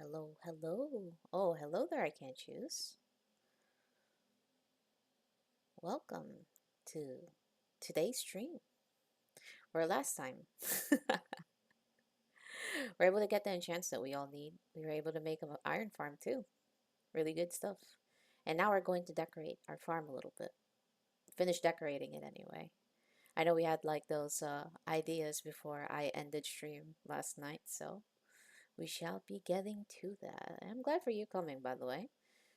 Hello, hello. Oh, hello there, I can't choose. Welcome to today's stream, or last time. We're able to get the enchants that we all need. We were able to make an iron farm too. Really good stuff. And now we're going to decorate our farm a little bit. Finish decorating it anyway. I know we had like those ideas before I ended stream last night, so we shall be getting to that. I'm glad for you coming, by the way.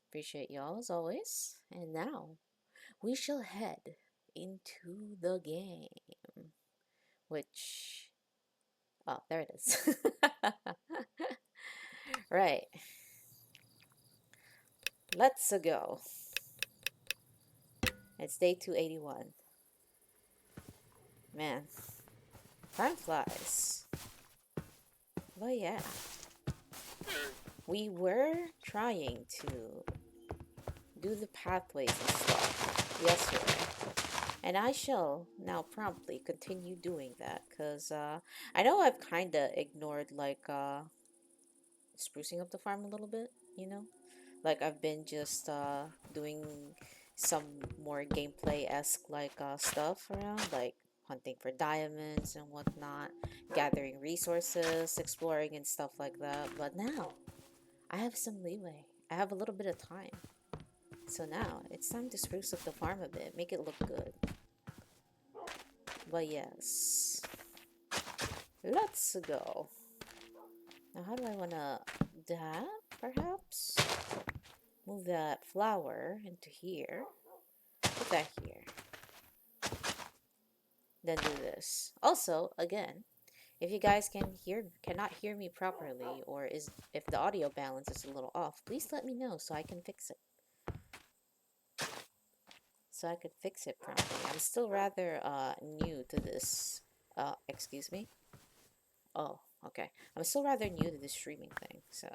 Appreciate y'all as always. And now we shall head into the game. Which, oh, there it is. Right, let's go. It's day 281. Man, time flies. But yeah, we were trying to do the pathways and stuff yesterday. And I shall now promptly continue doing that because I know I've kind of ignored like sprucing up the farm a little bit, you know? Like I've been just doing some more gameplay-esque like stuff around, like hunting for diamonds and whatnot, gathering resources, exploring and stuff like that. But now I have some leeway. I have a little bit of time. So now it's time to spruce up the farm a bit, make it look good. But yes, let's go. Now how do I wanna that perhaps? Move that flower into here. Put that here. Then do this. Also, again, if you guys cannot hear me properly, or if the audio balance is a little off, please let me know so I can fix it. So I could fix it properly. I'm still rather new to this. Excuse me. Oh, okay. I'm still rather new to this streaming thing. So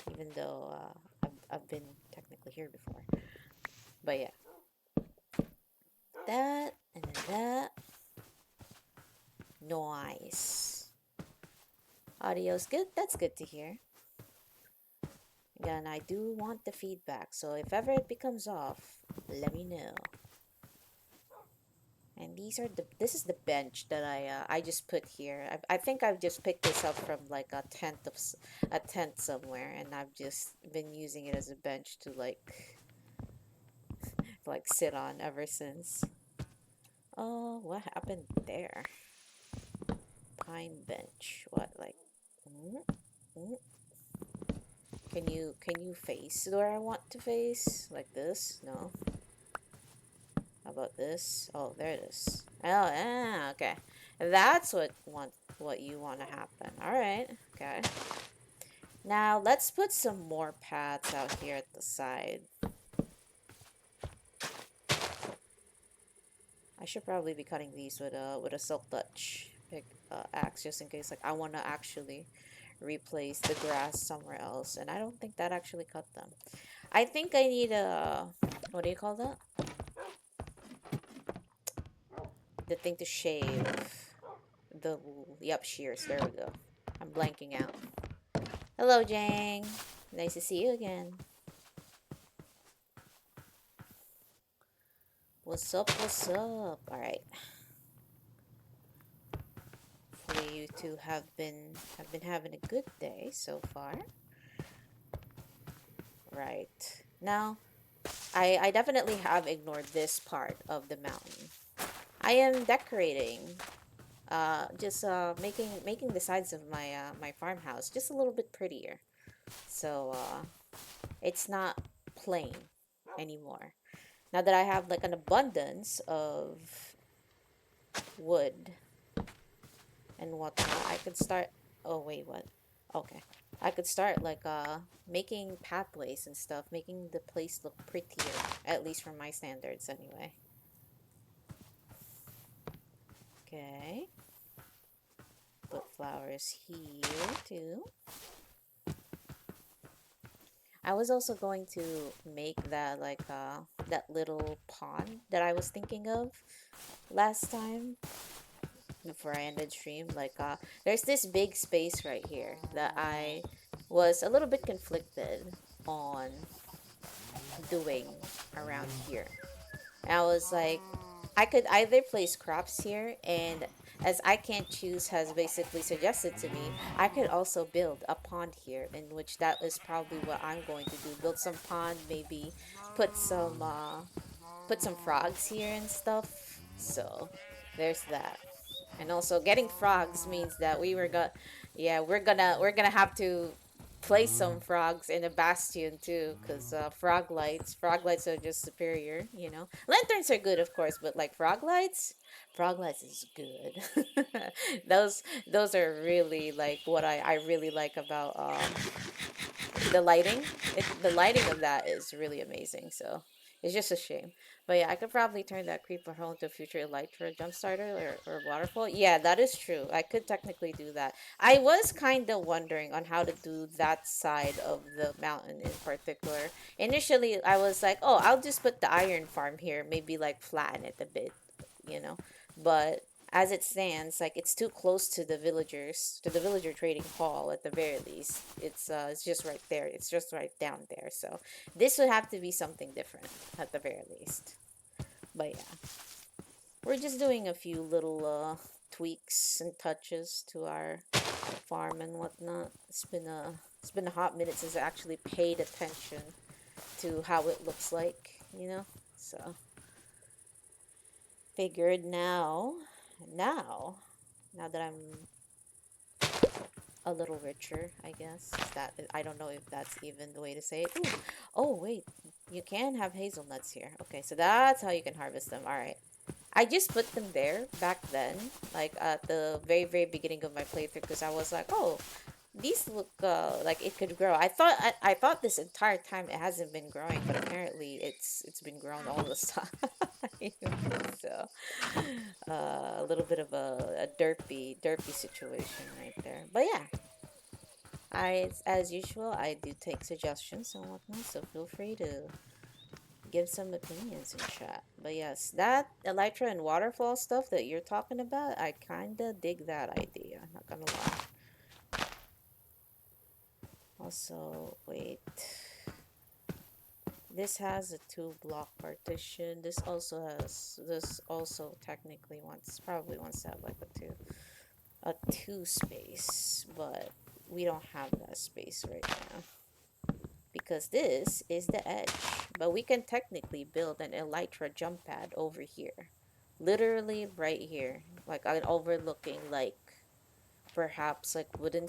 even though I've been technically here before, but yeah, that and then that. Noise. Audio's good. That's good to hear. Again, I do want the feedback, so if ever it becomes off, let me know. And this is the bench that I just put here. I think I've just picked this up from like a tent somewhere, and I've just been using it as a bench to like sit on ever since. Oh, what happened there? Pine bench. What like? Mm, mm. Can you face where I want to face? Like this? No. How about this? Oh, there it is. Oh, yeah, okay. That's what you want to happen. All right. Okay. Now let's put some more paths out here at the side. I should probably be cutting these with a silk touch axe just in case like I want to actually replace the grass somewhere else, and I don't think that actually cut them. I think I need a what do you call that? The thing to shave the wool. Yep, shears. There we go. I'm blanking out. Hello, Jang. Nice to see you again. What's up? What's up? All right. Hopefully you two have been having a good day so far. Right. Now, I definitely have ignored this part of the mountain. I am decorating just making the sides of my farmhouse just a little bit prettier. So it's not plain anymore. Now that I have like an abundance of wood and whatnot, I could start. Oh wait, what? Okay, I could start like making pathways and stuff, making the place look prettier, at least from my standards anyway. Okay, put flowers here too. I was also going to make that like that little pond that I was thinking of last time before I ended stream. Like there's this big space right here that I was a little bit conflicted on doing around here. And I was like, I could either place crops here, and as I can't choose has basically suggested to me, I could also build a pond here, in which that is probably what I'm going to do. Build some pond, maybe put some put some frogs here and stuff. So there's that. And also getting frogs means that we were gonna, yeah, we're gonna have to place some frogs in a bastion too, because frog lights are just superior, you know. Lanterns are good, of course, but like frog lights is good. Those are really like what I really like about the lighting. The lighting of that is really amazing. So it's just a shame. But yeah, I could probably turn that creeper hole into a future elytra jump starter or waterfall. Yeah, that is true. I could technically do that. I was kind of wondering on how to do that side of the mountain in particular. Initially, I was like, oh, I'll just put the iron farm here, maybe like flatten it a bit, you know. But as it stands, like it's too close to the villagers, to the villager trading hall at the very least. It's just right there. It's just right down there. So this would have to be something different at the very least. But yeah, we're just doing a few little tweaks and touches to our farm and whatnot. It's been a hot minute since I actually paid attention to how it looks like, you know. So figured now now that I'm a little richer, I guess. That I don't know if that's even the way to say it. Ooh. Oh wait, you can have hazelnuts here. Okay, so that's how you can harvest them. All right. I just put them there back then, like at the very very beginning of my playthrough, because I was like, oh, these look like it could grow. I thought this entire time it hasn't been growing, but apparently it's been growing all this time. So a little bit of a derpy situation right there. But yeah, as usual, I do take suggestions and whatnot, so feel free to give some opinions in chat. But yes, that elytra and waterfall stuff that you're talking about, I kinda dig that idea. Not gonna lie. Also, wait. This has a 2 block partition. This also technically probably wants to have like a two space, but we don't have that space right now because this is the edge. But we can technically build an elytra jump pad over here, literally right here, like an overlooking like perhaps like wooden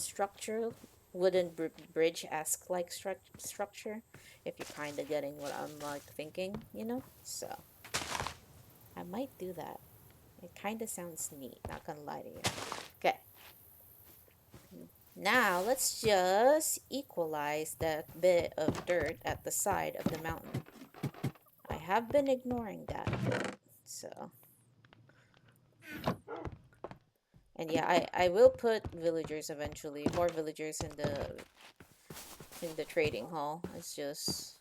bridge-esque like structure, if you're kind of getting what I'm like thinking, you know. So I might do that. It kind of sounds neat, not gonna lie to you. Okay, now let's just equalize that bit of dirt at the side of the mountain. I have been ignoring that a bit, so. And yeah, I will put villagers eventually, more villagers in the trading hall. It's just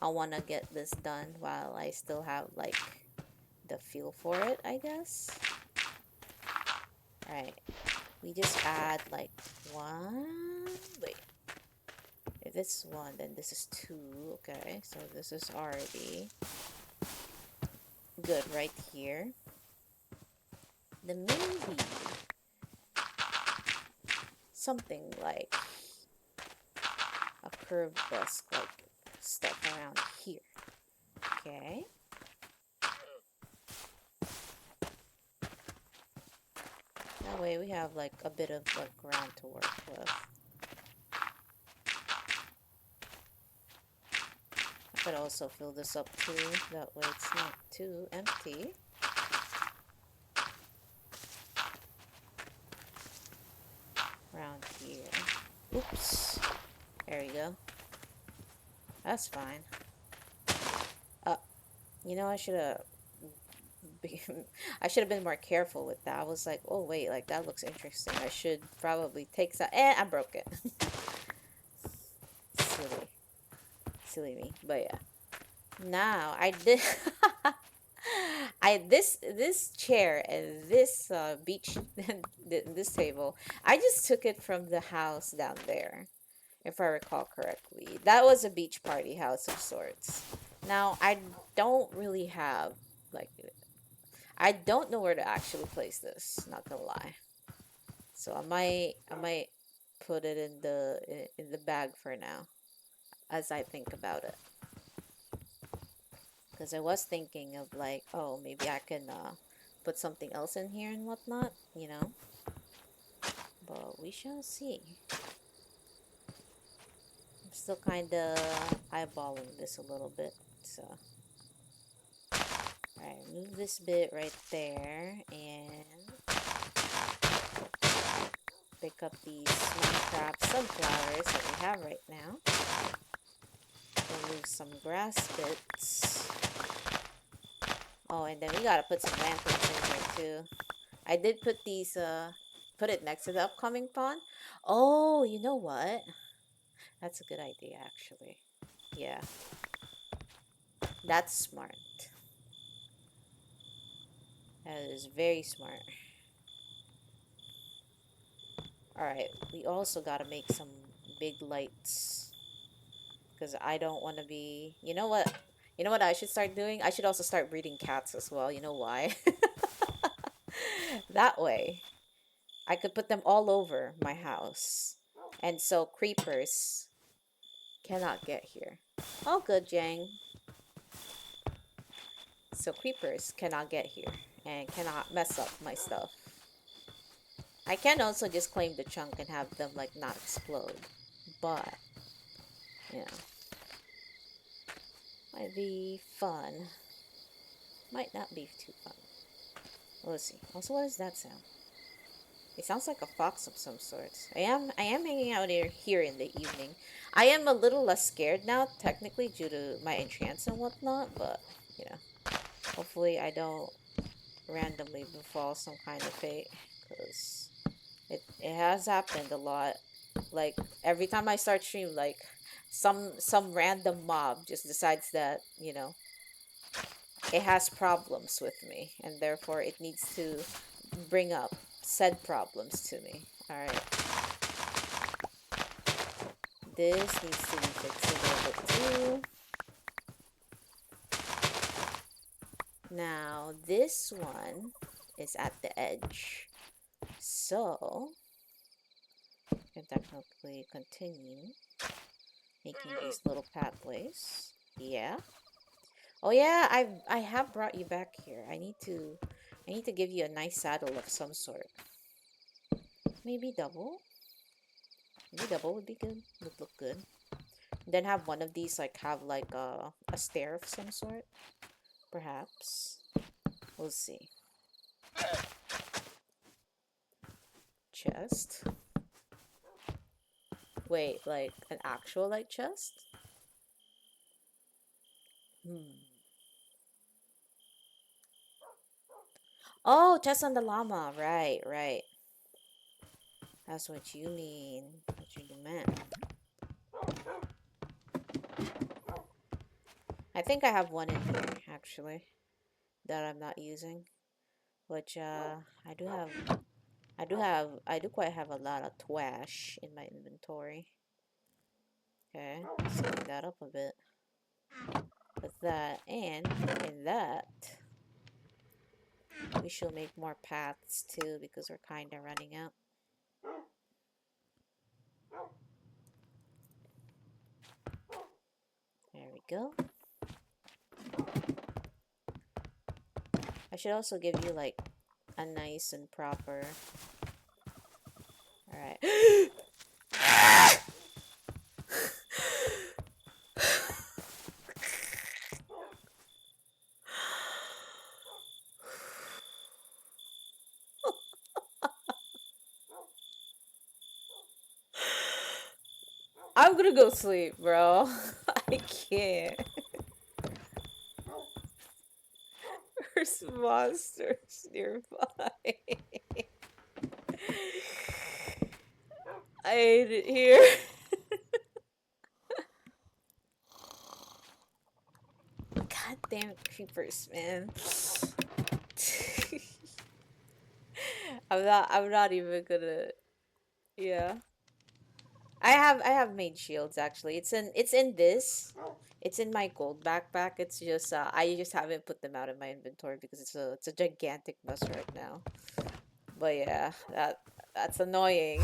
I want to get this done while I still have like the feel for it, I guess. All right, we just add like one. Wait, if it's one, then this is two. Okay, so this is already good right here. Then maybe something like a curved desk like stuff around here. Okay. That way we have like a bit of like ground to work with. I could also fill this up too, that way it's not too empty. Around here. Oops. There we go. That's fine. You know, I should have been more careful with that. I was like, oh wait, like that looks interesting. I should probably take some. I broke it. Silly me. But yeah. Now I did. This chair and this beach this table. I just took it from the house down there. if I recall correctly. That was a beach party house of sorts. Now, I don't really have, like, I don't know where to actually place this, not gonna lie. So I might put it in the bag for now as I think about it. Because I was thinking of like, oh, maybe I can put something else in here and whatnot, you know. But we shall see. I'm still kind of eyeballing this a little bit, so. Alright, move this bit right there and pick up these Minecraft sunflowers that we have right now. Remove some grass bits. Oh, and then we gotta put some lanterns in here too. I did put these, put it next to the upcoming pond. Oh, you know what? That's a good idea, actually. Yeah. That's smart. That is very smart. Alright, we also gotta make some big lights. Because I don't want to be... You know what? You know what I should start doing? I should also start breeding cats as well. You know why? That way, I could put them all over my house. And so creepers cannot get here. All good, Jang. So creepers cannot get here and cannot mess up my stuff. I can also just claim the chunk and have them like not explode. But, you know, might be fun. Might not be too fun. Let's see. Also, what does that sound? It sounds like a fox of some sort. I am hanging out here in the evening. I am a little less scared now, technically, due to my entrance and whatnot, but, you know, hopefully I don't randomly befall some kind of fate, because it has happened a lot. Like, every time I start stream, like, some random mob just decides that, you know, it has problems with me, and therefore it needs to bring up said problems to me. Alright. This needs to be fixed a little bit too. Now, this one is at the edge. So, I can technically continue making these little pathways. Yeah. Oh yeah, I have brought you back here. I need to give you a nice saddle of some sort. Maybe double? Maybe double would be good. Would look good. Then have one of these like have like a stair of some sort. Perhaps. We'll see. Chest. Wait, like an actual like chest? Oh, chest on the llama. Right, right. That's what you mean. What you meant. I think I have one in here, actually, that I'm not using. Which, I do quite have a lot of twash in my inventory. Okay, setting that up a bit. With that, and in that, we shall make more paths too, because we're kind of running out. There we go. I should also give you like a nice and proper... Alright. I'm gonna go sleep, bro. I can't. There's monsters nearby. I hate it here. God damn it, creepers, man. I'm not even gonna... Yeah. I have made shields actually. It's in my gold backpack. It's just I just haven't put them out in my inventory because it's a gigantic mess right now. But yeah, that's annoying.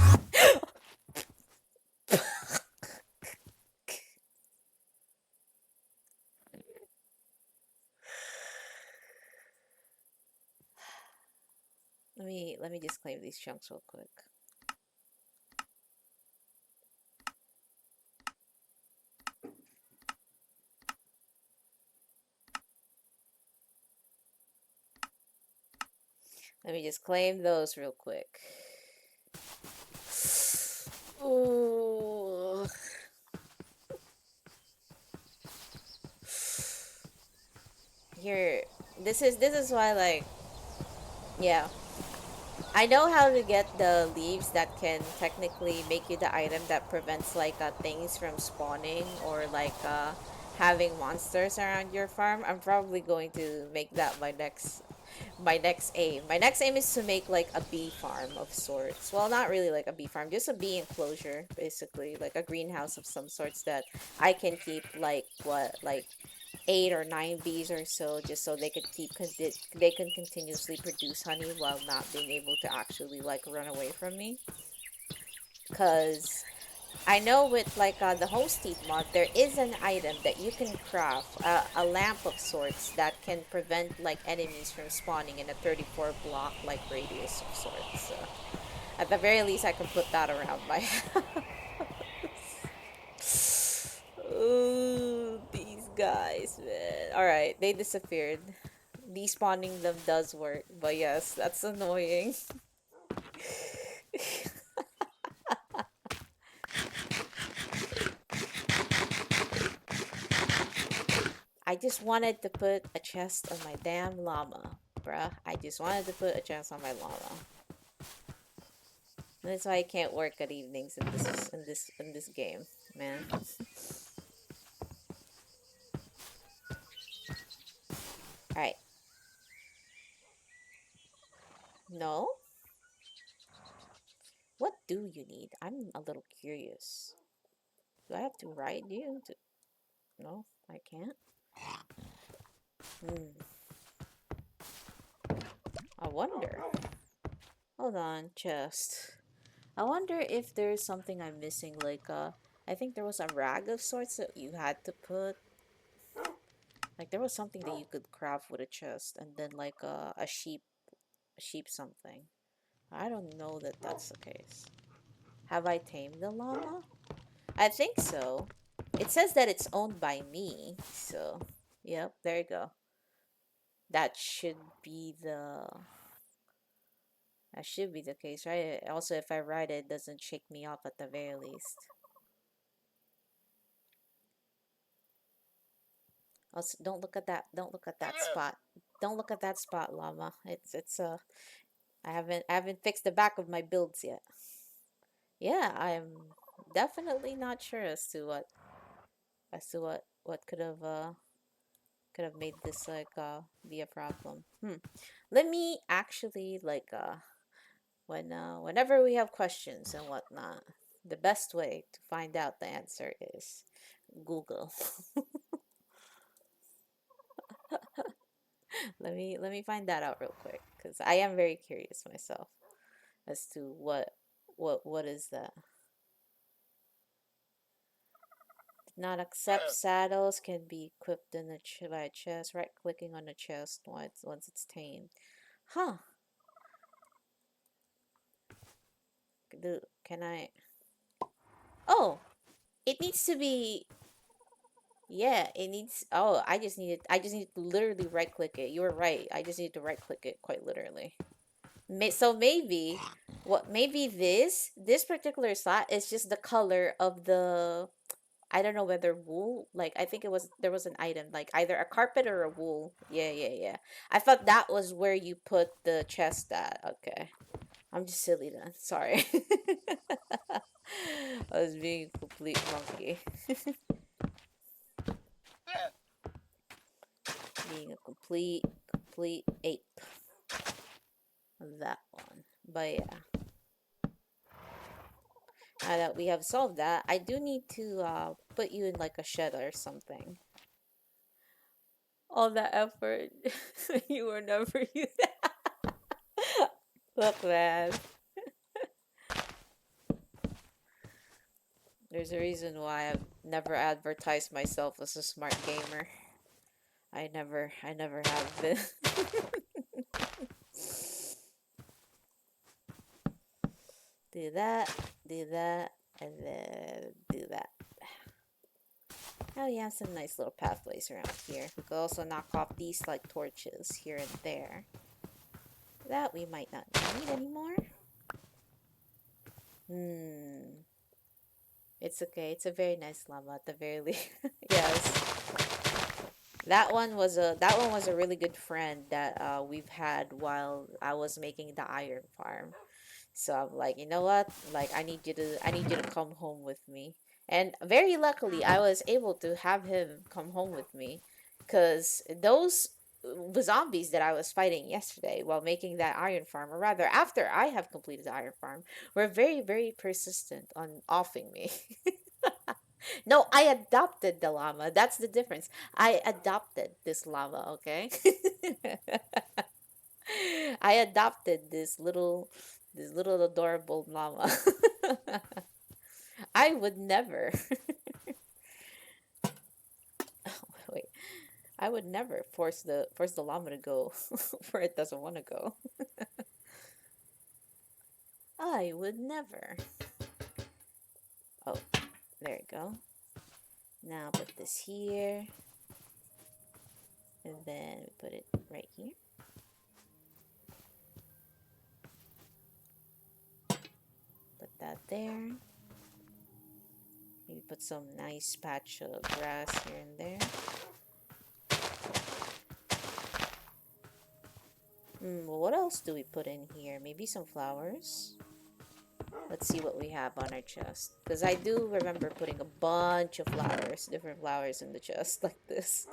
Let me just claim these chunks real quick. Let me just claim those real quick. Ooh. Here, this is why, like, yeah. I know how to get the leaves that can technically make you the item that prevents like things from spawning or like having monsters around your farm. I'm probably going to make that my next aim. My next aim is to make like a bee farm of sorts. Well, not really like a bee farm, just a bee enclosure, basically, like a greenhouse of some sorts that I can keep like what like 8 or 9 bees or so, just so they could they can continuously produce honey while not being able to actually like run away from me. Cause I know with like the Homestead mod, there is an item that you can craft, a lamp of sorts that can prevent like enemies from spawning in a 34 block like radius of sorts. So at the very least, I can put that around my house. Ooh, these guys, man. Alright, they disappeared. Despawning them does work, but yes, that's annoying. I just wanted to put a chest on my damn llama, bruh. I just wanted to put a chest on my llama. And that's why I can't work at evenings in this game, man. Alright. No? What do you need? I'm a little curious. Do I have to ride you to... No, I can't. Hmm. I wonder. Hold on, chest. I wonder if there's something I'm missing, like, I think there was a rag of sorts that you had to put. Like, there was something that you could craft with a chest, and then, like, a sheep something. I don't know that that's the case. Have I tamed the llama? I think so. It says that it's owned by me, so, yep, there you go. That should be the... That should be the case, right? Also, if I ride it, it doesn't shake me off at the very least. Also, don't look at that. Don't look at that spot. Don't look at that spot, llama. It's. I haven't fixed the back of my builds yet. Yeah, I'm definitely not sure as to what could have made this like be a problem. Let me actually like whenever we have questions and whatnot, the best way to find out the answer is Google. Let me find that out real quick because I am very curious myself as to what is that. Not accept saddles can be equipped in the by a chest. Right clicking on the chest once it's tamed. Huh? Can I? Oh, it needs to be. Yeah, it needs. Oh, I just need to literally right click it. You were right. I just need to right click it quite literally. So maybe maybe this particular slot is just the color of the... I don't know whether wool, like I think there was an item like either a carpet or a wool. Yeah, yeah, yeah. I thought that was where you put the chest at. Okay. I'm just silly then. Sorry. I was being a complete monkey. Being a complete ape. That one. But yeah. Now that we have solved that, I do need to put you in like a shed or something. All that effort, you were never you. Look, man. There's a reason why I've never advertised myself as a smart gamer. I never have been. Do that, and then do that. Oh, you have some nice little pathways around here. We could also knock off these like torches here and there. That we might not need anymore. It's okay. It's a very nice llama at the very least. Yes. That one was a really good friend that we've had while I was making the iron farm. So I'm like, you know what? Like I need you to come home with me. And very luckily I was able to have him come home with me, cuz those zombies that I was fighting yesterday while making that iron farm, or rather after I have completed the iron farm, were very, very persistent on offing me. No, I adopted the llama. That's the difference. I adopted this llama, okay? I adopted this little adorable llama. I would never. Wait. I would never force the llama to go where it doesn't want to go. I would never. Oh, there you go. Now put this here. And then we put it right here. Put that there. Maybe put some nice patch of grass here and there. Well, what else do we put in here? Maybe some flowers. Let's see what we have on our chest. Because I do remember putting a bunch of flowers, different flowers in the chest like this.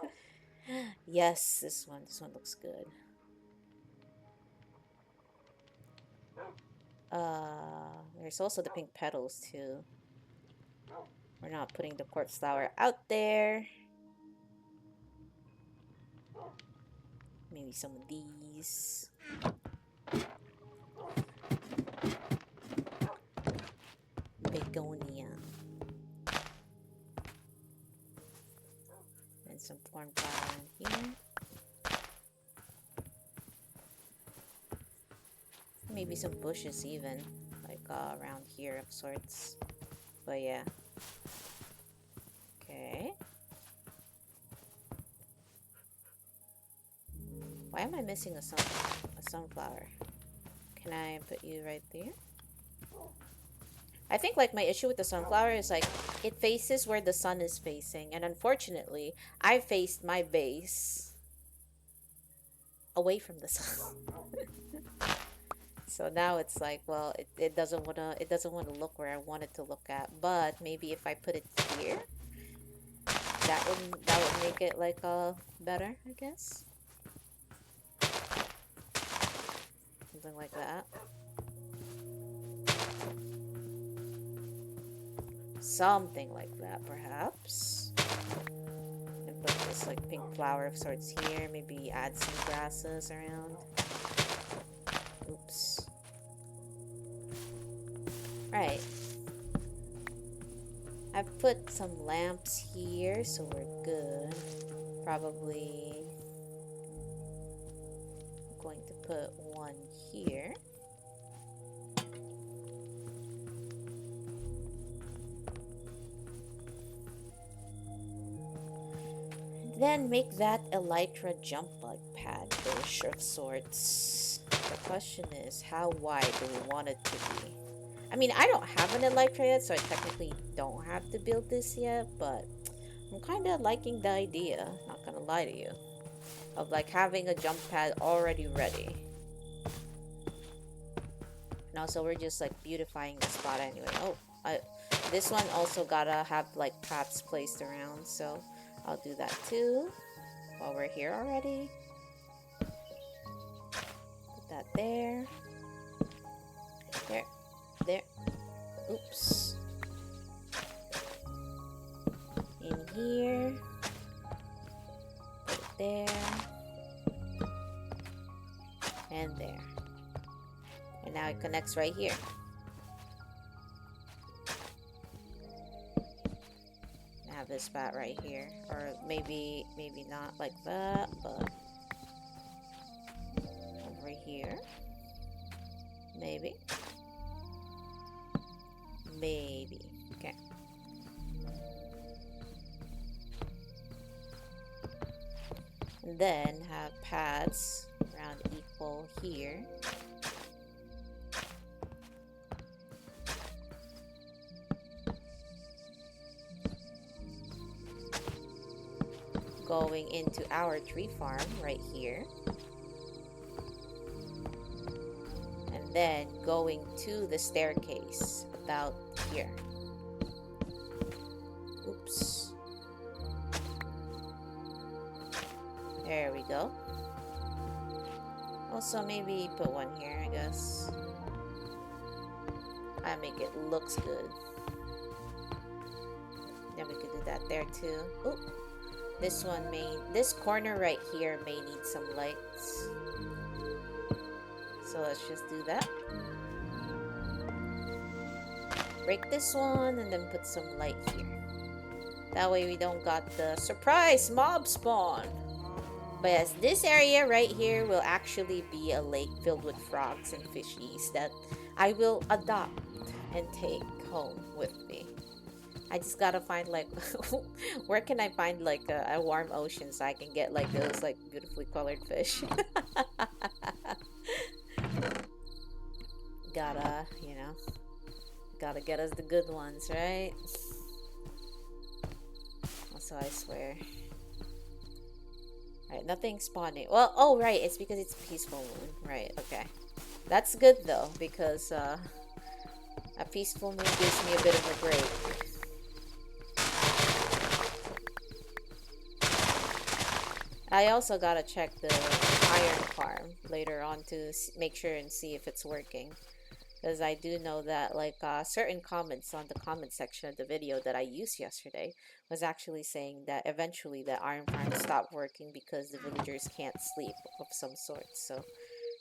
Yes, this one looks good. There's also the pink petals too. We're not putting the quartz flower out there. Maybe some of these. Begonia. And some corn flower in here. Maybe some bushes even, like around here of sorts. But yeah. Okay. Why am I missing a sunflower? Can I put you right there? I think like my issue with the sunflower is like it faces where the sun is facing, and unfortunately I faced my base away from the sun. So now it's like, well, it doesn't wanna look where I want it to look at. But maybe if I put it here, that would make it like better, I guess. Something like that. Something like that, perhaps. And put this like pink flower of sorts here. Maybe add some grasses around. Oops. Right. I've put some lamps here, so we're good. Probably going to put one here. Then make that elytra jump bug pad-ish of sorts. The question is, how wide do we want it to be? I mean, I don't have an elytra yet, so I technically don't have to build this yet, but I'm kind of liking the idea, not gonna lie to you, of like having a jump pad already ready. And also, we're just like beautifying the spot anyway. Oh, this one also gotta have like paths placed around, so I'll do that too while we're here already. Put that there. There. Oops. in here. Put it there. And there. And now it connects right here. I have this spot right here. Or maybe not like that, but over here. Maybe. Maybe. Okay. And then have paths around equal here. Going into our tree farm right here. And then going to the staircase about here. Oops. There we go. Also, maybe put one here, I guess. I make it looks good. Then we could do that there too. Oop. This corner right here may need some lights. So let's just do that. Break this one and then put some light here. That way we don't got the surprise mob spawn. But yes, this area right here will actually be a lake filled with frogs and fishies that I will adopt and take home with me. I just gotta find like where can I find like a warm ocean so I can get like those like beautifully colored fish. Gotta, you know, gotta get us the good ones, right? Also, I swear. Right, nothing spawning. Well, oh right, it's because it's peaceful moon. Right, okay. That's good though, because a peaceful moon gives me a bit of a break. I also gotta check the iron farm later on to make sure and see if it's working. Because I do know that like certain comments on the comment section of the video that I used yesterday was actually saying that eventually the iron farm stopped working because the villagers can't sleep of some sort. So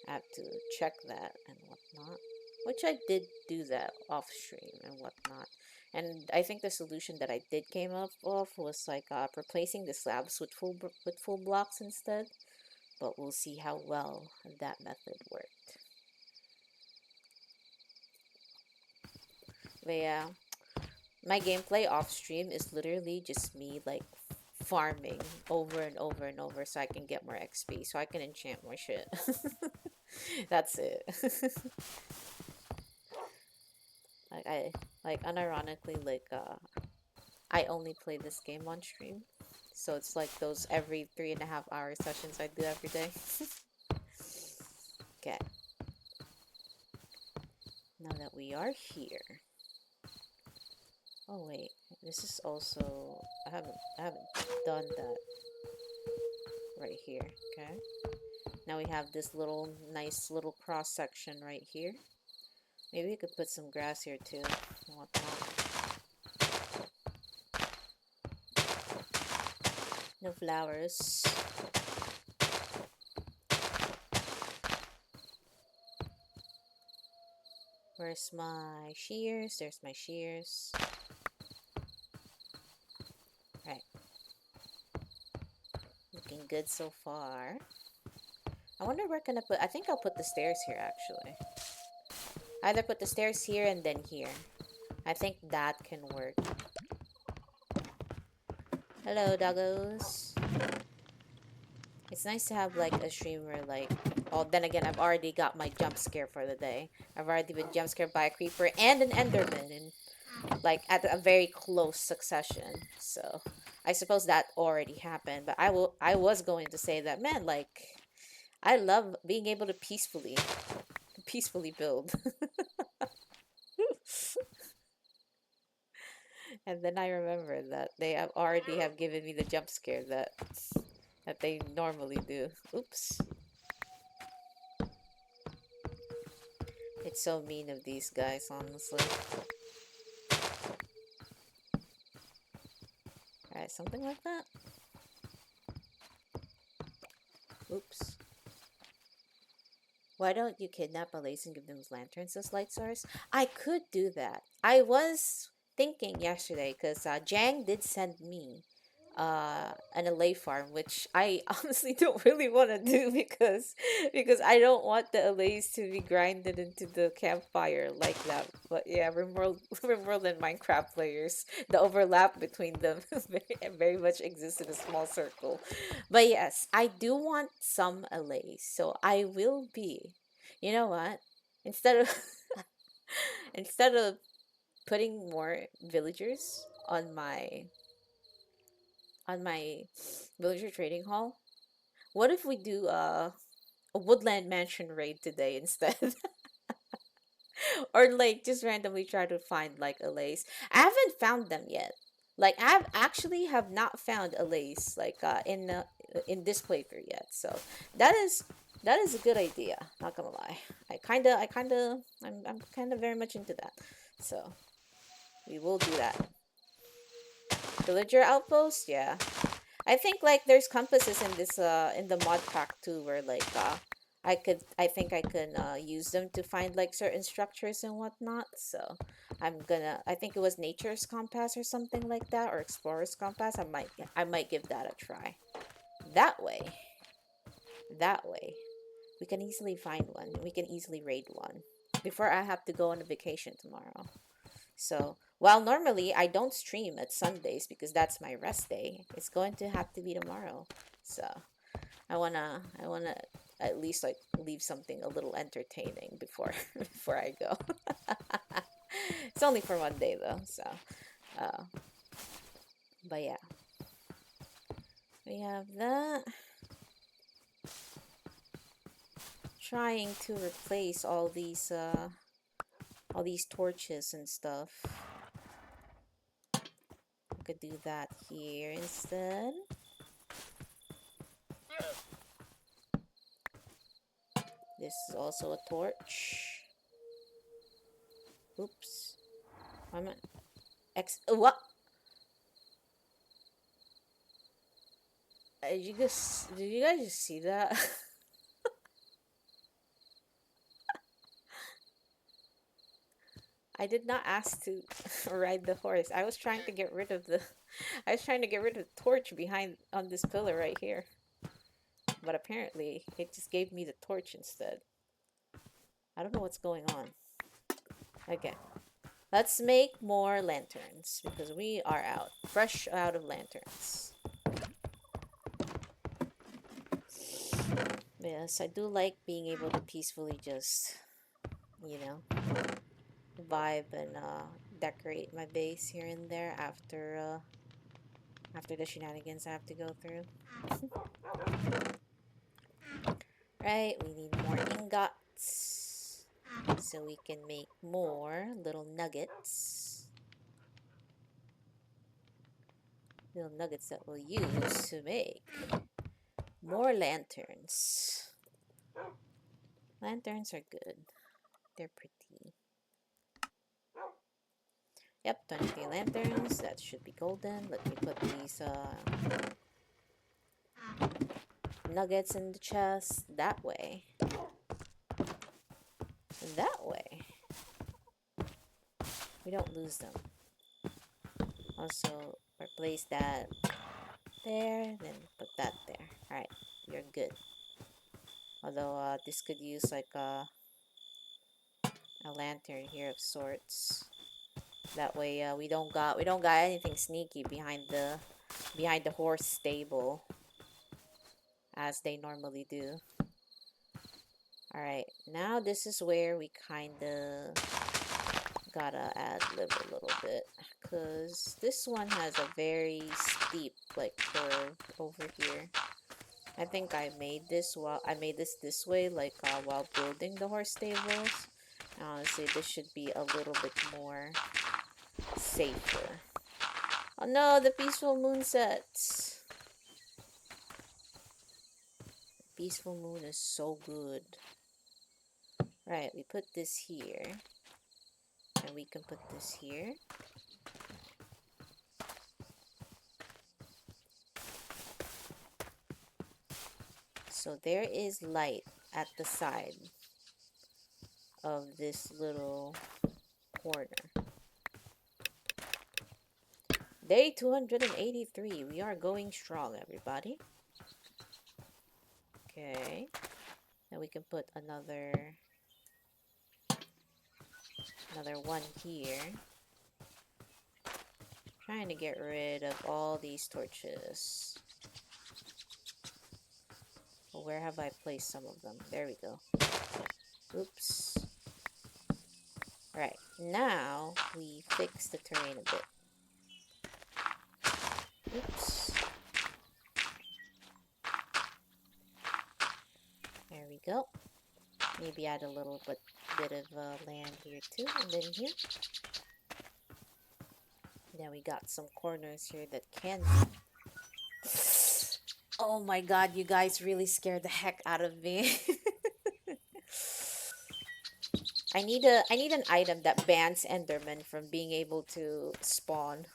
I have to check that and whatnot. Which I did do that off stream and whatnot. And I think the solution that I did came up of was like replacing the slabs with full blocks instead. But we'll see how well that method worked. But yeah, my gameplay off stream is literally just me like farming over and over and over so I can get more XP, so I can enchant more shit. That's it. like unironically, like I only play this game on stream, so it's like those every 3.5 hour sessions I do every day. Okay. Now that we are here. Oh wait, this is also I haven't done that right here. Okay. Now we have this nice little cross section right here. Maybe we could put some grass here too and whatnot. No flowers. Where's my shears? There's my shears. Right. Looking good so far. I wonder where can I put... I think I'll put the stairs here, actually. Either put the stairs here and then here. I think that can work. Hello, doggos. It's nice to have, like, a stream where, like... Oh, then again, I've already got my jump scare for the day. I've already been jump scared by a creeper and an enderman in, like, at a very close succession. So, I suppose that already happened. But I was going to say that, man, like... I love being able to peacefully build. And then I remember that they have already have given me the jump scare that they normally do. Oops. It's so mean of these guys, honestly. something like that. Oops. Why don't you kidnap Alays and give them lanterns as light source? I could do that. I was thinking yesterday because Jang did send me an Alay farm, which I honestly don't really want to do because I don't want the Alays to be grinded into the campfire like that. But yeah, Rimworld and Minecraft players, the overlap between them very much exists in a small circle. But yes, I do want some Alays, so I will be. You know what? Instead of instead of putting more villagers on my villager trading hall, what if we do a woodland mansion raid today instead? Or like just randomly try to find like a lace. I haven't found them yet. Like I've actually have not found a lace like in this playthrough yet. So that is that is a good idea. Not gonna lie. I'm kind of very much into that. So we will do that. Villager outpost, yeah. I think like there's compasses in this in the mod pack too where like I think I can use them to find like certain structures and whatnot. So I think it was nature's compass or something like that or explorer's compass. I might give that a try. That way. That way. We can easily find one. We can easily raid one before I have to go on a vacation tomorrow. So, while normally I don't stream at Sundays because that's my rest day, it's going to have to be tomorrow. So, I wanna at least like leave something a little entertaining before before I go. It's only for one day though, so uh but yeah. We have that. Trying to replace all these torches and stuff. I could do that here instead. This is also a torch. Oops. I'm at what? Did you guys just see that? I did not ask to ride the horse. I was trying to get rid of the I was trying to get rid of the torch behind on this pillar right here. But apparently it just gave me the torch instead. I don't know what's going on. Okay. Let's make more lanterns because we are fresh out of lanterns. Yes, I do like being able to peacefully just, you know, vibe and decorate my base here and there after the shenanigans I have to go through. Right, we need more ingots so we can make more little nuggets. Little nuggets that we'll use to make more lanterns. Lanterns are good. They're pretty. Yep, 23 lanterns. That should be golden. Let me put these nuggets in the chest. That way. That way. We don't lose them. Also, replace that there. Then put that there. Alright, you're good. Although, this could use like a lantern here of sorts. That way, we don't got anything sneaky behind the horse stable, as they normally do. Alright, now this is where we kinda gotta ad-lib a little bit, because this one has a very steep like curve over here. I think I made this this way like while building the horse stables. Honestly, this should be a little bit more safer. Oh no, the peaceful moon sets. Peaceful moon is so good. Right, we put this here. And we can put this here. So there is light at the side of this little corner. Day 283. We are going strong, everybody. Okay. Now we can put another one here. Trying to get rid of all these torches. Well, where have I placed some of them? There we go. Oops. Alright, now we fix the terrain a bit. Oops. There we go. Maybe add a little bit of land here too, and then here. Now we got some corners here that can... Oh my god, you guys really scared the heck out of me. I need an item that bans Enderman from being able to spawn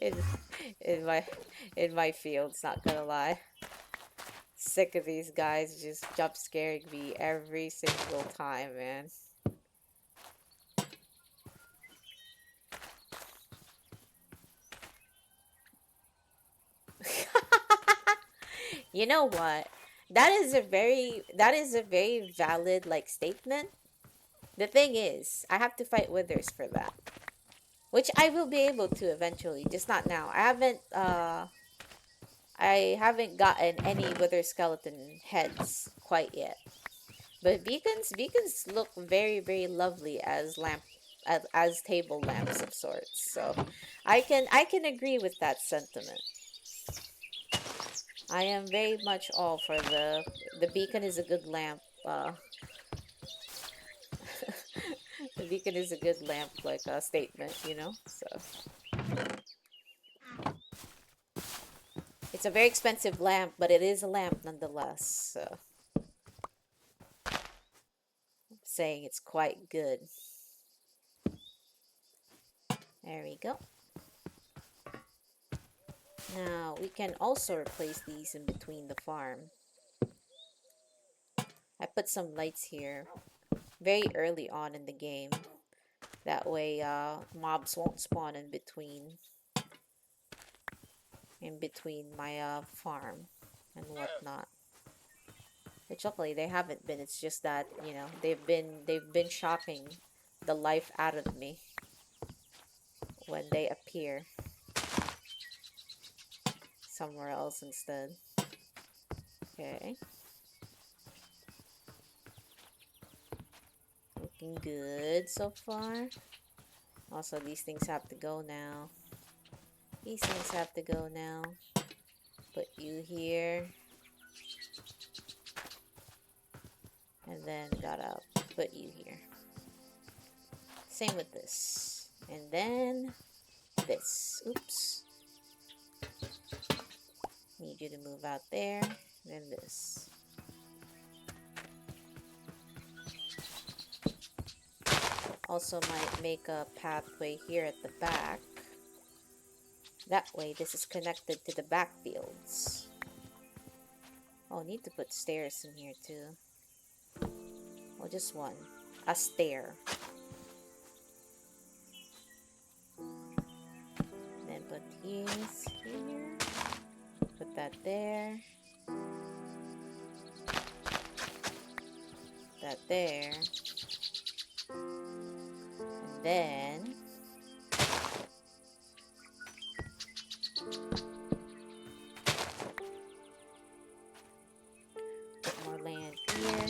in in my fields, not gonna lie. Sick of these guys just jump scaring me every single time, man. You know what? That is a very valid like statement. The thing is, I have to fight withers for that. Which I will be able to eventually, just not now. I haven't gotten any wither skeleton heads quite yet. But beacons look very, very lovely as table lamps of sorts. So I can agree with that sentiment. I am very much all for the beacon is a good lamp. The beacon is a good lamp, like a statement, you know. So it's a very expensive lamp, but it is a lamp nonetheless. So I'm saying it's quite good. There we go. Now we can also replace these in between the farm. I put some lights here very early on in the game. That way mobs won't spawn in between my farm and whatnot. Which luckily they haven't been. It's just that, you know, they've been shocking the life out of me when they appear somewhere else instead. Okay. Looking good so far. Also, these things have to go now. These things have to go now. Put you here. And then gotta put you here. Same with this. And then this. Oops. Need you to move out there. Then this. Also might make a pathway here at the back. That way this is connected to the backfields. Oh, need to put stairs in here too. Oh, just one. A stair. Then put these here. Put that there. That there. And then put more land here.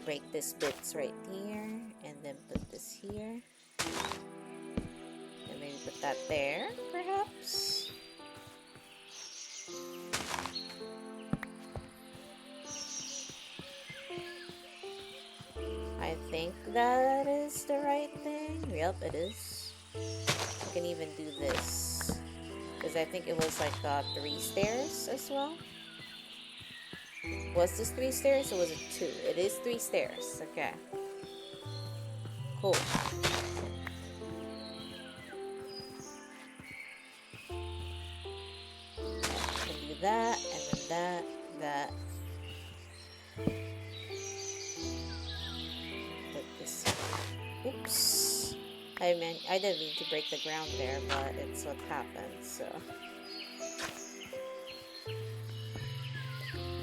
Break this bits right here. And then put this here. And maybe put that there, perhaps. I think that is the right thing. Yep, it is. You can even do this. Because I think it was like 3 stairs as well. Was this 3 stairs or was it 2? It is 3 stairs. Okay. Cool. Can do that and then that, that. Put this here. Oops. I didn't mean to break the ground there, but it's what happened, so.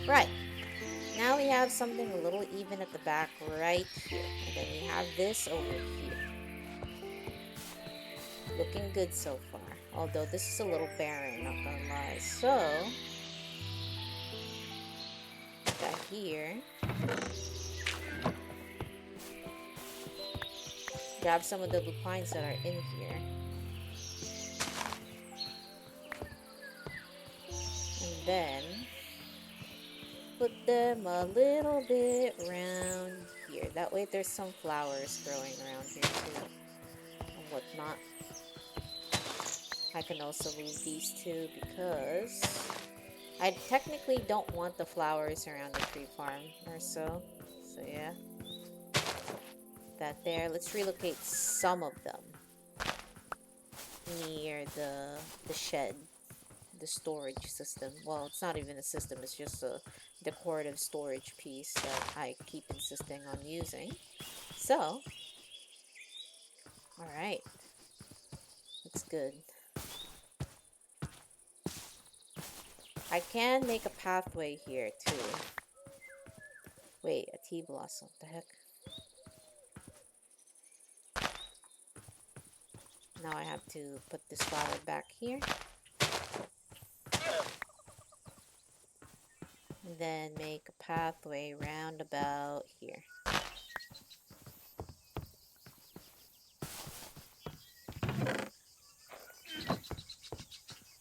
Right. Now we have something a little even at the back right here. And then we have this over here. Looking good so far. Although this is a little barren, not gonna lie. So, put that here. Grab some of the lupines that are in here. And then put them a little bit around here. That way there's some flowers growing around here too. And whatnot. I can also move these two because I technically don't want the flowers around the tree farm or so. So yeah. That there. Let's relocate some of them near the shed. The storage system. Well, it's not even a system, it's just a decorative storage piece that I keep insisting on using. So, alright. That's good. I can make a pathway here too. Wait, a tea blossom. What the heck? Now I have to put this flower back here. And then make a pathway round about here.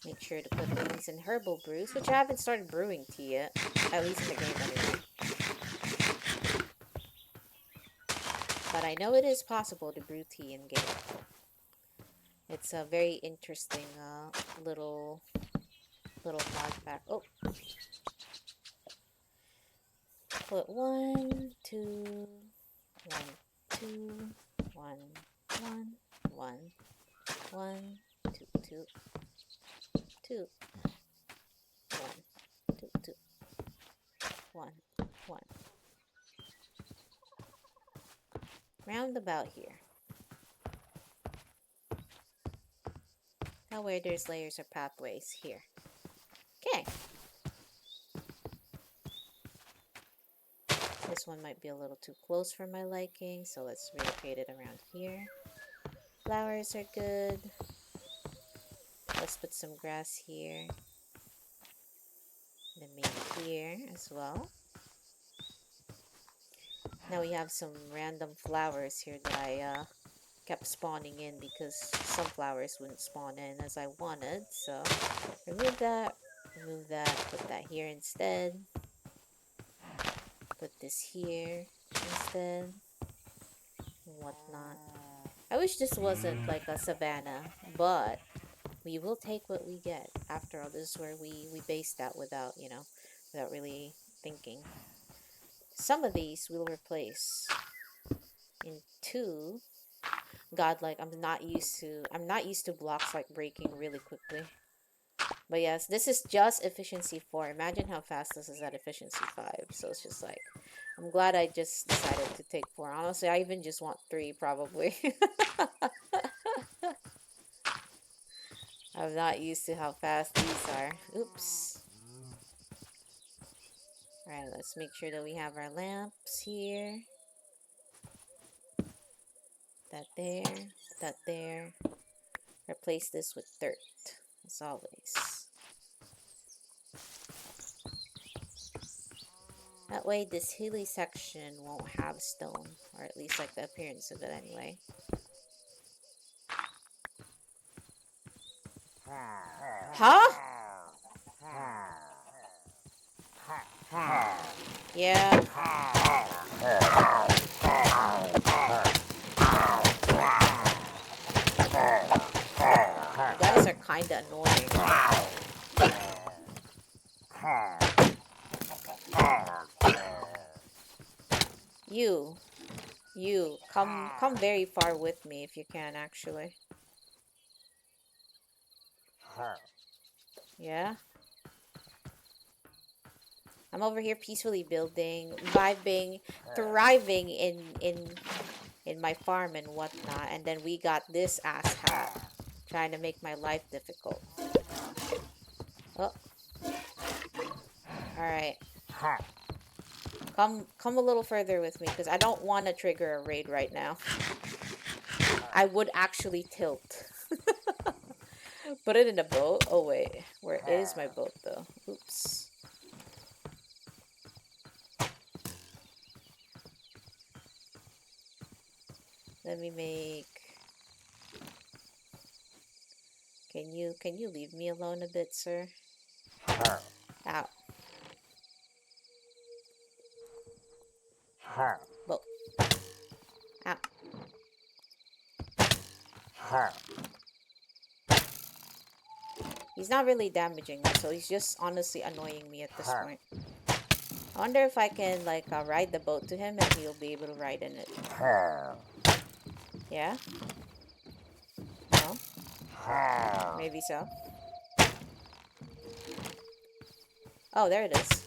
Make sure to put things in herbal brews, which I haven't started brewing tea yet. At least in the game anyway. But I know it is possible to brew tea in game. It's a very interesting little mod pack. Oh, put 1, 2, 1, 2, 1, 1, 1, 1, 2, 2, 2, 1, 2, 2, 1, 1. Round about here. Now where there's layers or pathways here. Okay. This one might be a little too close for my liking, so let's relocate it around here. Flowers are good. Let's put some grass here. Then maybe here as well. Now we have some random flowers here that I kept spawning in because some flowers wouldn't spawn in as I wanted. So remove that, put that here instead. Put this here instead. And whatnot. I wish this wasn't like a savanna, but we will take what we get. After all, this is where we base that without, you know, without really thinking. Some of these we'll replace into godlike. I'm not used to blocks like breaking really quickly. But yes, this is just efficiency 4. Imagine how fast this is at efficiency 5. So it's just like, I'm glad I just decided to take 4. Honestly, I even just want 3 probably. I'm not used to how fast these are. Oops. Alright, let's make sure that we have our lamps here. That there. That there. Replace this with dirt, as always. That way this hilly section won't have stone, or at least like the appearance of it anyway. Huh? Yeah. You guys are kinda annoying. You, come very far with me if you can, actually. Yeah? I'm over here peacefully building, vibing, thriving in my farm and whatnot, and then we got this ass hat trying to make my life difficult. Oh, all right. Come a little further with me because I don't want to trigger a raid right now. I would actually tilt. Put it in a boat. Oh wait, where is my boat though? Oops. Let me make. Can you leave me alone a bit, sir? Ow. Boat. Ow. He's not really damaging me, so he's just honestly annoying me at this point. I wonder if I can like ride the boat to him and he'll be able to ride in it. Yeah? No? Maybe so. Oh, there it is.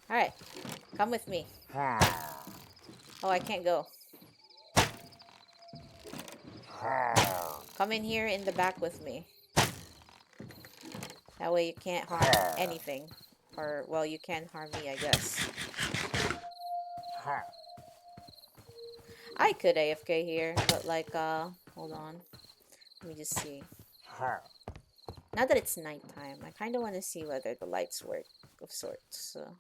Alright. Come with me. Oh, I can't go. Come in here in the back with me. That way you can't harm anything. Or, well, you can harm me, I guess. I could AFK here, but like, hold on. Let me just see. Now that it's nighttime, I kind of want to see whether the lights work of sorts, so.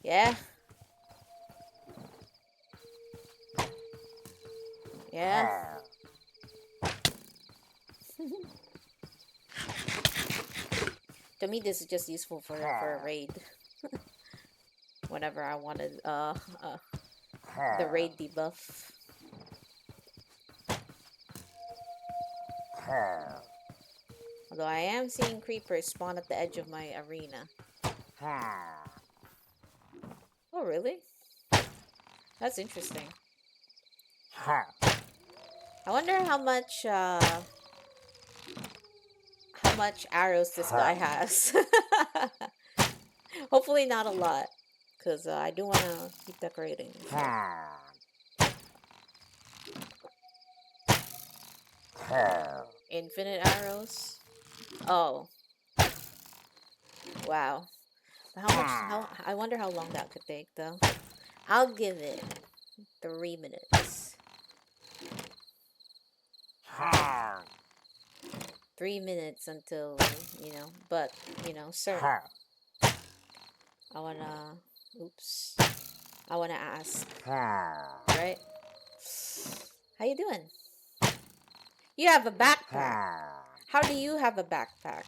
Yeah? Yeah? To me, this is just useful for a raid. Whenever I wanted, the raid debuff. Although I am seeing creepers spawn at the edge of my arena. Oh, really? That's interesting. I wonder how much arrows this guy has. Hopefully not a lot, because I do want to keep decorating. Infinite arrows? Oh. Wow. I wonder how long that could take, though. I'll give it 3 minutes. 3 minutes until, but, sir. I wanna, oops. I wanna ask, right? How you doing? You have a backpack. How do you have a backpack?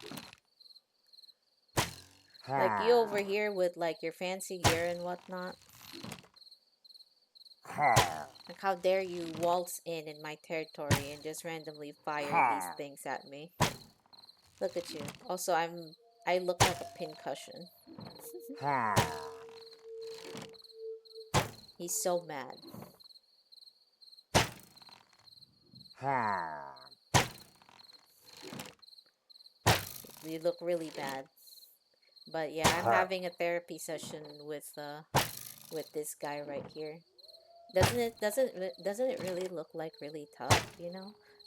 Like, you over here with, like, your fancy gear and whatnot. Like, how dare you waltz in my territory and just randomly fire these things at me. Look at you. Also, I look like a pincushion. He's so mad. You look really bad. But yeah, I'm having a therapy session with this guy right here. Doesn't it really look like really tough,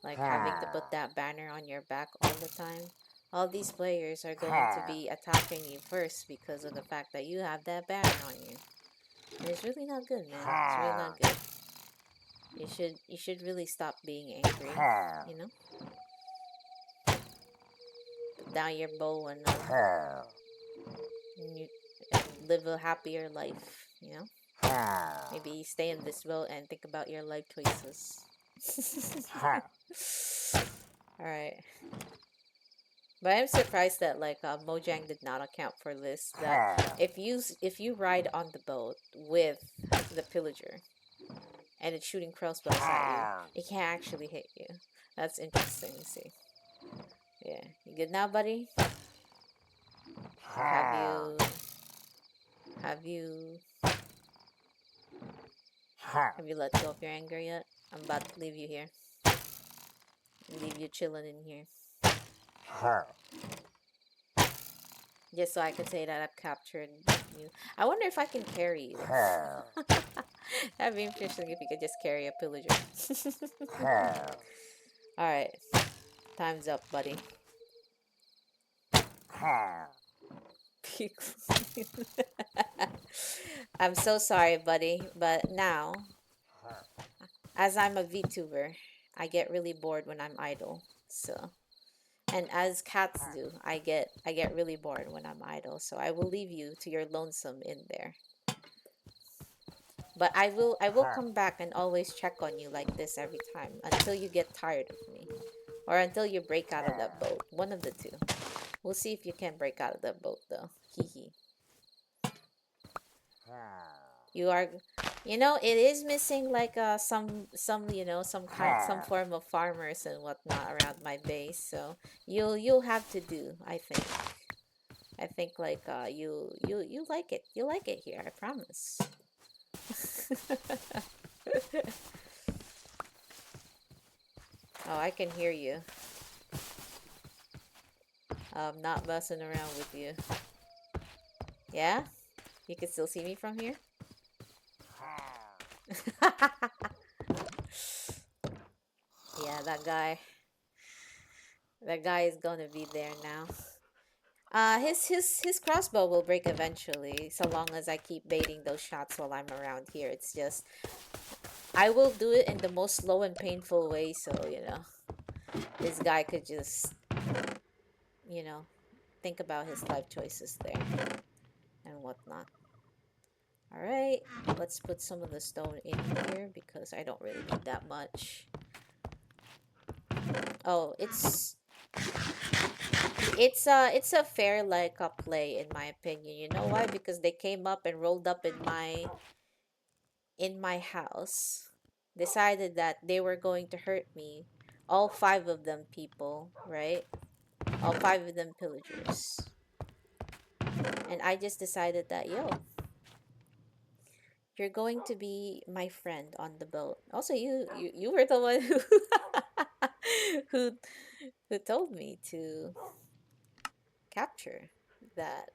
Like having to put that banner on your back all the time. All these players are going to be attacking you first because of the fact that you have that banner on you. And it's really not good, man. It's really not good. You should really stop being angry, Put down your bow and live a happier life, Maybe stay in this boat and think about your life choices. Alright. But I'm surprised that like Mojang did not account for this. That if you ride on the boat with the pillager and it's shooting crossbows at you, it can't actually hit you. That's interesting to see. Yeah. You good now, buddy? Have you let go of your anger yet? I'm about to leave you here. Leave you chilling in here. Just so I can say that I've captured you. I wonder if I can carry you. That'd be interesting if you could just carry a pillager. Alright. Time's up, buddy. I'm so sorry, buddy, but now, as I'm a VTuber, I get really bored when I'm idle. So, and as cats do, I get really bored when I'm idle. So I will leave you to your lonesome in there. But I will come back and always check on you like this every time until you get tired of me. Or until you break out of that boat. One of the two. We'll see if you can break out of that boat though. Hee hee. You are, it is missing like some some form of farmers and whatnot around my base. So you'll have to do, I think. I think like you like it. You like it here, I promise. Oh, I can hear you. I'm not messing around with you. Yeah? You can still see me from here? Yeah, that guy. That guy is gonna be there now. His crossbow will break eventually, so long as I keep baiting those shots while I'm around here. It's just I will do it in the most slow and painful way, so this guy could just you know think about his life choices there and whatnot. All right, let's put some of the stone in here because I don't really need that much. Oh, it's a fair like a play in my opinion. You know why? Because they came up and rolled up in my house, decided that they were going to hurt me. All five of them people, right? All five of them pillagers. And I just decided that, yo, you're going to be my friend on the boat. Also, you were the one who who who told me to capture that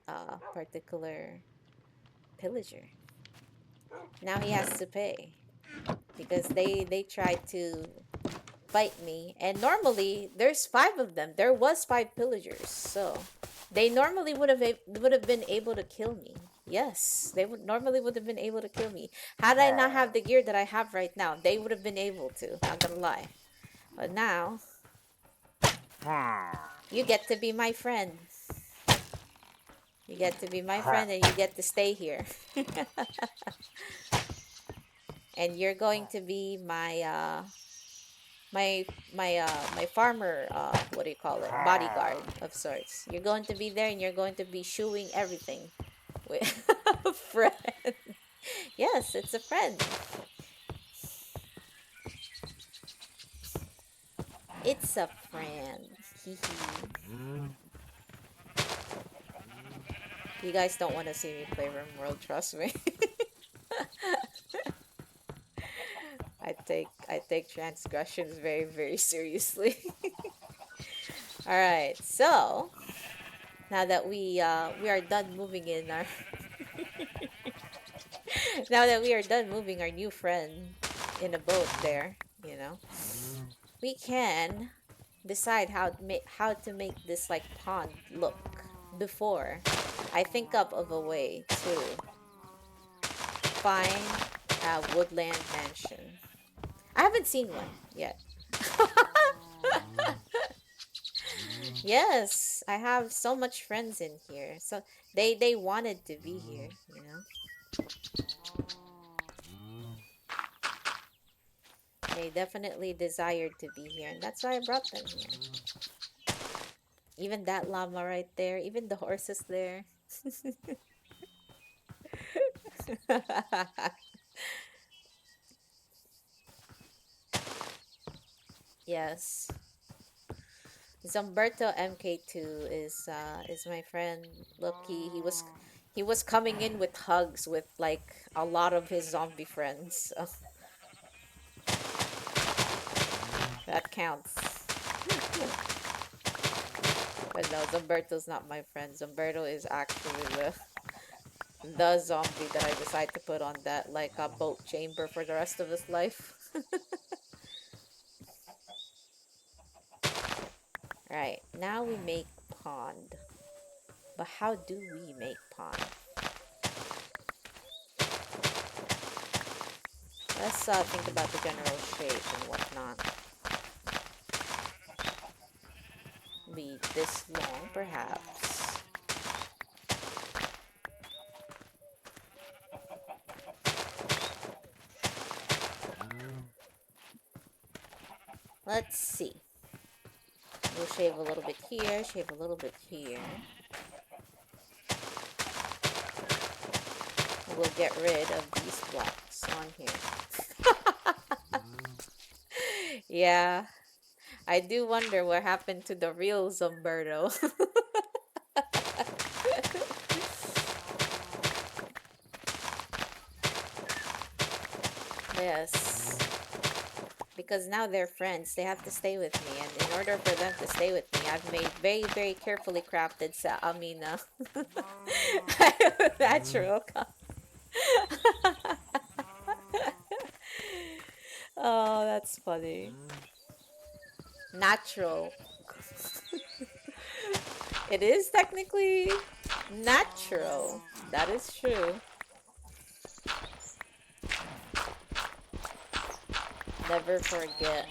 particular pillager. Now he has to pay because they tried to fight me, and normally there's five of them. There was five pillagers, so they normally would have been able to kill me. Yes, they would have been able to kill me. Had I not have the gear that I have right now, they would have been able to. Not gonna lie. But now you get to be my friend. You get to be my friend, and you get to stay here. And you're going to be my farmer, what do you call it, bodyguard of sorts. You're going to be there and you're going to be shooing everything with a friend. Yes, it's a friend. It's a friend. Hee hee. You guys don't want to see me play RimWorld, trust me. I take transgressions very, very seriously. All right, so now that we are done moving in our now that we are done moving our new friend in a boat there, we can decide how to make this like pond look before I think up of a way to find a woodland mansion. I haven't seen one yet. Yes, I have so much friends in here. So they wanted to be here. They definitely desired to be here, and that's why I brought them here. Even that llama right there, even the horses there. Yes. Zumberto MK2 is my friend. Look, he was coming in with hugs with like a lot of his zombie friends. So that counts. no, Zumberto's not my friend. Zumberto is actually the zombie that I decide to put on that like a boat chamber for the rest of his life. Right, now we make pond. But how do we make pond? Let's think about the general shape and whatnot. Be this long, perhaps. Let's see. We'll shave a little bit here, shave a little bit here. We'll get rid of these blocks on here. Yeah, I do wonder what happened to the real Zumberto. Yes. Because now they're friends, they have to stay with me, and in order for them to stay with me, I've made very, very carefully crafted natural. Oh, that's funny. Natural. It is technically natural. That is true. Never forget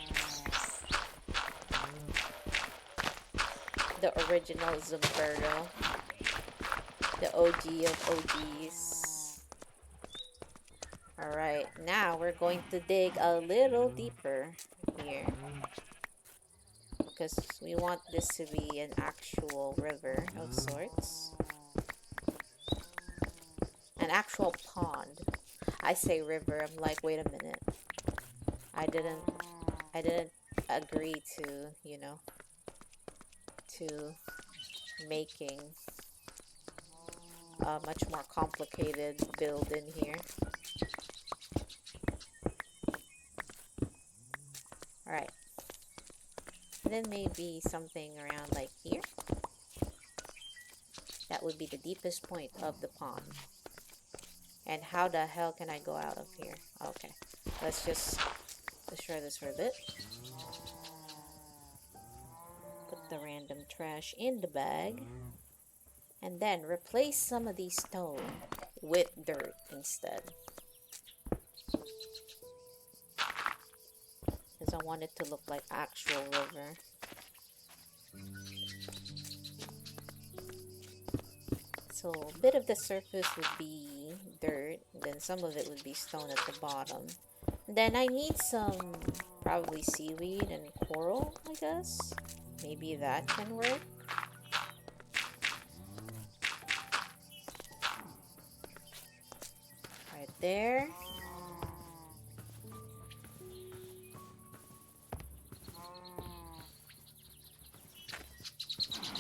the original Zumberto. The OG of OGs. Alright, now we're going to dig a little deeper here. Because we want this to be an actual river of sorts. An actual pond. I say river, I'm like, wait a minute. I didn't agree to, you know, to making a much more complicated build in here. Alright. Then maybe something around like here. That would be the deepest point of the pond. And how the hell can I go out of here? Okay. Let's just destroy this for a bit. Put the random trash in the bag. And then replace some of these stone with dirt instead. Because I want it to look like actual river. So a bit of the surface would be dirt, then some of it would be stone at the bottom. Then I need some probably seaweed and coral, I guess. Maybe that can work. Right there.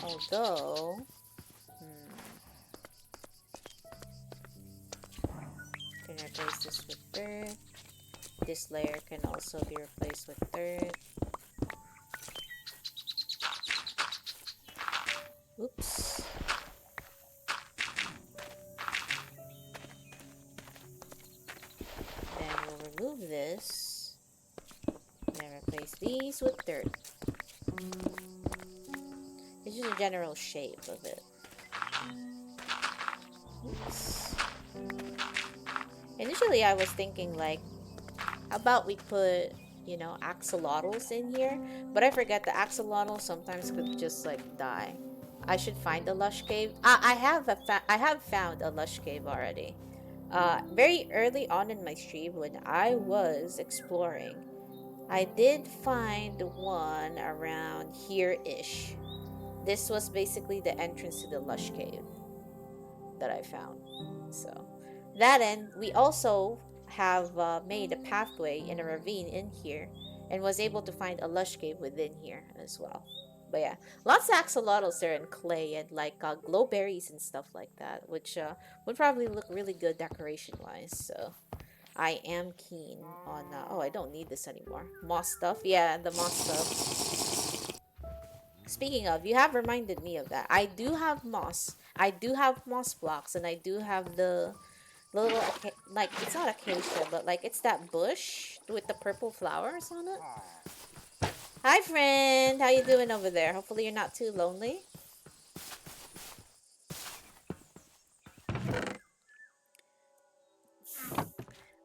Although, can replace this with dirt. This layer can also be replaced with dirt. Oops. Then we'll remove this. Then replace these with dirt. It's just a general shape of it. Oops. Initially, I was thinking like, how about we put, you know, axolotls in here? But I forget the axolotl sometimes could just like die. I should find a lush cave. I have found a lush cave already. Very early on in my stream when I was exploring, I did find one around here-ish. This was basically the entrance to the lush cave that I found. So that end, we also have made a pathway in a ravine in here and was able to find a lush cave within here as well. But yeah, lots of axolotls there and clay and like glowberries and stuff like that, which would probably look really good decoration wise. So I am keen on oh, I don't need this anymore. Moss stuff. Yeah, the moss stuff. Speaking of, you have reminded me of that. I do have moss. I do have moss blocks, and I do have the little like it's not acacia, but like it's that bush with the purple flowers on it. Hi, friend. How you doing over there? Hopefully you're not too lonely.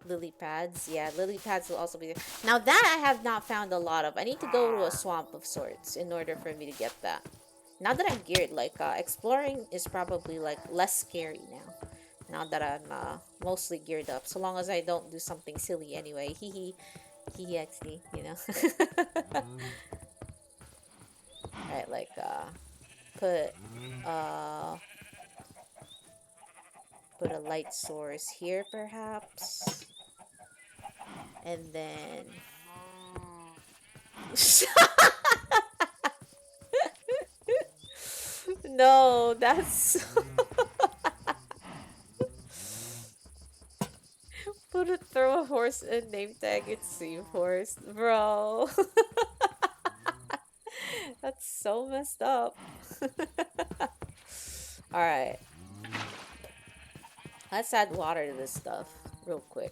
Lily pads. Yeah, lily pads will also be there. Now that I have not found a lot of. I need to go to a swamp of sorts in order for me to get that. Now that I'm geared, like, exploring is probably, like, less scary now. Now that I'm, mostly geared up. So long as I don't do something silly anyway. Hee hee XD, you know? Right, like, put, uh, put a light source here, perhaps. And then... No, that's... Put it throw a horse and name tag it Seahorse. Bro. That's so messed up. Alright. Let's add water to this stuff real quick.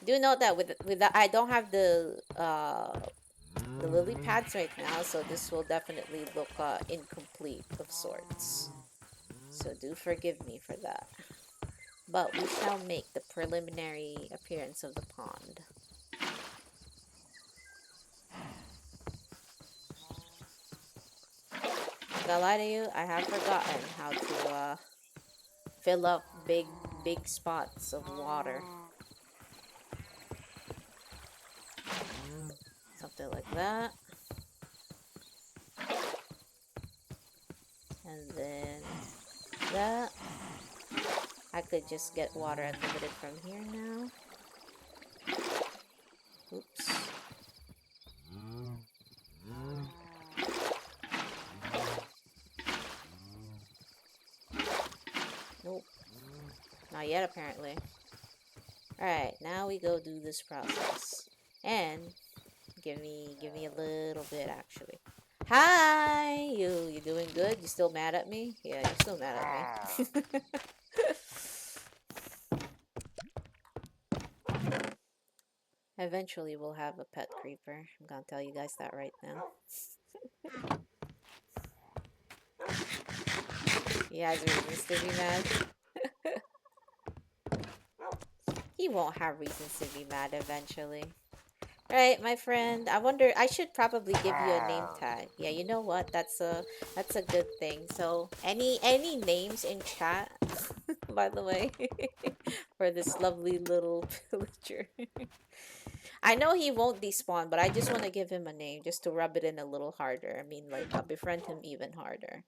Do note that with that I don't have the lily pads right now, so this will definitely look incomplete of sorts. So do forgive me for that. But we shall make the preliminary appearance of the pond. Not gonna lie to you, I have forgotten how to fill up big spots of water. Something like that. And then that. I could just get water unlimited from here now. Oops. Nope. Not yet, apparently. Alright, now we go do this process. And give me a little bit, actually. Hi! You doing good? You still mad at me? Yeah, you're still mad at me. Eventually, we'll have a pet creeper. I'm gonna tell you guys that right now. He has reasons to be mad. He won't have reasons to be mad eventually. Right, my friend. I wonder, I should probably give you a name tag. Yeah, you know what? That's a good thing. So, any names in chat, by the way, for this lovely little villager. I know he won't despawn, but I just want to give him a name just to rub it in a little harder. I mean, like, I'll befriend him even harder.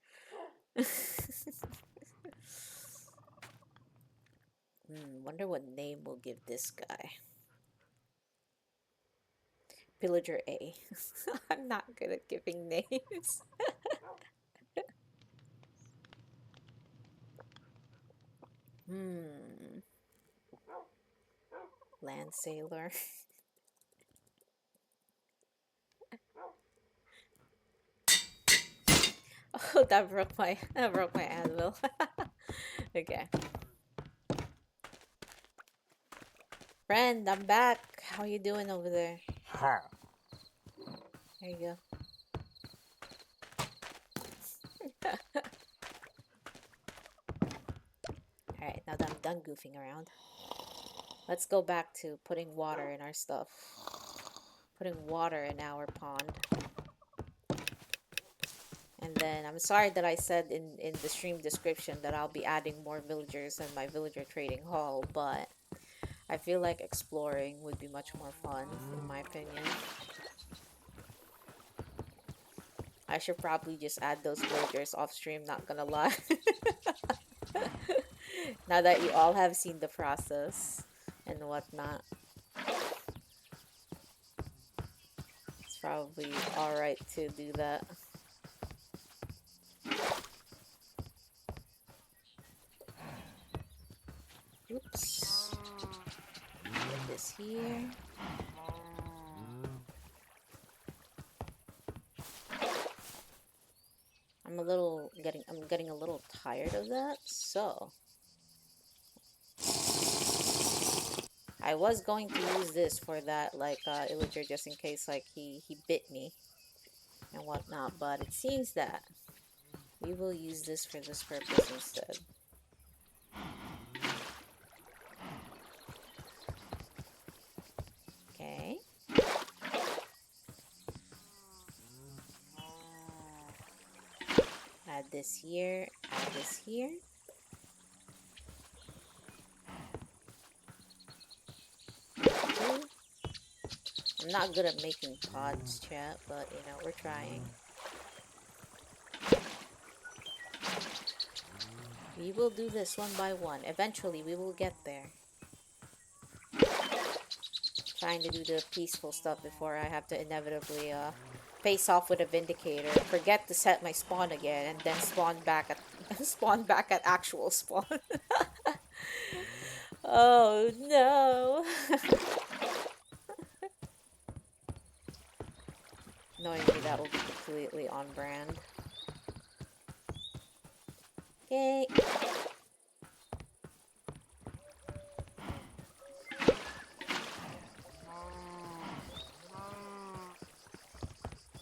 Wonder what name we'll give this guy. Pillager A. I'm not good at giving names. Land Sailor. Oh, that broke my anvil. Okay. Friend, I'm back. How you doing over there? There you go. Alright, now that I'm done goofing around, let's go back to putting water in our stuff. Putting water in our pond. And then, I'm sorry that I said in the stream description that I'll be adding more villagers in my villager trading hall, but I feel like exploring would be much more fun, in my opinion. I should probably just add those villagers off stream, not gonna lie. Now that you all have seen the process and whatnot. It's probably alright to do that. Oops. Put this here. I'm getting a little tired of that, so I was going to use this for that, like, illager, just in case, like, he bit me and whatnot, but it seems that we will use this for this purpose instead. Okay. Add this here, add this here. I'm not good at making pods, chat, but you know, we're trying. We will do this one by one. Eventually, we will get there. Trying to do the peaceful stuff before I have to inevitably face off with a Vindicator. Forget to set my spawn again, and then spawn back at spawn back at actual spawn. Oh no! Knowingly, that will be completely on brand. Okay.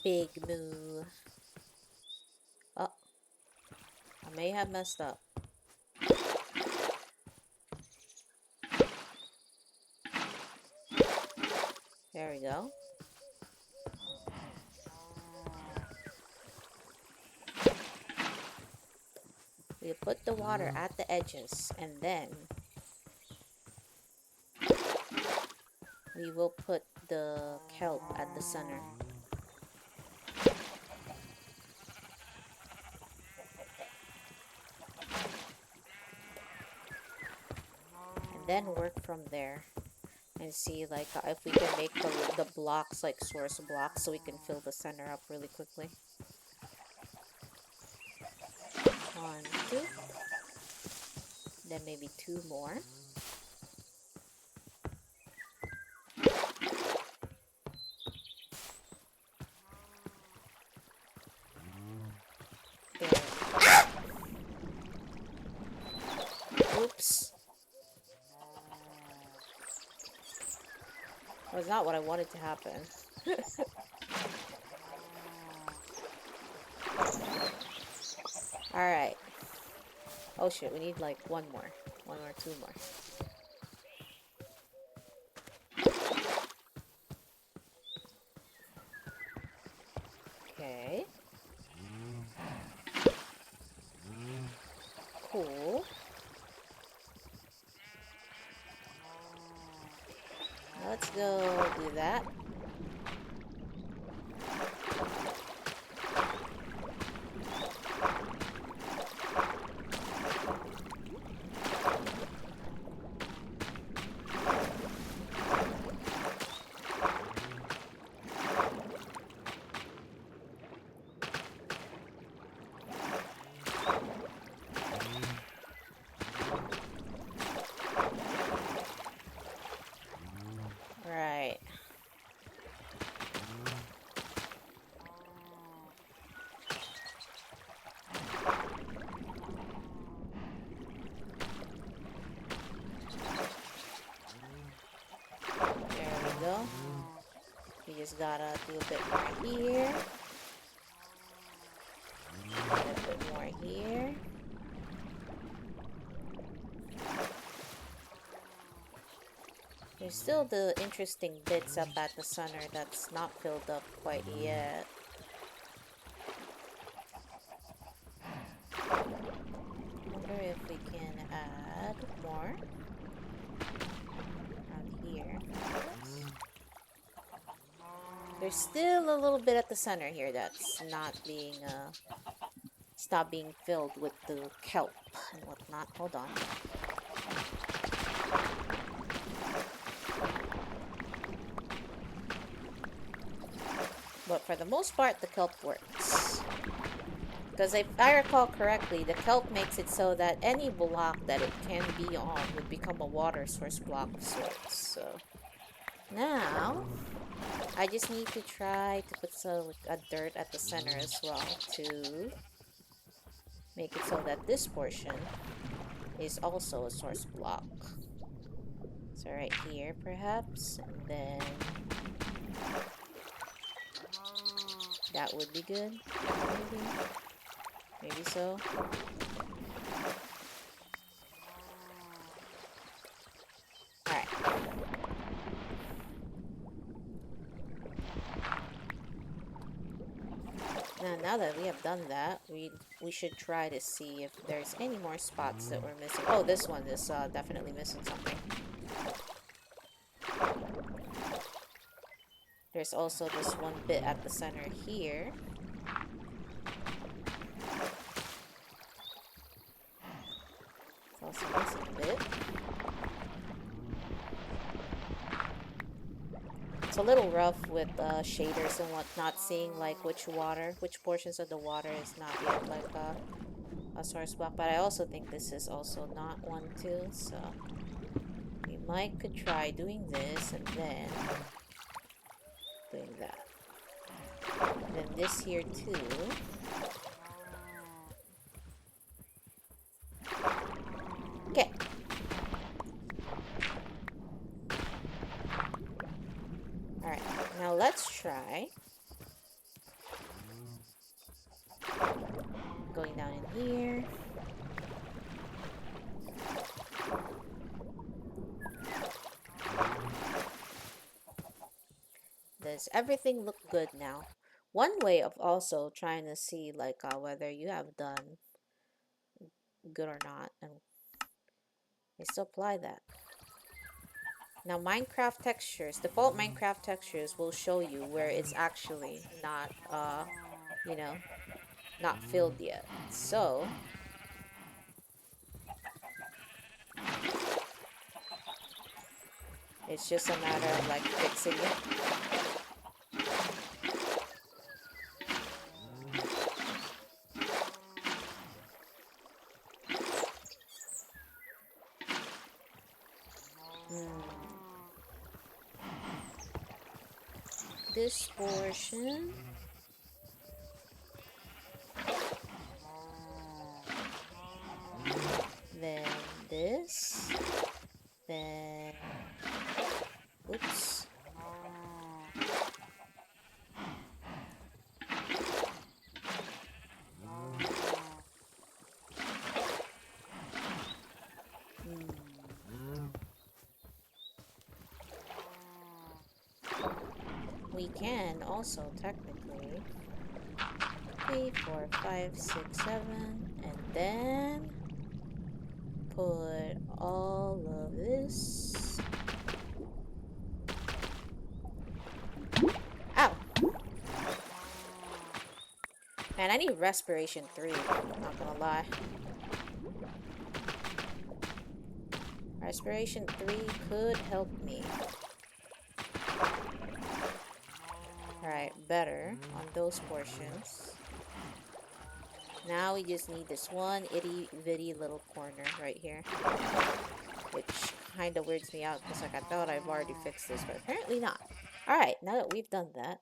Big moo. Oh. I may have messed up. There we go. We put the water at the edges, and then we will put the kelp at the center. And then work from there. And see, like, if we can make the blocks, like, source blocks, so we can fill the center up really quickly. 1, 2. Then maybe 2 more. There. Oops. That was not what I wanted to happen. Alright. Oh shit, we need like 1 more. 1 or 2 more. Okay. Cool. Let's go do that. Right. There we go. We just gotta do a bit more here. A bit more here. There's still the interesting bits up at the center that's not filled up quite yet. Wonder if we can add more around here. There's still a little bit at the center here that's not being stop being filled with the kelp and whatnot. Hold on. But for the most part, the kelp works. Because if I recall correctly, the kelp makes it so that any block that it can be on would become a water source block of sorts. So now I just need to try to put some dirt at the center as well too. make it so that this portion is also a source block. So right here, perhaps, and then that would be good. Maybe so. Alright. Now that we have done that, we should try to see if there's any more spots that we're missing. Oh, this one is definitely missing something. There's also this one bit at the center here. It's also missing a bit. It's a little rough with shaders and whatnot, seeing like which portions of the water is not yet like a source block. But I also think this is also not one too, so we could try doing this and then doing that. And then this here too. Okay. Alright, now let's try going down in here. Does everything look good now? One way of also trying to see like whether you have done good or not, and is to apply that. Now Minecraft textures, default Minecraft textures will show you where it's actually not you know, not filled yet. So it's just a matter of like fixing it. This portion. Then this. Then... Oops. We can also technically 3, 4, 5, 6, 7, and then put all of this. Ow! Man, I need respiration 3, not gonna lie. Respiration 3 could help me. Alright, better on those portions. Now we just need this one itty bitty little corner right here. Which kind of weirds me out because like I thought I've already fixed this, but apparently not. Alright, now that we've done that,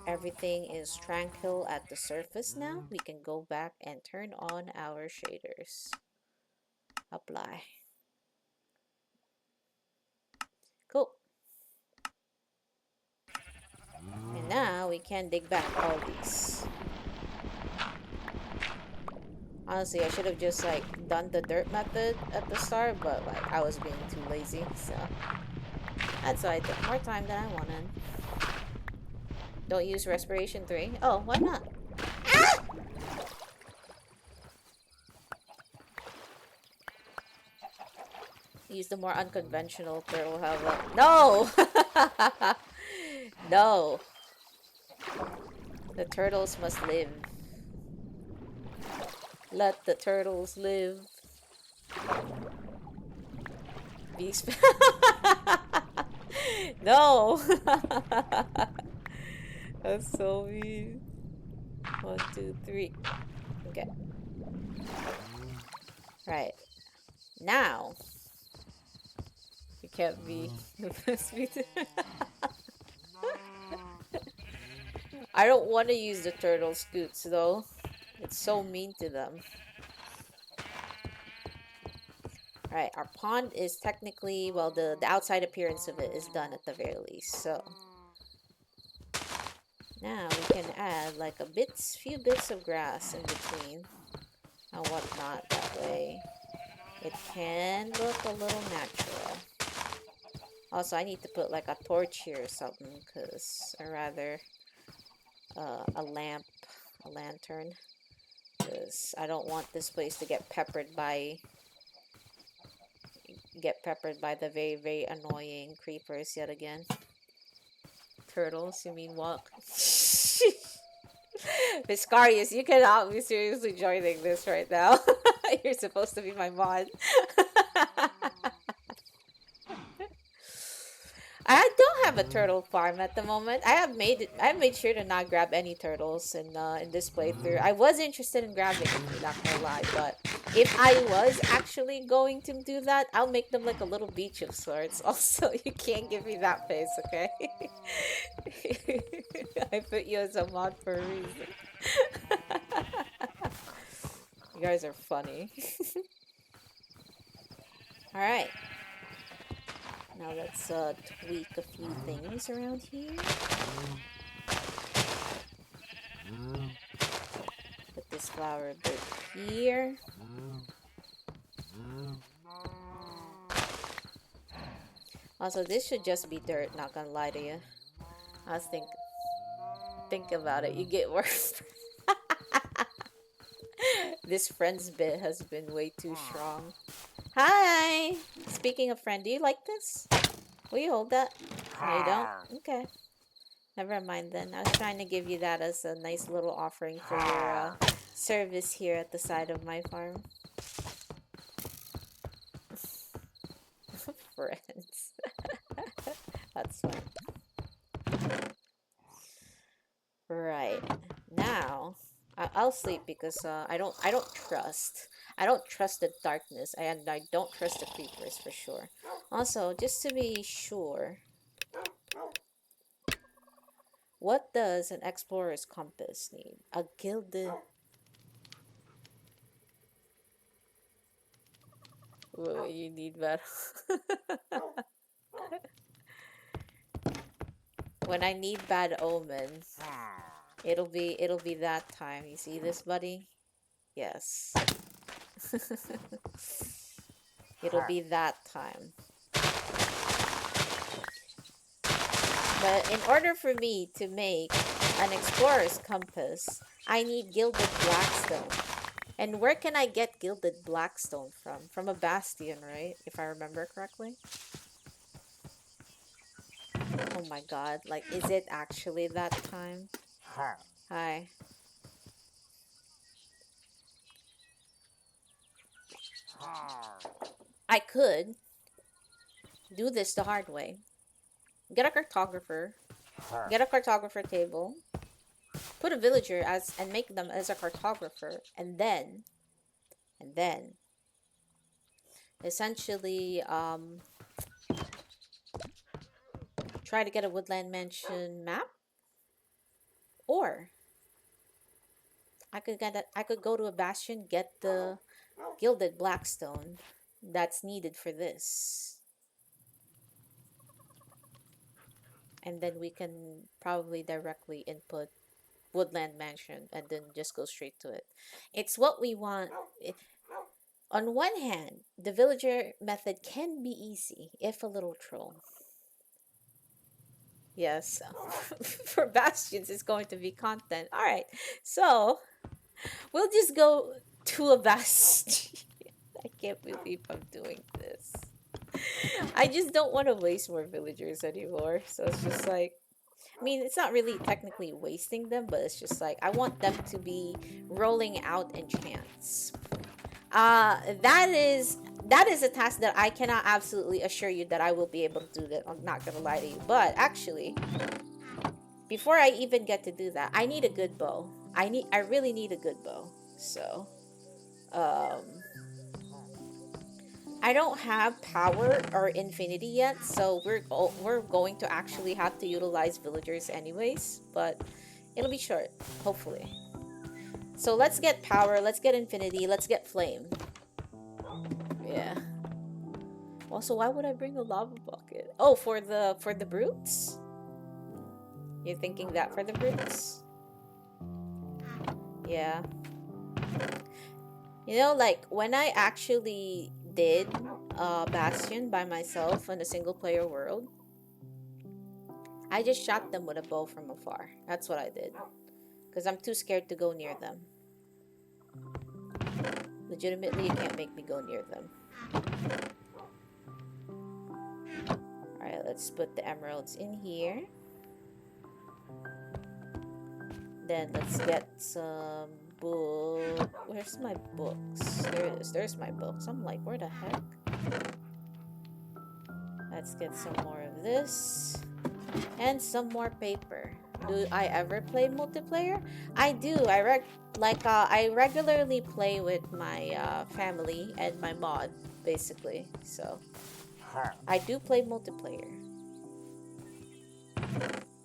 everything is tranquil at the surface now. We can go back and turn on our shaders. Apply. Cool. And now we can dig back all these. Honestly, I should have just like done the dirt method at the start, but like I was being too lazy, so that's why I took more time than I wanted. Don't use respiration 3. Oh, why not? Ah! Use the more unconventional turtle have a... No! No! The turtles must live. Let the turtles live. Beast. No! That's so mean. 1, 2, 3. Okay. Right. Now. You can't be the best beast. I don't want to use the turtle scoots though. It's so mean to them. Alright, our pond is technically, well, the outside appearance of it is done at the very least. So now we can add like few bits of grass in between and whatnot. That way it can look a little natural. Also, I need to put like a torch here or something, or rather a lantern, because I don't want this place to get peppered by the very, very annoying creepers yet again. Turtles, you mean what? Viscarius, you cannot be seriously joining this right now. You're supposed to be my mod. I don't have a turtle farm at the moment. I have made sure to not grab any turtles in this playthrough. I was interested in grabbing them, not gonna lie, but if I was actually going to do that, I'll make them like a little beach of sorts. Also, you can't give me that face, okay? I put you as a mod for a reason. You guys are funny. Alright. Now let's tweak a few things around here. Put this flower a bit here. Also, this should just be dirt, not gonna lie to you. I was think about it, you get worse. This friend's bit has been way too strong. Hi! Speaking of friend, do you like this? Will you hold that? No, you don't? Okay. Never mind then. I was trying to give you that as a nice little offering for your service here at the side of my farm. Friends. That's fun. Right. Now, I'll sleep because I don't trust the darkness, and I don't trust the creepers for sure. Also, just to be sure, what does an explorer's compass need? A gilded... Whoa, you need that. When I need bad omens, it'll be that time. You see this, buddy? Yes. It'll be that time. But in order for me to make an explorer's compass, I need gilded blackstone. And where can I get gilded blackstone from? From a bastion, right? If I remember correctly. Oh my god, like, is it actually that time? Hi. I could do this the hard way. Get a cartographer. Get a cartographer table. Put a villager and make them as a cartographer. And then essentially, try to get a woodland mansion map. Or I could go to a bastion, get the gilded blackstone that's needed for this. And then we can probably directly input woodland mansion and then just go straight to it. It's what we want. On one hand, the villager method can be easy, if a little troll. Yes, for bastions it's going to be content. Alright, so we'll just go to a bastion. I can't believe I'm doing this. I just don't want to waste more villagers anymore. So it's just like, I mean, it's not really technically wasting them, but it's just like, I want them to be rolling out enchants. That is a task that I cannot absolutely assure you that I will be able to do that. I'm not gonna lie to you. But actually, before I even get to do that, I need a good bow. I really need a good bow. So, I don't have power or infinity yet, so we're going to actually have to utilize villagers anyways, but it'll be short, hopefully. So let's get power, let's get infinity, let's get flame. Yeah. Also, why would I bring a lava bucket? Oh, for the brutes? You're thinking that for the brutes? Yeah. You know, like when I actually did Bastion by myself in a single player world, I just shot them with a bow from afar. That's what I did. Because I'm too scared to go near them. Legitimately, you can't make me go near them. Alright, let's put the emeralds in here. Then let's get some book. Where's my books? There it is. There's my books. I'm like, where the heck? Let's get some more of this. And some more paper. Do I ever play multiplayer? I do. I regularly play with my family and my mod, basically. So I do play multiplayer.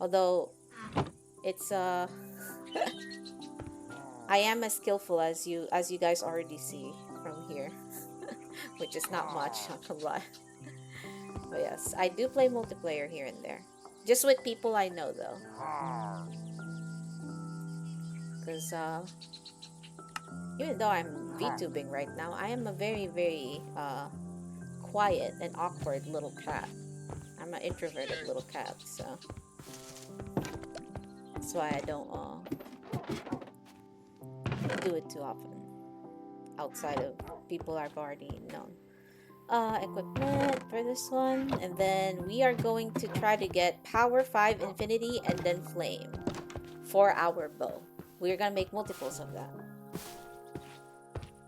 Although it's I am as skillful as you guys already see from here, which is not much, not gonna lie. But yes, I do play multiplayer here and there, just with people I know though. Because even though I'm VTubing right now, I am a very quiet and awkward little cat. I'm an introverted little cat, so that's why I don't do it too often outside of people I've already known. Equipment for this one, and then we are going to try to get power 5 infinity and then flame for our bow. We're gonna make multiples of that,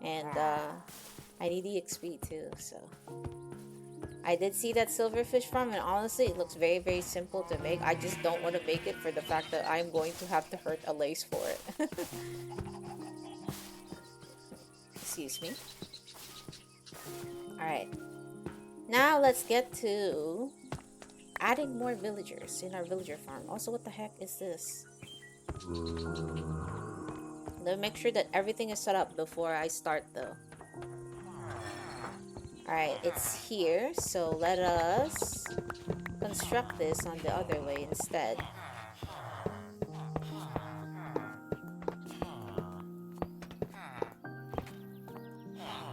and I need EXP too, so I did see that silverfish farm, and honestly it looks very simple to make. I just don't want to make it for the fact that I'm going to have to hurt a lace for it. Excuse me. Alright, now let's get to adding more villagers in our villager farm. Also, what the heck is this? Let me make sure that everything is set up before I start though. Alright, it's here, so let us construct this on the other way instead.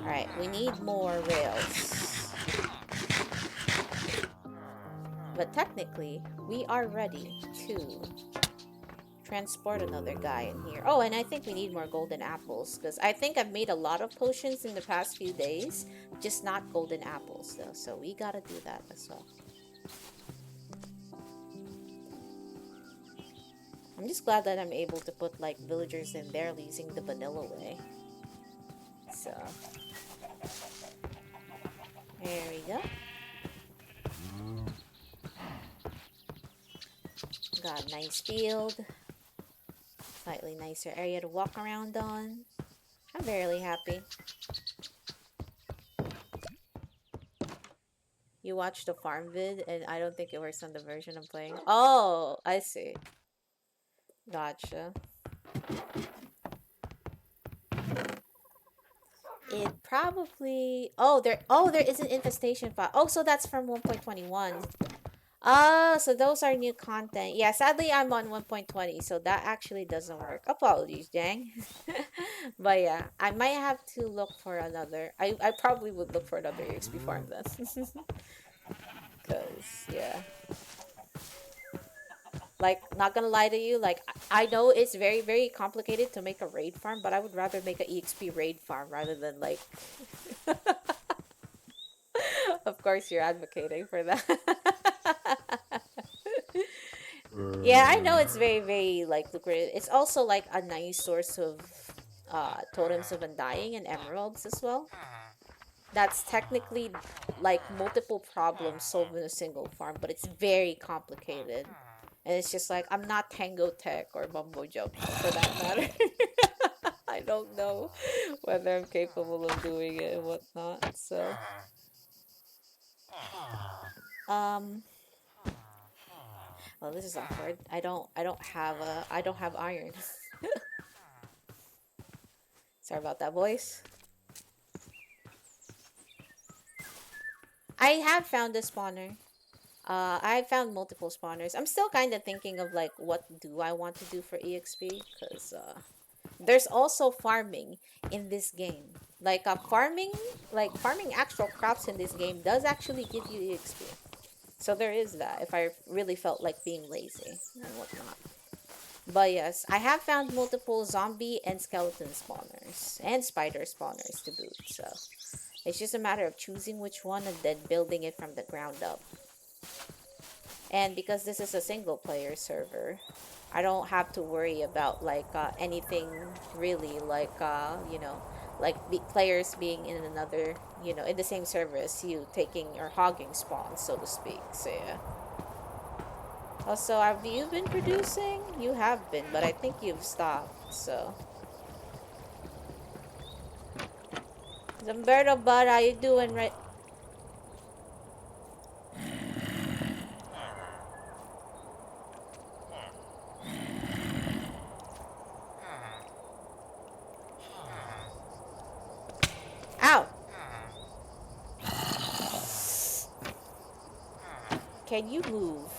Alright, we need more rails. But technically, we are ready to transport another guy in here. Oh, and I think we need more golden apples, because I think I've made a lot of potions in the past few days, just not golden apples though, so we gotta do that as well. I'm just glad that I'm able to put like villagers in there using the vanilla way. So there we go. Got a nice field. Slightly nicer area to walk around on. I'm very happy. You watched the farm vid and I don't think it works on the version I'm playing. Oh, I see. Gotcha. It probably... Oh, there is an infestation file. Oh, so that's from 1.21. Ah, so those are new content. Yeah, sadly I'm on 1.20, so that actually doesn't work. Apologies, Jang. But yeah, I might have to look for another. I probably would look for another EXP farm then. Because, yeah. Like, not gonna lie to you, like, I know it's very complicated to make a raid farm, but I would rather make an EXP raid farm rather than, like... Of course, you're advocating for that. Yeah, I know it's very, like, lucrative. It's also, like, a nice source of totems of undying and emeralds as well. That's technically, like, multiple problems solved in a single farm, but it's very complicated. And it's just like, I'm not Tango Tech or Mumbo Jumbo for that matter. I don't know whether I'm capable of doing it and whatnot, so... Well, this is awkward. I don't have iron. Sorry about that voice. I have found a spawner. I found multiple spawners. I'm still kind of thinking of like what do I want to do for EXP, because there's also farming in this game. Like farming actual crops in this game does actually give you EXP. So there is that if I really felt like being lazy and whatnot. But yes, I have found multiple zombie and skeleton spawners and spider spawners to boot. So it's just a matter of choosing which one and then building it from the ground up. And because this is a single player server, I don't have to worry about like anything really like like players being in another, in the same server as you, taking or hogging spawns, so to speak. So yeah. Also, have you been producing? You have been, but I think you've stopped. So Zamberto bud, how you doing right? Ow! Can you move?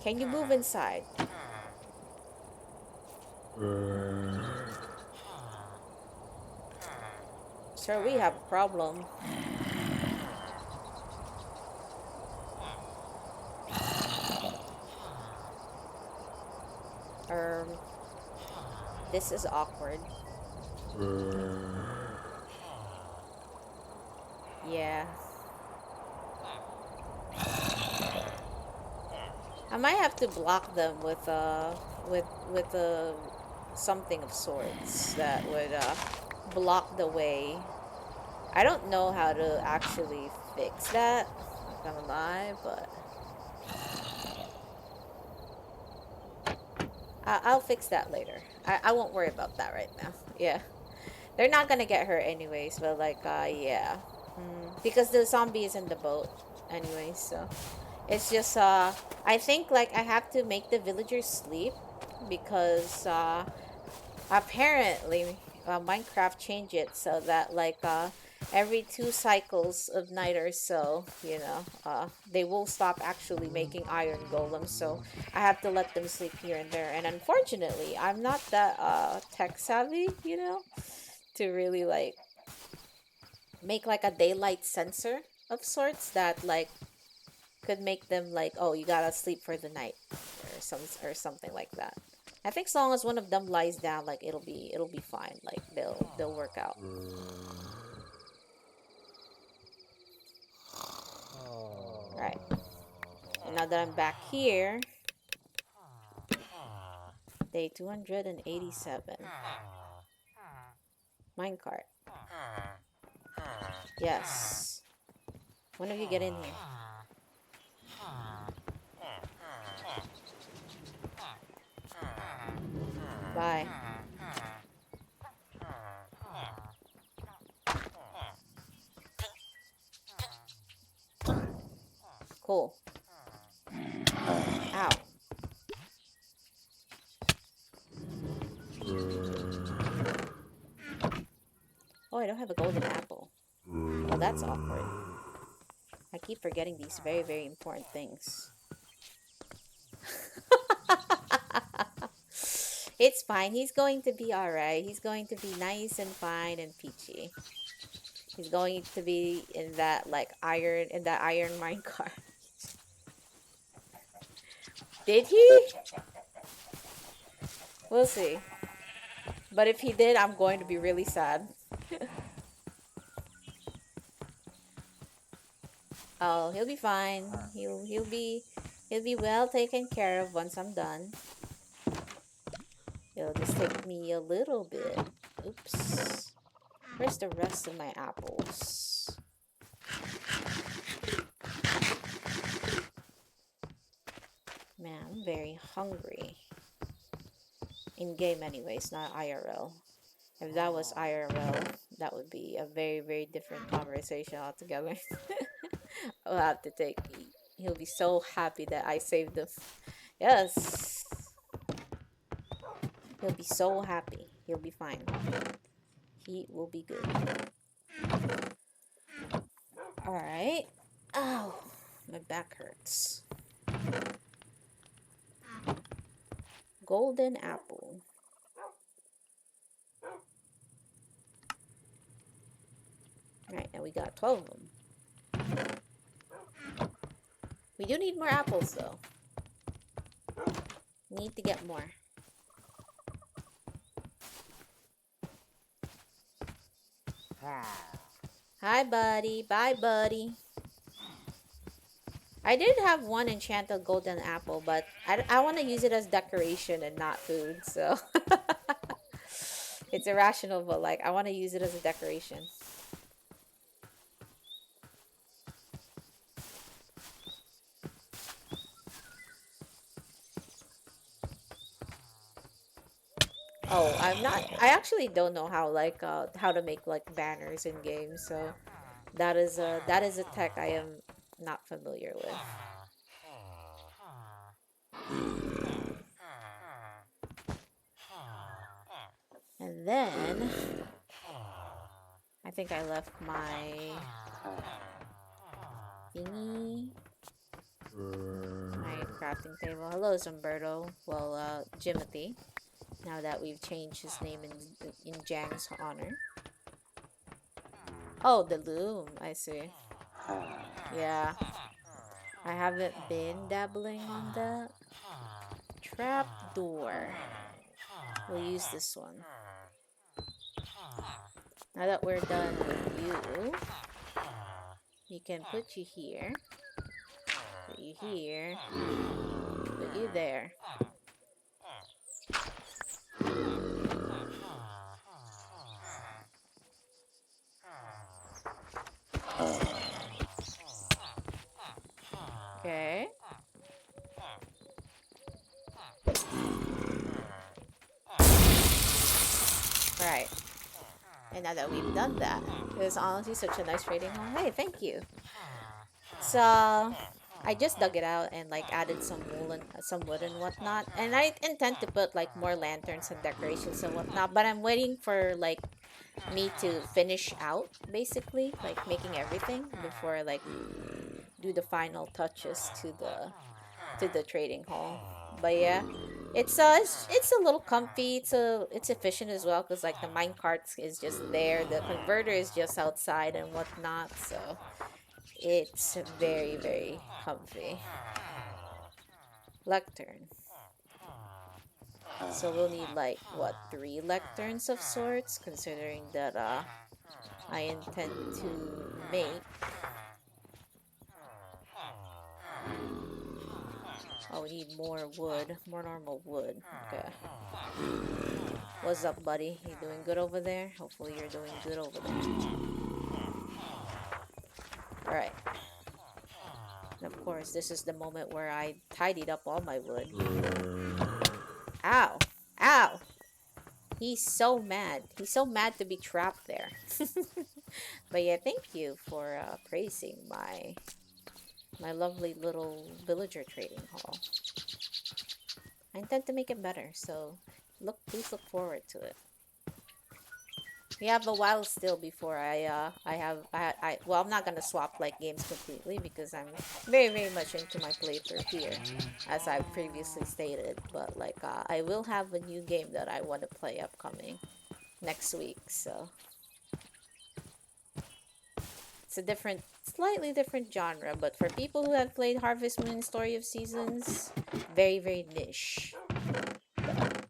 Can you move inside? Sir, we have a problem. Um, this is awkward. Yeah. I might have to block them with with something of sorts that would block the way. I don't know how to actually fix that, not gonna lie, but I'll fix that later. I won't worry about that right now. Yeah. They're not gonna get hurt anyways, but like, yeah. Because the zombie is in the boat anyways, so. It's just, I think like I have to make the villagers sleep because, apparently, Minecraft changed it so that like, every 2 cycles of night or so, they will stop actually making iron golems, so I have to let them sleep here and there. And unfortunately, I'm not that tech savvy, to really like make like a daylight sensor of sorts that like could make them like, oh, you gotta sleep for the night or something like that. I think as long as one of them lies down, like it'll be fine. Like they'll work out. Right. And now that I'm back here, day 287. Minecart. Yes. When of you get in here? Bye. Cool. Ow. Oh, I don't have a golden apple. Well, that's awkward. I keep forgetting these very, very important things. It's fine. He's going to be alright. He's going to be nice and fine and peachy. He's going to be in that like iron minecart. Did he? We'll see. But if he did, I'm going to be really sad. Oh, he'll be fine. He'll be well taken care of once I'm done. It'll just take me a little bit. Oops. Where's the rest of my apples? Man, I'm very hungry. In game anyways, not IRL. If that was IRL, that would be a very, very different conversation altogether. I'll have to take. He'll be so happy that I saved him. Yes. He'll be so happy. He'll be fine. He will be good. Alright. Ow. My back hurts. Golden apple. Alright, now we got 12 of them. We do need more apples, though. Need to get more. Hi, buddy. Bye, buddy. I did have one enchanted golden apple, but I want to use it as decoration and not food, so... It's irrational, but, like, I want to use it as a decoration. Oh, I actually don't know how, like, how to make, like, banners in games, so that is a tech I am not familiar with. And then I think I left my thingy, my crafting table. Hello, Zumberto. Well, Jimothy. Now that we've changed his name in Jang's honor. Oh, the loom. I see. Yeah. I haven't been dabbling on that. Trapdoor. We'll use this one. Now that we're done with you can put you here. Put you here. Put you there. Okay. Right. And now that we've done that, it was honestly such a nice trading home. Hey, thank you. So, I just dug it out and like added some wood and whatnot. And I intend to put like more lanterns and decorations and whatnot. But I'm waiting for like me to finish out basically, like making everything before I like do the final touches to the trading hall. But yeah, it's a little comfy. It's efficient as well because like the minecart is just there, the converter is just outside and whatnot. So it's very very comfy. Lectern. So we'll need like what 3 lecterns of sorts, considering that I intend to make. Oh, we need more wood. More normal wood. Okay. What's up, buddy? You doing good over there? Hopefully you're doing good over there. Alright. And of course, this is the moment where I tidied up all my wood. Ow! Ow! He's so mad. He's so mad to be trapped there. But yeah, thank you for praising my lovely little villager trading hall. I intend to make it better, so please look forward to it. We have a while still before well, I'm not gonna swap like games completely because I'm very very much into my playthrough here, as I've previously stated. But like I will have a new game that I want to play upcoming next week, so it's a slightly different genre. But for people who have played Harvest Moon Story of Seasons, very very niche. But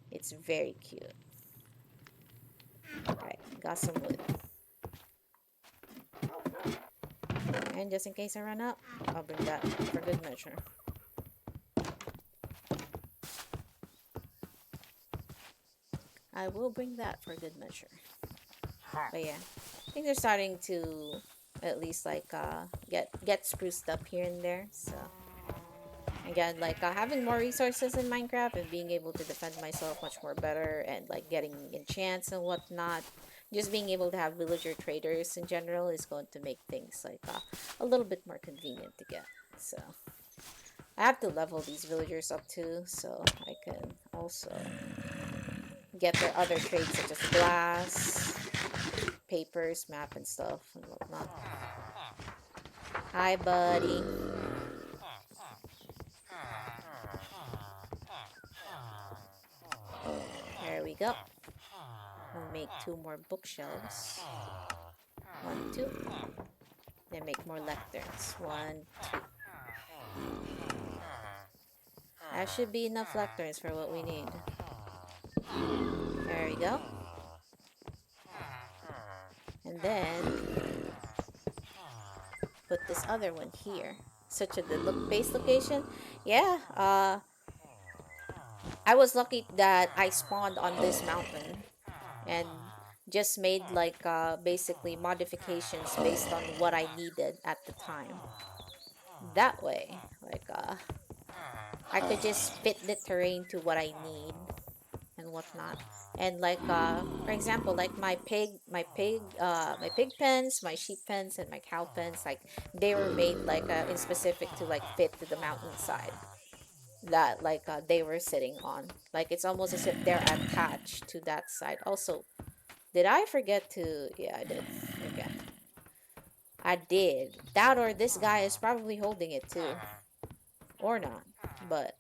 it's very cute. Alright, got some wood. And just in case I run out, I'll bring that for good measure. I will bring that for good measure. But yeah, I think they're starting to at least like get spruced up here and there. So again, like having more resources in Minecraft and being able to defend myself much more better, and like getting enchants and whatnot, just being able to have villager traders in general is going to make things like a little bit more convenient to get. So I have to level these villagers up too, so I can also get their other trades such as glass, papers, map, and stuff and whatnot. Hi, buddy. There we go. We'll make 2 more bookshelves. 1, 2. Then make more lecterns. 1, 2. That should be enough lecterns for what we need. There we go. And then put this other one here. Such a good base location. Yeah, I was lucky that I spawned on this mountain and just made like basically modifications based on what I needed at the time. That way, like I could just fit the terrain to what I need and whatnot. And like for example, like my pig pens, my sheep pens, and my cow pens, like they were made like in specific to like fit to the mountainside that like they were sitting on. Like it's almost as if they're attached to that side. Also, did I forget to? Yeah, I did. Okay, I did. That or this guy is probably holding it too, or not. But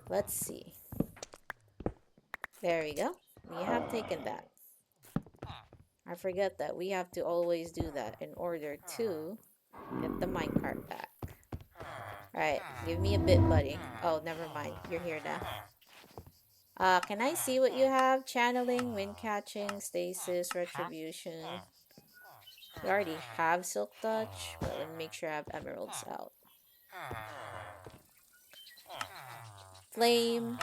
let's see. There we go. We have taken that. I forget that we have to always do that in order to get the minecart back. Alright, give me a bit, buddy. Oh, never mind. You're here now. Can I see what you have? Channeling, wind catching, stasis, retribution. We already have silk touch, but let me make sure I have emeralds out. Flame.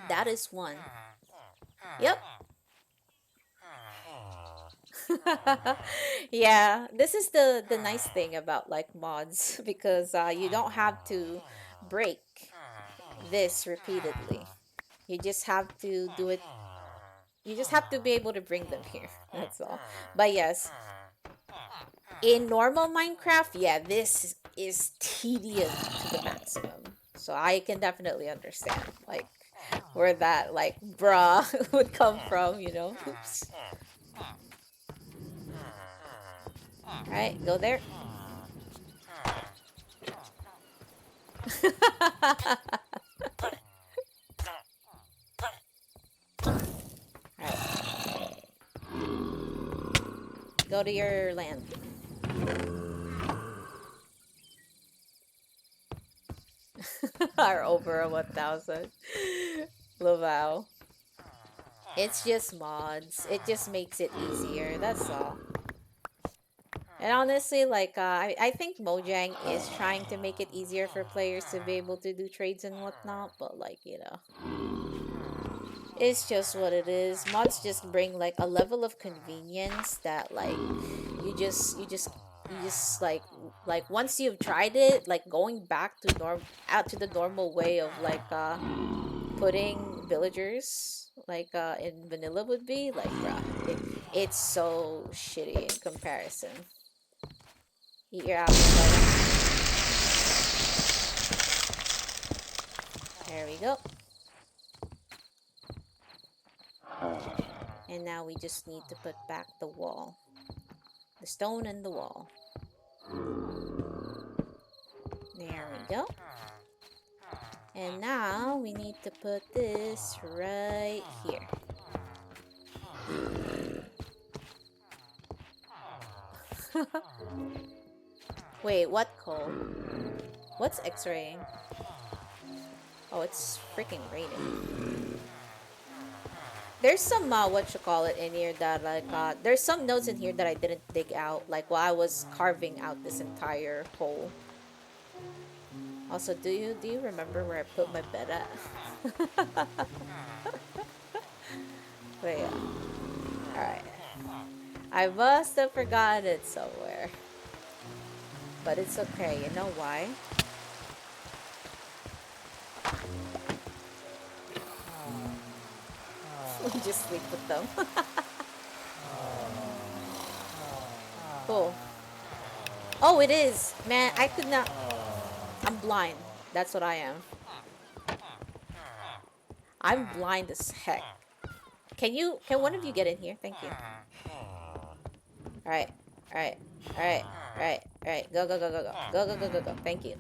That is 1. Yep. Yeah, this is the nice thing about like mods because you don't have to break this repeatedly. You just have to do it. You just have to be able to bring them here. That's all. But yes, in normal Minecraft, yeah, this is tedious to the maximum. So I can definitely understand like where that like bruh would come from, you know. Oops. Alright, go there. Alright. Go to your land. Are over 1,000. Lavau. It's just mods. It just makes it easier. That's all. And honestly, like, I think Mojang is trying to make it easier for players to be able to do trades and whatnot, but like, you know, it's just what it is. Mods just bring like a level of convenience that like you just like once you've tried it, like going back to out to the normal way of like putting villagers like in vanilla would be like bruh, it's so shitty in comparison. Eat your apple, buddy. There we go. And now we just need to put back the wall. The stone and the wall. There we go. And now we need to put this right here. Wait, what coal? What's X-raying? Oh, it's freaking raining. There's some what you call it in here that like there's some nodes in here that I didn't dig out like while I was carving out this entire hole. Also, do you remember where I put my bed at? Wait, alright. I must have forgotten it somewhere. But it's okay, you know why? We just sleep with them. Cool. Oh, it is! Man, I could not... I'm blind. That's what I am. I'm blind as heck. Can one of you get in here? Thank you. Alright. Alright. Alright. Alright. Alright. Go, go, go, go, go. Go, go, go, go, go. Thank you.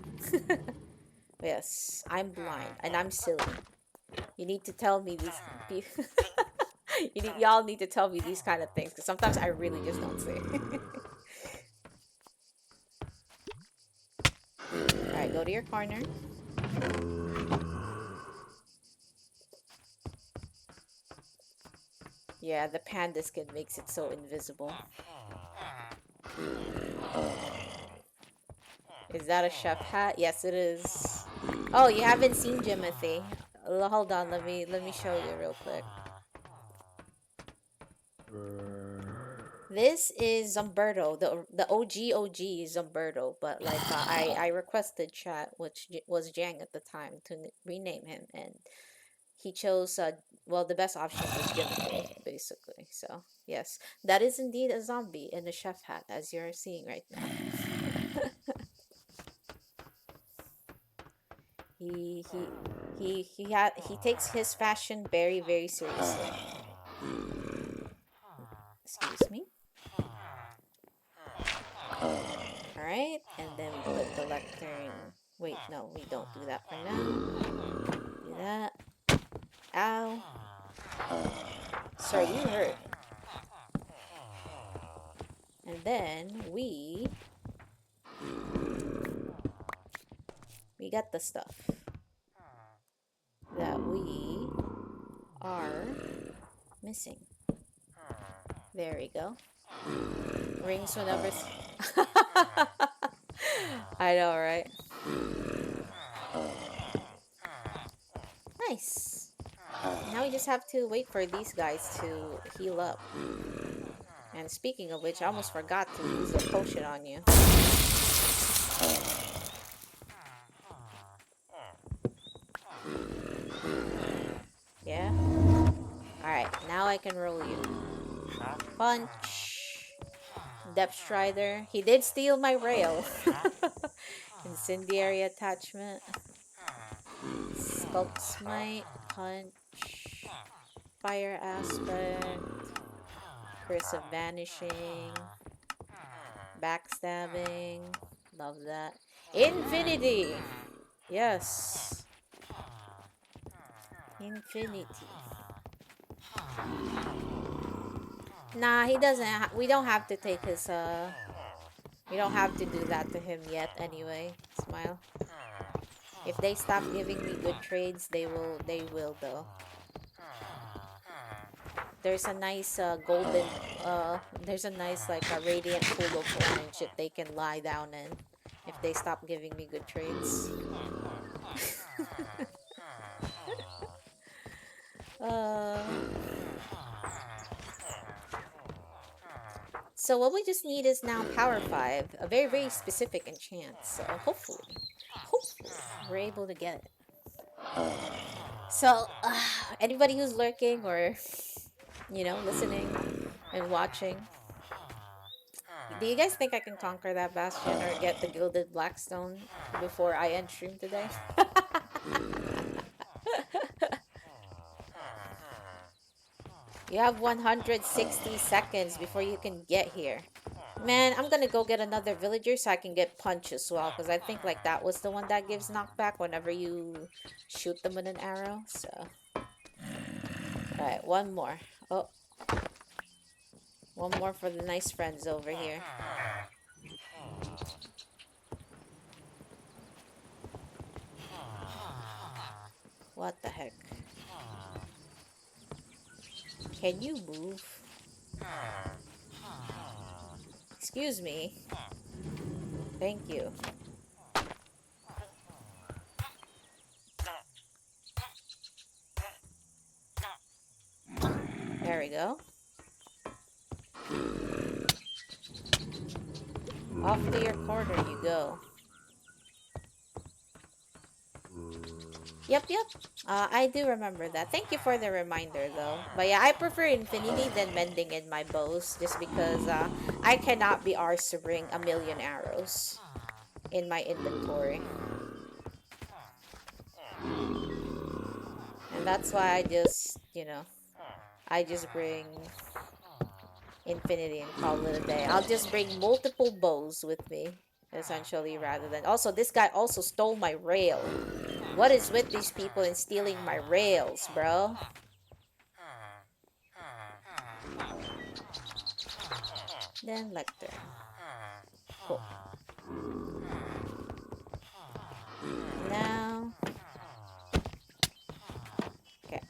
Yes, I'm blind and I'm silly. You need to tell me these. Y'all need to tell me these kind of things because sometimes I really just don't see. All right, go to your corner. Yeah, the panda skin makes it so invisible. Is that a chef hat? Yes, it is. Oh, you haven't seen Jimothy. Hold on, let me show you real quick. This is Zumberto, the OG is Zumberto, but like I requested chat, which was Jang at the time, to rename him, and he chose well, the best option was Jimothy, basically. So yes, that is indeed a zombie in a chef hat, as you're seeing right now. He takes his fashion very, very seriously. Excuse me. Alright, and then we put the lectern. Wait, no, we don't do that for now. Do that. Ow. Sir, you hurt. And then we got the stuff that we are missing. There we go. Rings whenever. I know, right? Nice. Now we just have to wait for these guys to heal up. And speaking of which, I almost forgot to use a potion on you. Yeah? Alright, now I can roll you. Punch. Depth Strider. He did steal my rail. Incendiary attachment. Sculpt Smite. Punch. Fire Aspect. Curse of Vanishing. Backstabbing. Love that. Infinity! Yes. Infinity. Nah, he doesn't. We don't have to take his, we don't have to do that to him yet anyway. Smile. If they stop giving me good trades, they will though. There's a nice, golden, there's a nice, like, a radiant pool of orange that they can lie down in if they stop giving me good trades. So what we just need is now Power 5, a very, very specific enchant. So hopefully we're able to get it. So anybody who's lurking or, you know, listening and watching, do you guys think I can conquer that Bastion or get the Gilded Blackstone before I end stream today? You have 160 seconds before you can get here. Man, I'm gonna go get another villager so I can get punch as well, because I think like that was the one that gives knockback whenever you shoot them with an arrow. So alright, one more. Oh, one more for the nice friends over here. What the heck? Can you move? Excuse me. Thank you. There we go. Off to your corner you go. Yep. I do remember that. Thank you for the reminder, though. But yeah, I prefer Infinity than Mending in my bows, just because I cannot be arsed to bring a million arrows in my inventory. That's why I just, I just bring infinity and call it a day. I'll just bring multiple bows with me, essentially, rather than... Also, this guy also stole my rail. What is with these people in stealing my rails, bro? Then lectern. Cool. Now... Okay.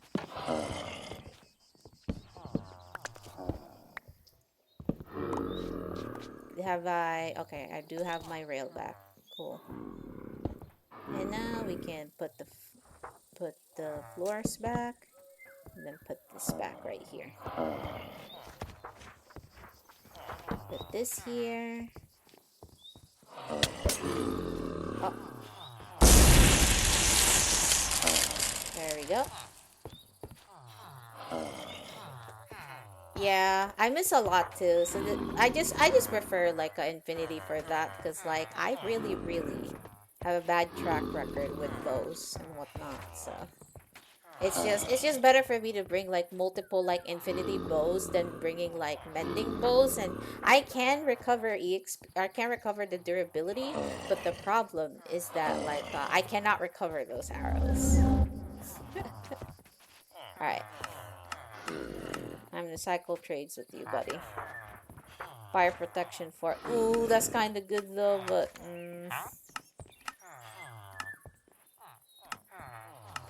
Have I... Okay, I do have my rail back. Cool. And now we can put the floors back. And then put this back right here. Put this here. Oh. There we go. Yeah, I miss a lot too. So I just prefer like an infinity for that, because like I really have a bad track record with those and whatnot. So it's just better for me to bring like multiple like infinity bows than bringing like mending bows. And I can recover I can recover the durability, but the problem is that like I cannot recover those arrows. All right. I'm gonna cycle trades with you, buddy. Fire protection for... Ooh, that's kind of good though, but...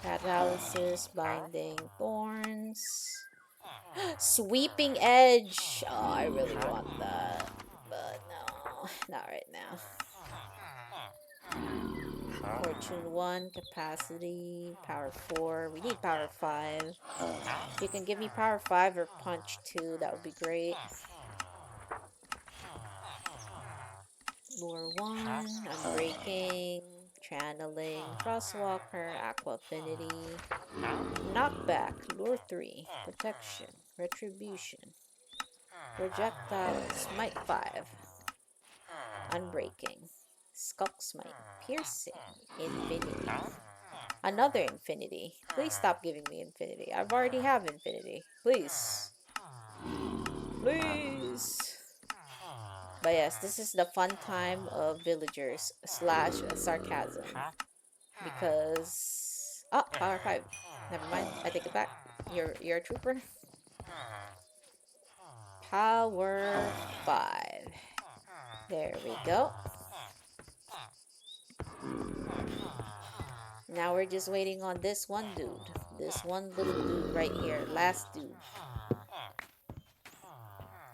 Paralysis, binding, thorns... Sweeping edge! Oh, I really want that. But no, not right now. Fortune 1, capacity, power 4. We need power 5. If you can give me power 5 or punch 2, that would be great. Lure 1, unbreaking, channeling, crosswalker, aqua affinity, knockback, lure 3, protection, retribution, projectile, smite 5, unbreaking, skulk smite, piercing, infinity, another infinity. Please stop giving me infinity. I've already have infinity. Please. Please. But yes, this is the fun time of villagers / sarcasm. Because... Oh, power 5. Never mind. I take it back. You're a trooper. Power 5. There we go. Now we're just waiting on this one dude. This one little dude right here. Last dude.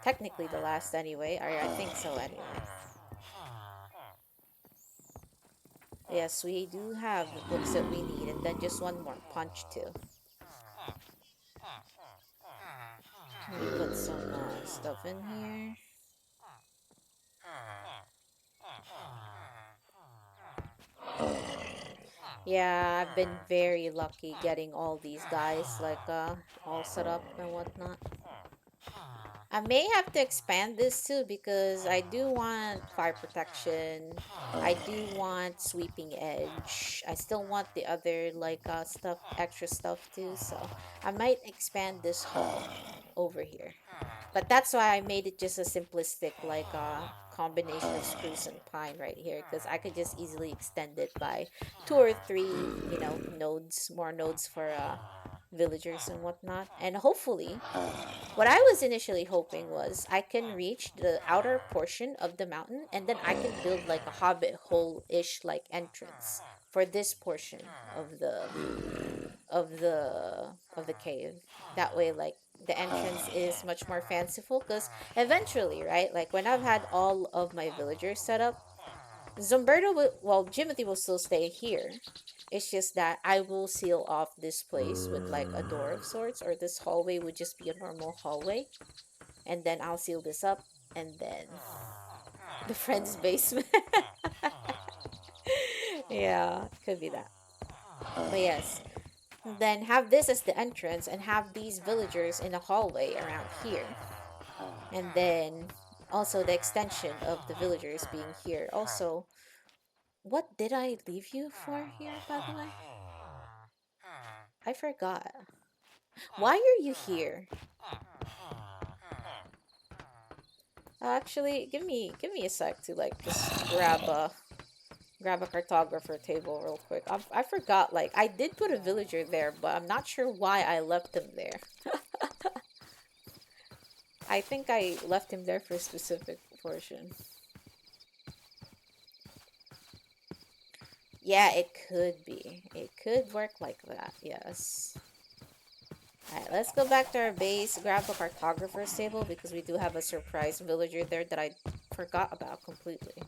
Technically the last anyway. Or I think so anyway. Yes, we do have the books that we need. And then just one more. Punch 2. Let me put some stuff in here. Yeah, I've been very lucky getting all these guys like all set up and whatnot. I may have to expand this too, because I do want fire protection. I do want sweeping edge. I still want the other like stuff, extra stuff too. So I might expand this hall over here. But that's why I made it just a simplistic like combination of spruce and pine right here, because I could just easily extend it by 2 or 3, nodes, more nodes for villagers and whatnot. And hopefully, what I was initially hoping was I can reach the outer portion of the mountain, and then I can build like a hobbit hole-ish like entrance for this portion of the cave. That way, like, the entrance is much more fanciful, because eventually, right, like when I've had all of my villagers set up, Zumberto will, well, Jimothy will still stay here. It's just that I will seal off this place with like a door of sorts, or this hallway would just be a normal hallway. And then I'll seal this up, and then the friend's basement. Yeah, could be that. But yes, then have this as the entrance, and have these villagers in a hallway around here. And then also the extension of the villagers being here. Also, what did I leave you for here, by the way? I forgot. Why are you here? Actually, give me a sec to like just grab a cartographer table real quick. I forgot, like, I did put a villager there, but I'm not sure why I left him there. I think I left him there for a specific portion. Yeah, it could be. It could work like that, yes. Alright, let's go back to our base, grab a cartographer's table, because we do have a surprise villager there that I forgot about completely.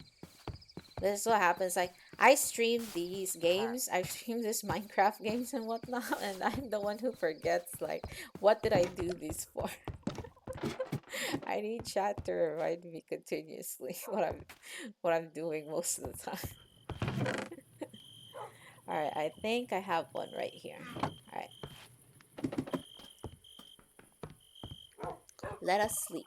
This is what happens. Like, I stream these games, I stream this Minecraft games and whatnot, and I'm the one who forgets, like, what did I do these for? I need chat to remind me continuously what I'm doing most of the time. Alright, I think I have one right here. Alright, let us sleep.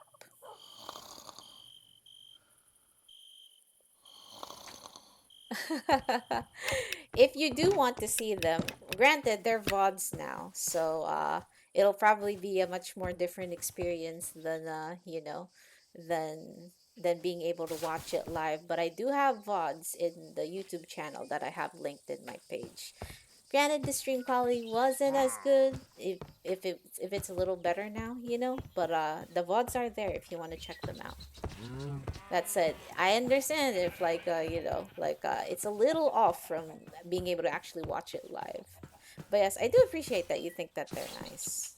If you do want to see them, granted they're VODs now, so it'll probably be a much more different experience than you know, than being able to watch it live. But I do have VODs in the YouTube channel that I have linked in my page. Granted, the stream quality wasn't as good. If it's a little better now, you know, but the VODs are there if you want to check them out. That said, I understand if like you know, like it's a little off from being able to actually watch it live. But yes, I do appreciate that you think that they're nice.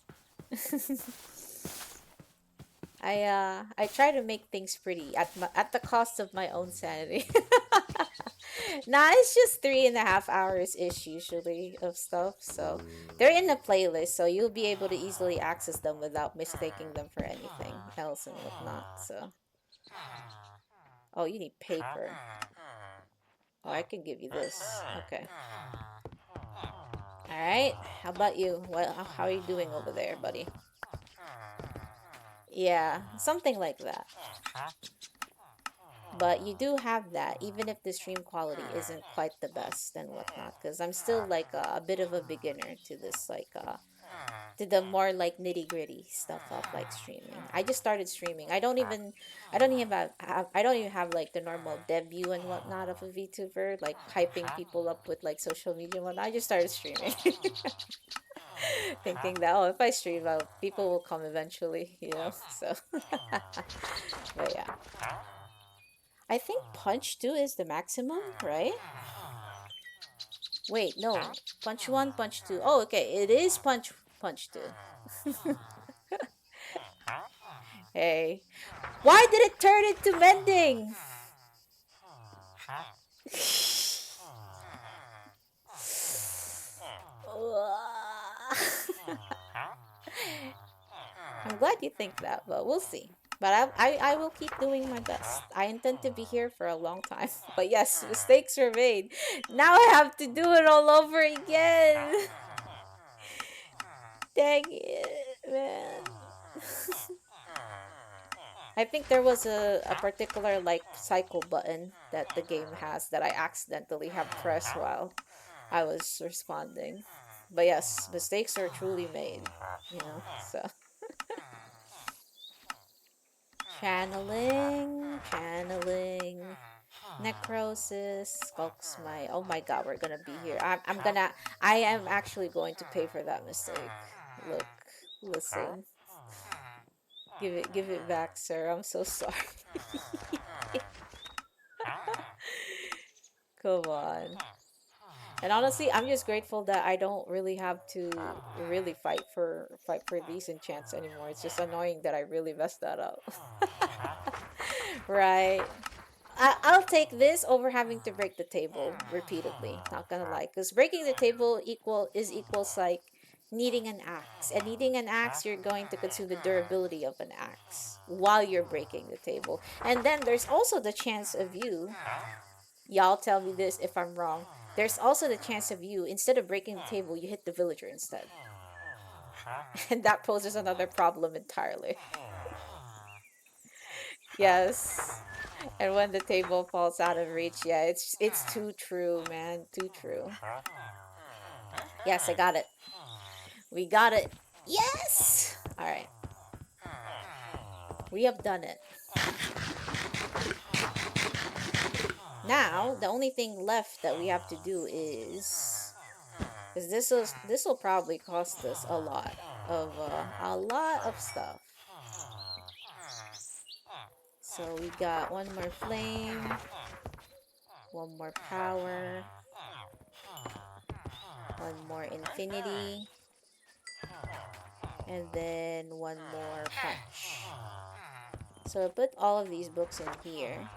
I try to make things pretty at the cost of my own sanity. Nah, it's just 3.5 hours ish usually of stuff. So they're in a playlist, so you'll be able to easily access them without mistaking them for anything else and whatnot. So, oh, you need paper. Oh, I can give you this. Okay. All right. How about you? How are you doing over there, buddy? Yeah, something like that. But you do have that, even if the stream quality isn't quite the best and whatnot. Because I'm still like a bit of a beginner to this, like to the more like nitty gritty stuff of like streaming. I just started streaming. I don't even have like the normal debut and whatnot of a VTuber, like hyping people up with like social media and whatnot. I just started streaming. Thinking that, oh, if I stream out, people will come eventually, you know. So, but yeah, I think punch 2 is the maximum, right? Wait, no, punch 1, punch 2. Oh, okay, it is punch 2. Hey, why did it turn into mending? I'm glad you think that, but we'll see. But I will keep doing my best. I intend to be here for a long time. But yes, mistakes were made. Now I have to do it all over again. Dang it, man. I think there was a particular like cycle button that the game has that I accidentally have pressed while I was responding. But yes, mistakes are truly made, you know, so. Channeling, necrosis, skulk smite. Oh my god, we're gonna be here. I am actually going to pay for that mistake. Look, listen. Give it back, sir. I'm so sorry. Come on. And honestly, I'm just grateful that I don't really have to really fight for these enchants anymore. It's just annoying that I really messed that up. Right. I'll take this over having to break the table repeatedly. Not gonna lie, because breaking the table equals like needing an axe, and needing an axe, you're going to consume the durability of an axe while you're breaking the table. And then there's also the chance of you. Y'all tell me this if I'm wrong. There's also the chance of you, instead of breaking the table, you hit the villager instead. And that poses another problem entirely. Yes. And when the table falls out of reach, yeah, it's too true, man. Too true. Yes, I got it. We got it. Yes! Alright. We have done it. Now, the only thing left that we have to do is... Because this will probably cost us a lot of stuff. So we got one more flame, one more power, one more infinity, and then one more punch. So I put all of these books in here.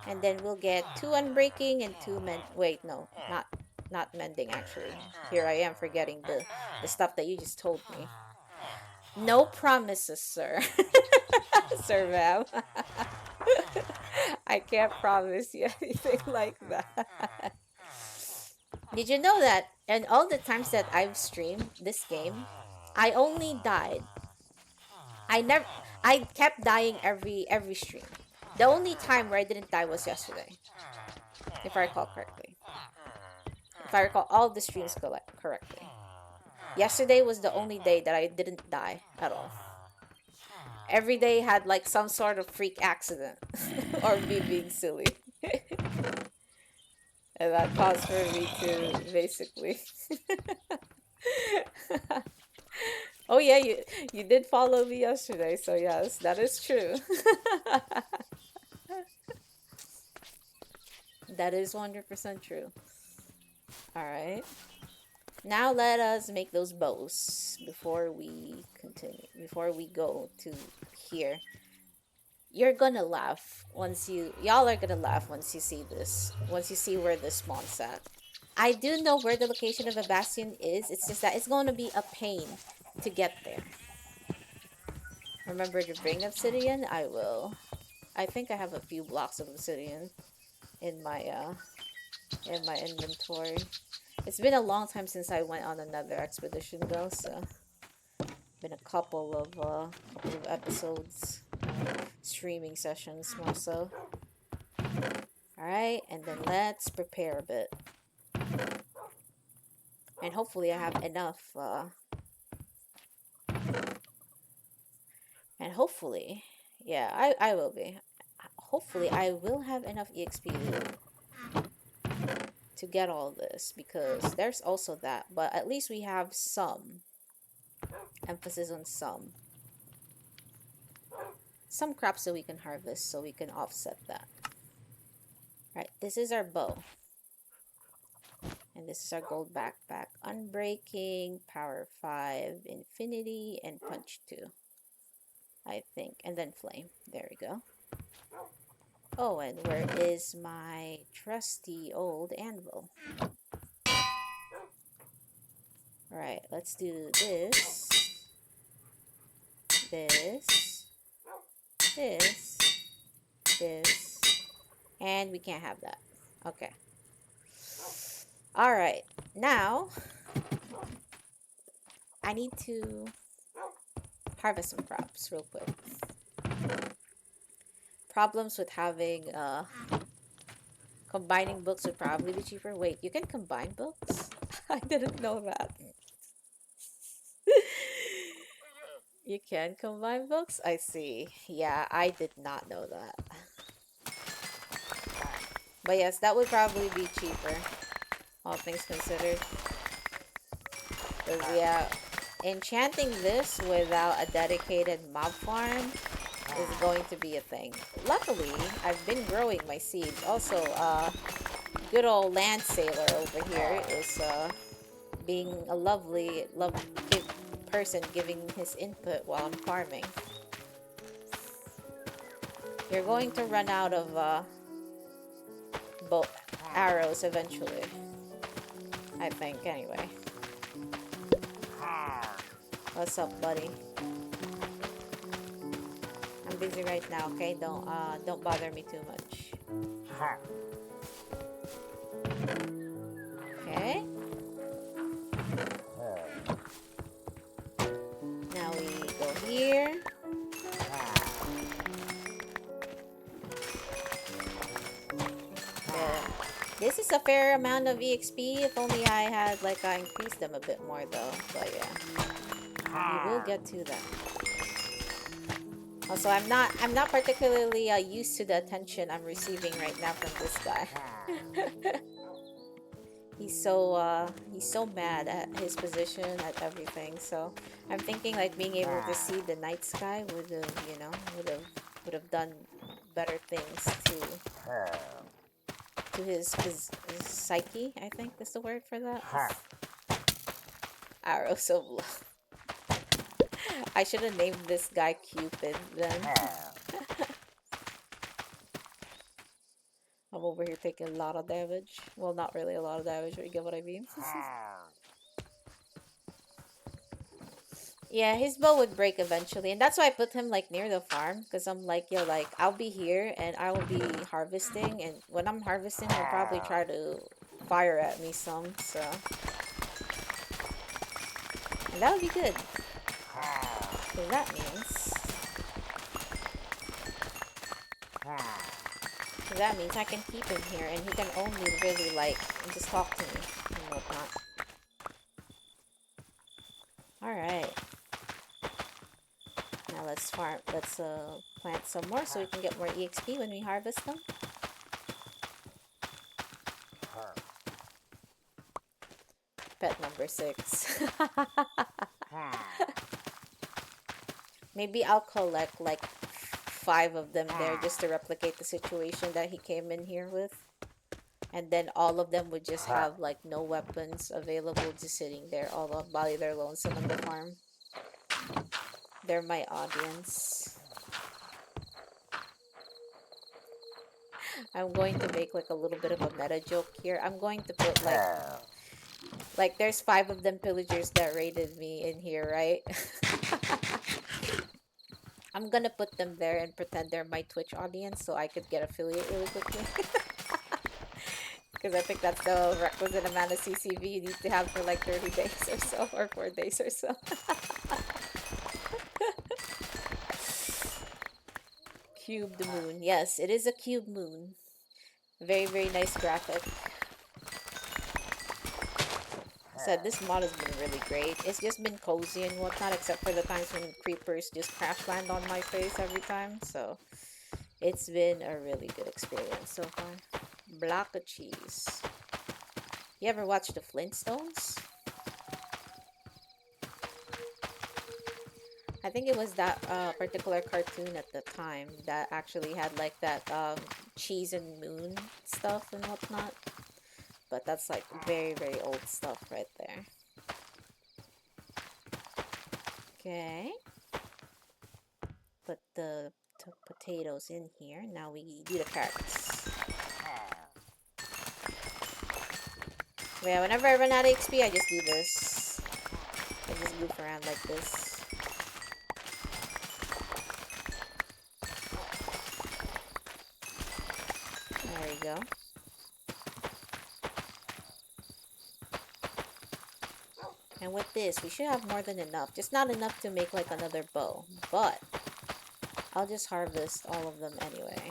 And then we'll get 2 unbreaking and 2 wait, no, not mending actually. Here I am forgetting the stuff that you just told me. No promises, sir. Sir, ma'am. I can't promise you anything like that. Did you know that? And all the times that I've streamed this game, I only died. I kept dying every stream. The only time where I didn't die was yesterday, if I recall correctly. If I recall all the streams correctly. Yesterday was the only day that I didn't die at all. Every day had like some sort of freak accident or me being silly. And that caused for me to basically... Oh yeah, you did follow me yesterday, so yes, that is true. That is 100% true. Alright. Now let us make those bows before we continue. Before we go to here. You're gonna laugh once y'all are gonna laugh once you see this. Once you see where this spawn's at. I do know where the location of a Bastion is. It's just that it's going to be a pain to get there. Remember to bring obsidian? I will. I think I have a few blocks of obsidian in my inventory. It's been a long time since I went on another expedition though, so been a couple of episodes, streaming sessions more so. Alright, and then let's prepare a bit. And hopefully I have enough, and hopefully, yeah, I will be. Hopefully I will have enough EXP to get all this, because there's also that, but at least we have some. Emphasis on some crops that we can harvest, so we can offset that. Right, this is our bow. And this is our gold backpack. Unbreaking, power 5, infinity, and punch 2. I think. And then flame. There we go. Oh, and where is my trusty old anvil? Alright, let's do this. This. And we can't have that. Okay. Alright, now I need to harvest some crops real quick. Problems with having combining books would probably be cheaper. Wait, you can combine books? I didn't know that. You can combine books? I see. Yeah, I did not know that. But yes, that would probably be cheaper, all things considered. Because yeah, enchanting this without a dedicated mob farm is going to be a thing. Luckily, I've been growing my seeds. Also, good old land sailor over here is being a lovely person giving his input while I'm farming. You're going to run out of arrows eventually, I think. Anyway, what's up, buddy? I'm busy right now, okay? Don't bother me too much. Okay. Now we go here. This is a fair amount of EXP. If only I had, like, I increased them a bit more, though. But yeah, we will get to that. Also, I'm not particularly used to the attention I'm receiving right now from this guy. He's so mad at his position, at everything. So I'm thinking like being able to see the night sky would have, you know, would have done better things to his psyche. I think is the word for that. Arrows of love. I should have named this guy Cupid then. I'm over here taking a lot of damage. Well, not really a lot of damage, but you get what I mean. Yeah, his bow would break eventually, and that's why I put him like near the farm, because I'm like, yo, like I'll be here and I will be harvesting, and when I'm harvesting, he'll probably try to fire at me some, so and that would be good. So that means I can keep him here, and he can only really like just talk to me and whatnot. All right. Now let's plant some more so we can get more EXP when we harvest them. Pet number 6. Maybe I'll collect like 5 of them there just to replicate the situation that he came in here with. And then all of them would just have like no weapons available, just sitting there all by their lonesome on the farm. They're my audience. I'm going to make like a little bit of a meta joke here. I'm going to put like there's 5 of them pillagers that raided me in here, right? I'm gonna put them there and pretend they're my Twitch audience so I could get affiliate really quickly. Because I think that's the requisite amount of CCV you need to have for like 30 days or so, or 4 days or so. Cubed moon. Yes, it is a cube moon. Very, very nice graphic. Said this mod has been really great. It's just been cozy and whatnot, except for the times when creepers just crash land on my face every time. So it's been a really good experience so far. Block of cheese. You ever watch the Flintstones? I think it was that particular cartoon at the time that actually had like that cheese and moon stuff and whatnot. But that's like very, very old stuff right there. Okay. Put the potatoes in here. Now we do the carrots. Yeah, whenever I run out of XP, I just do this. I just goof around like this. There we go. And with this, we should have more than enough. Just not enough to make like another bow. But I'll just harvest all of them anyway.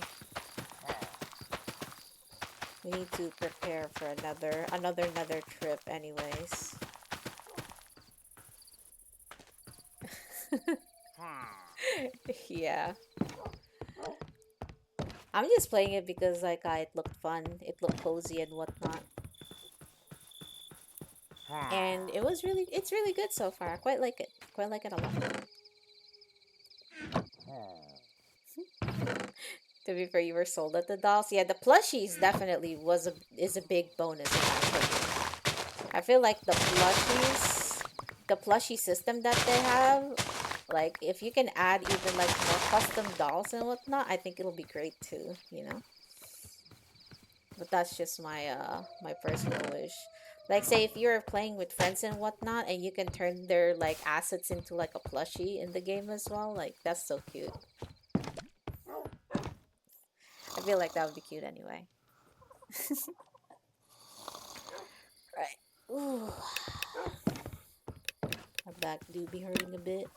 We need to prepare for another trip anyways. Yeah. I'm just playing it because like it looked fun. It looked cozy and whatnot. And it's really good so far. I quite like it. Quite like it a lot. To be fair, you were sold at the dolls. Yeah, the plushies definitely is a big bonus in my opinion. I feel like the plushie system that they have, like if you can add even like more custom dolls and whatnot, I think it'll be great too, you know. But that's just my my personal wish. Like say if you're playing with friends and whatnot and you can turn their like assets into like a plushie in the game as well, like that's so cute. I feel like that would be cute anyway. Right. Ooh. My back do be hurting a bit.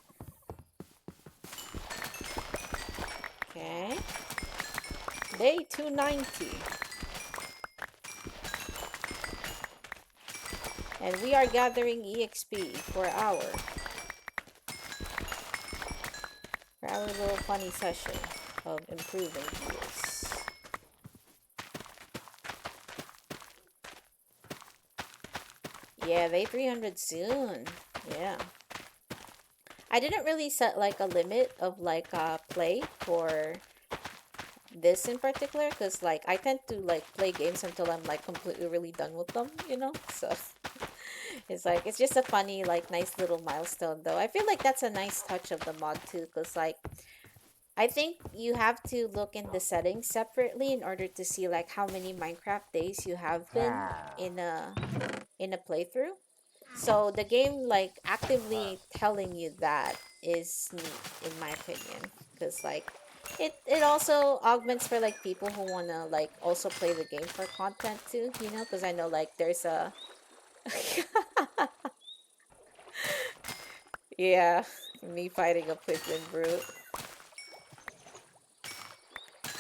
Okay. Day 290. And we are gathering EXP for our little funny session of improving tools. Yeah, they 300 soon. Yeah. I didn't really set like a limit of like play for this in particular, because like I tend to like play games until I'm like completely really done with them, you know? So it's like it's just a funny, like nice little milestone though. I feel like that's a nice touch of the mod too, because like I think you have to look in the settings separately in order to see like how many Minecraft days you have been in a playthrough. So the game like actively telling you that is neat in my opinion, because like it also augments for like people who want to like also play the game for content too, you know, because I know like there's a yeah, me fighting a piglin brute.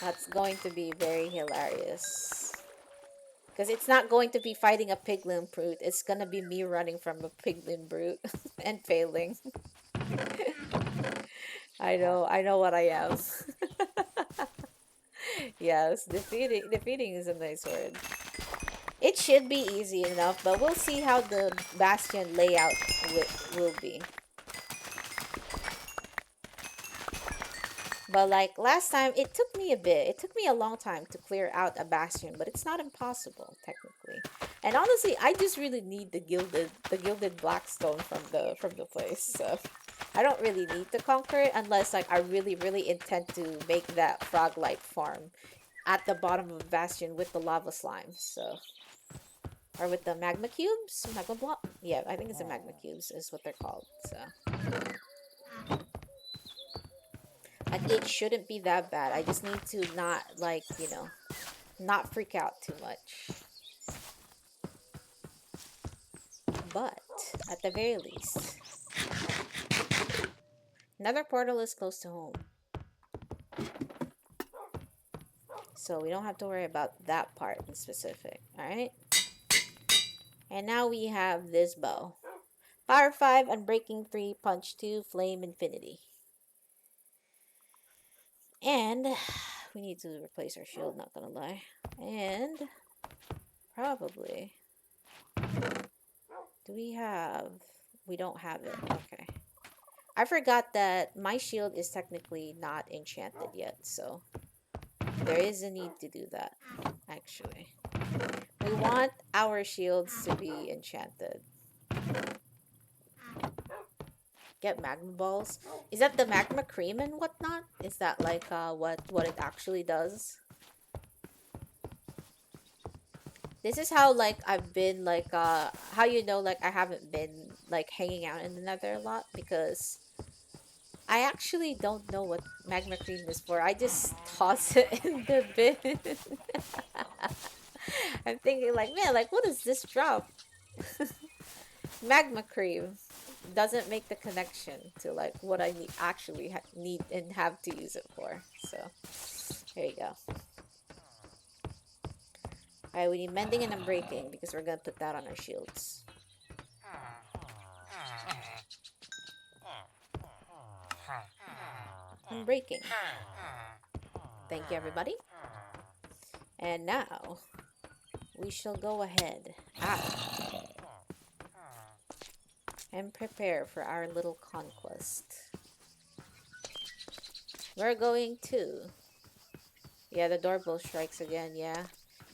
That's going to be very hilarious. Because it's not going to be fighting a piglin brute. It's gonna be me running from a piglin brute and failing. I know what I am. Yes, defeating is a nice word. It should be easy enough, but we'll see how the Bastion layout will be. But like last time, it took me a bit. It took me a long time to clear out a Bastion, but it's not impossible technically. And honestly, I just really need the gilded blackstone from the place. So I don't really need to conquer it unless like I really intend to make that frog-like farm at the bottom of Bastion with the lava slimes. So or with the magma cubes, magma block. Yeah, I think it's the magma cubes is what they're called. So like it shouldn't be that bad. I just need to not like, you know, not freak out too much. But at the very least, another portal is close to home. So we don't have to worry about that part in specific. Alright? And now we have this bow. Power 5, Unbreaking 3, Punch 2, Flame Infinity. And we need to replace our shield, not gonna lie. And probably, do we have, we don't have it. Okay. I forgot that my shield is technically not enchanted yet, so there is a need to do that, actually. We want our shields to be enchanted. Get magma balls. Is that the magma cream and whatnot? Is that like what it actually does? This is how like I've been like how you know like I haven't been like hanging out in the nether a lot, because I actually don't know what magma cream is for. I just toss it in the bin. I'm thinking like, man, like what does this drop? Magma cream doesn't make the connection to like what I need actually need and have to use it for. So there you go. Alright, we need mending and unbreaking because we're gonna put that on our shields. Unbreaking. Thank you, everybody. And now we shall go ahead and prepare for our little conquest. We're going to... Yeah, the doorbell strikes again, yeah.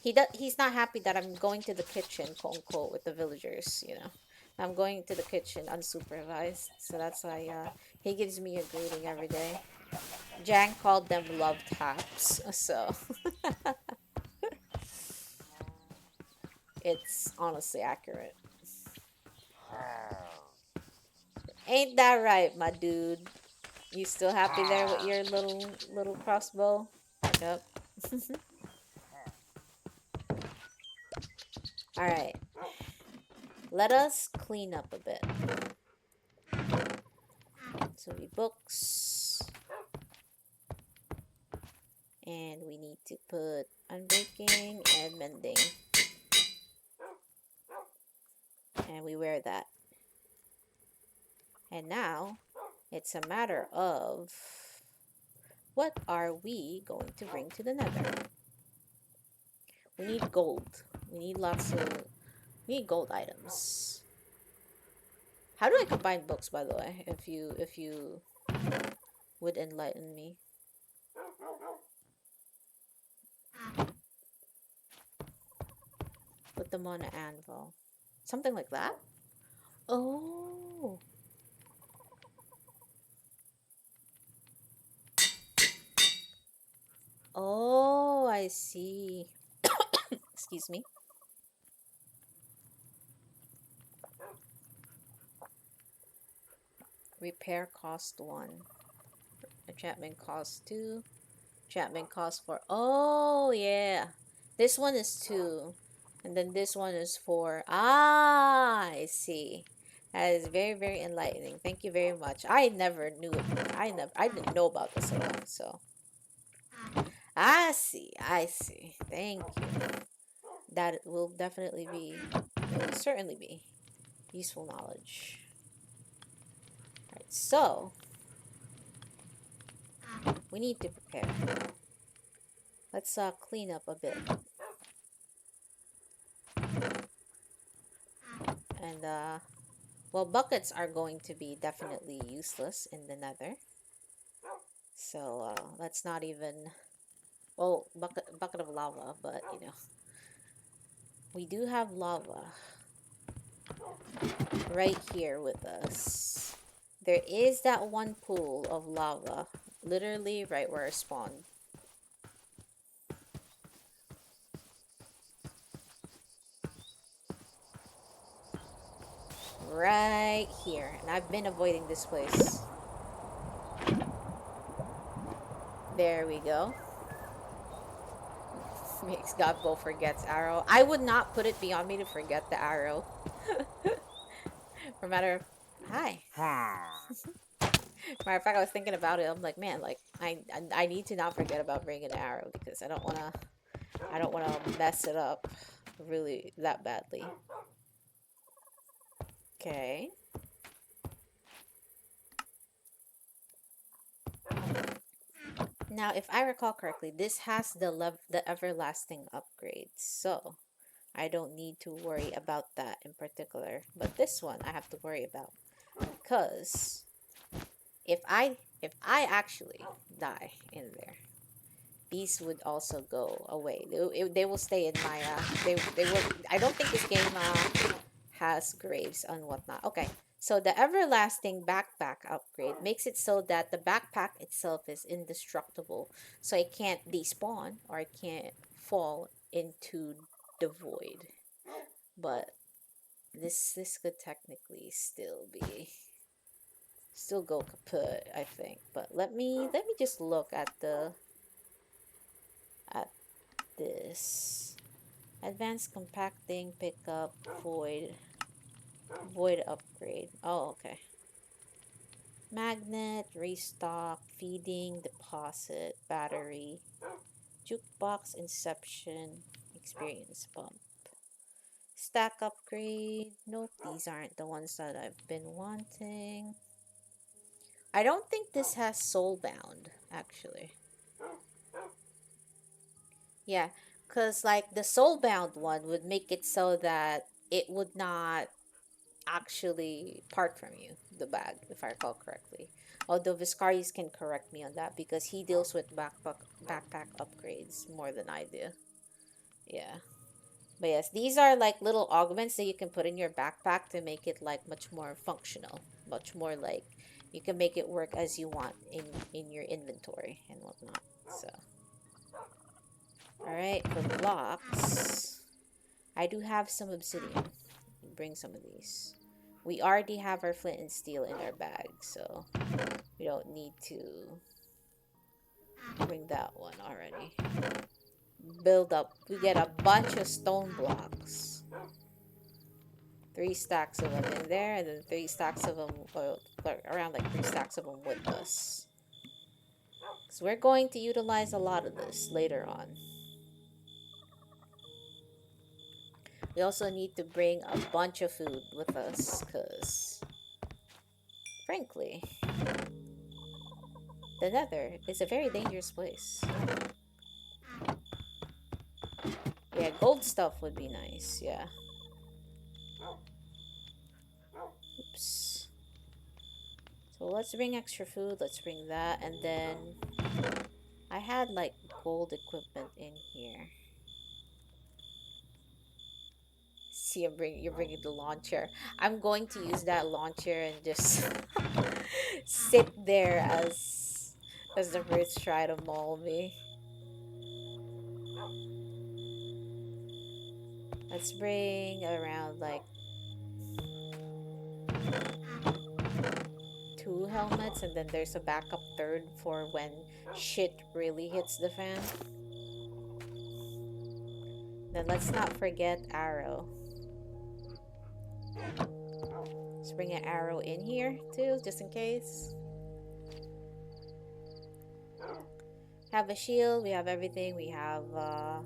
He's not happy that I'm going to the kitchen, quote unquote, with the villagers, you know. I'm going to the kitchen unsupervised, so that's why he gives me a greeting every day. Jang called them love taps, so it's honestly accurate. Ain't that right, my dude? You still happy there with your little crossbow? Yep. Alright. Let us clean up a bit. So we books. And we need to put unbreaking and mending. And we wear that. And now, it's a matter of what are we going to bring to the nether? We need gold. We need we need gold items. How do I combine books, by the way? If you would enlighten me. Put them on an anvil. Something like that? Oh. Oh, I see. Excuse me. Repair cost 1. Enchantment cost 2. Enchantment cost 4. Oh, yeah. This one is 2. And then this one is 4. Ah, I see. That is very, very enlightening. Thank you very much. I never knew it. I didn't know about this at all, so. I see. I see. Thank you. That will definitely be, it will certainly be useful knowledge. Alright, so we need to prepare. Let's clean up a bit. And well, buckets are going to be definitely useless in the nether. So let's not even, well, bucket of lava, but you know, we do have lava right here with us. There is that one pool of lava literally right where I spawned. Right here, and I've been avoiding this place. There we go. Makes God both forgets arrow. I would not put it beyond me to forget the arrow. For matter of hi. Matter of fact, I was thinking about it. I'm like, man, like I need to not forget about bringing an arrow because I don't wanna mess it up really that badly. Okay. Now, if I recall correctly, this has the everlasting upgrade, so I don't need to worry about that in particular. But this one I have to worry about because if I actually die in there, these would also go away. They will stay in my they will. I don't think this game has graves and whatnot. Okay, so the everlasting backpack upgrade makes it so that the backpack itself is indestructible, so it can't despawn or it can't fall into the void. But this could technically still go kaput, I think. But let me just look at this advanced compacting pickup void upgrade. Oh, okay. Magnet, restock, feeding, deposit, battery, jukebox, inception, experience bump. Stack upgrade. Nope, these aren't the ones that I've been wanting. I don't think this has soulbound, actually. Yeah, because like the soulbound one would make it so that it would not actually part from you, the bag, if I recall correctly. Although Viscarius can correct me on that because he deals with backpack upgrades more than I do. Yeah. But yes, these are like little augments that you can put in your backpack to make it like much more functional, much more like you can make it work as you want in your inventory and whatnot. So, all right, for blocks, I do have some obsidian. Bring some of these. We already have our flint and steel in our bag, so we don't need to bring that one already. Build up. We get a bunch of stone blocks. 3 stacks of them in there, and then 3 stacks of them, or around like 3 stacks of them with us. So we're going to utilize a lot of this later on. We also need to bring a bunch of food with us, because, frankly, the Nether is a very dangerous place. Yeah, gold stuff would be nice, yeah. Oops. So let's bring extra food, let's bring that, and then I had like gold equipment in here. See, you're bringing the launcher. I'm going to use that launcher and just sit there as the birds try to maul me. Let's bring around like 2 helmets, and then there's a backup third for when shit really hits the fan. Then let's not forget arrow. Let's bring an arrow in here too, just in case. Have a shield, we have everything, we have a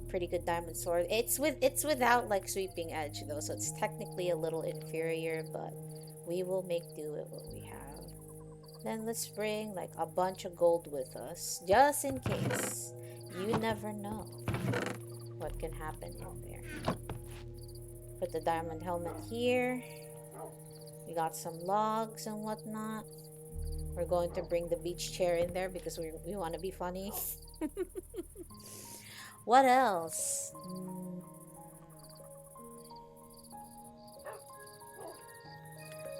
pretty good diamond sword. It's without like sweeping edge though, so it's technically a little inferior, but we will make do with what we have. Then let's bring like a bunch of gold with us, just in case. You never know what can happen in there. Put the diamond helmet here. We got some logs and whatnot. We're going to bring the beach chair in there because we want to be funny. What else?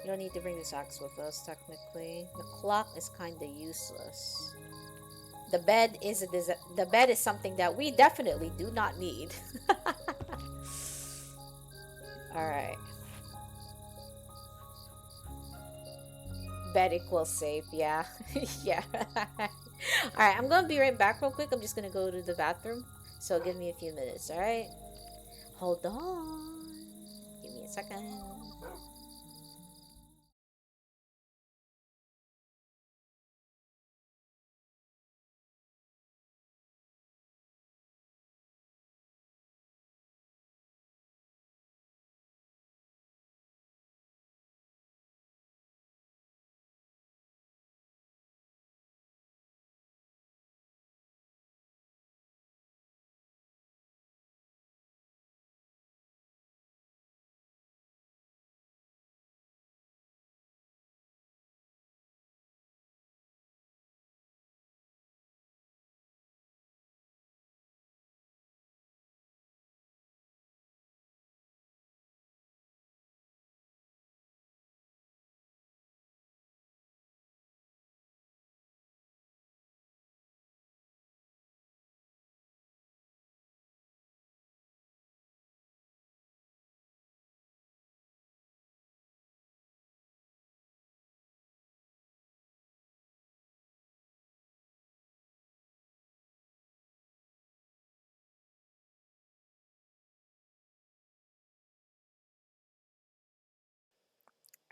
You don't need to bring this axe with us, technically. The clock is kind of useless. The bed is something that we definitely do not need. All right. Bed equals safe. Yeah. Yeah. All right. I'm gonna be right back real quick. I'm just gonna go to the bathroom. So give me a few minutes. All right. Hold on. Give me a second.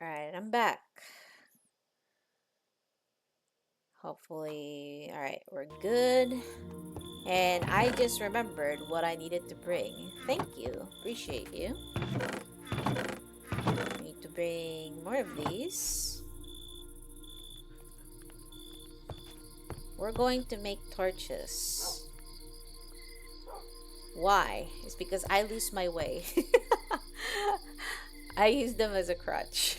All right. I'm back. Hopefully, all right. We're good. And I just remembered what I needed to bring. Thank you. Appreciate you. Need to bring more of these. We're going to make torches. Why? It's because I lose my way. I use them as a crutch.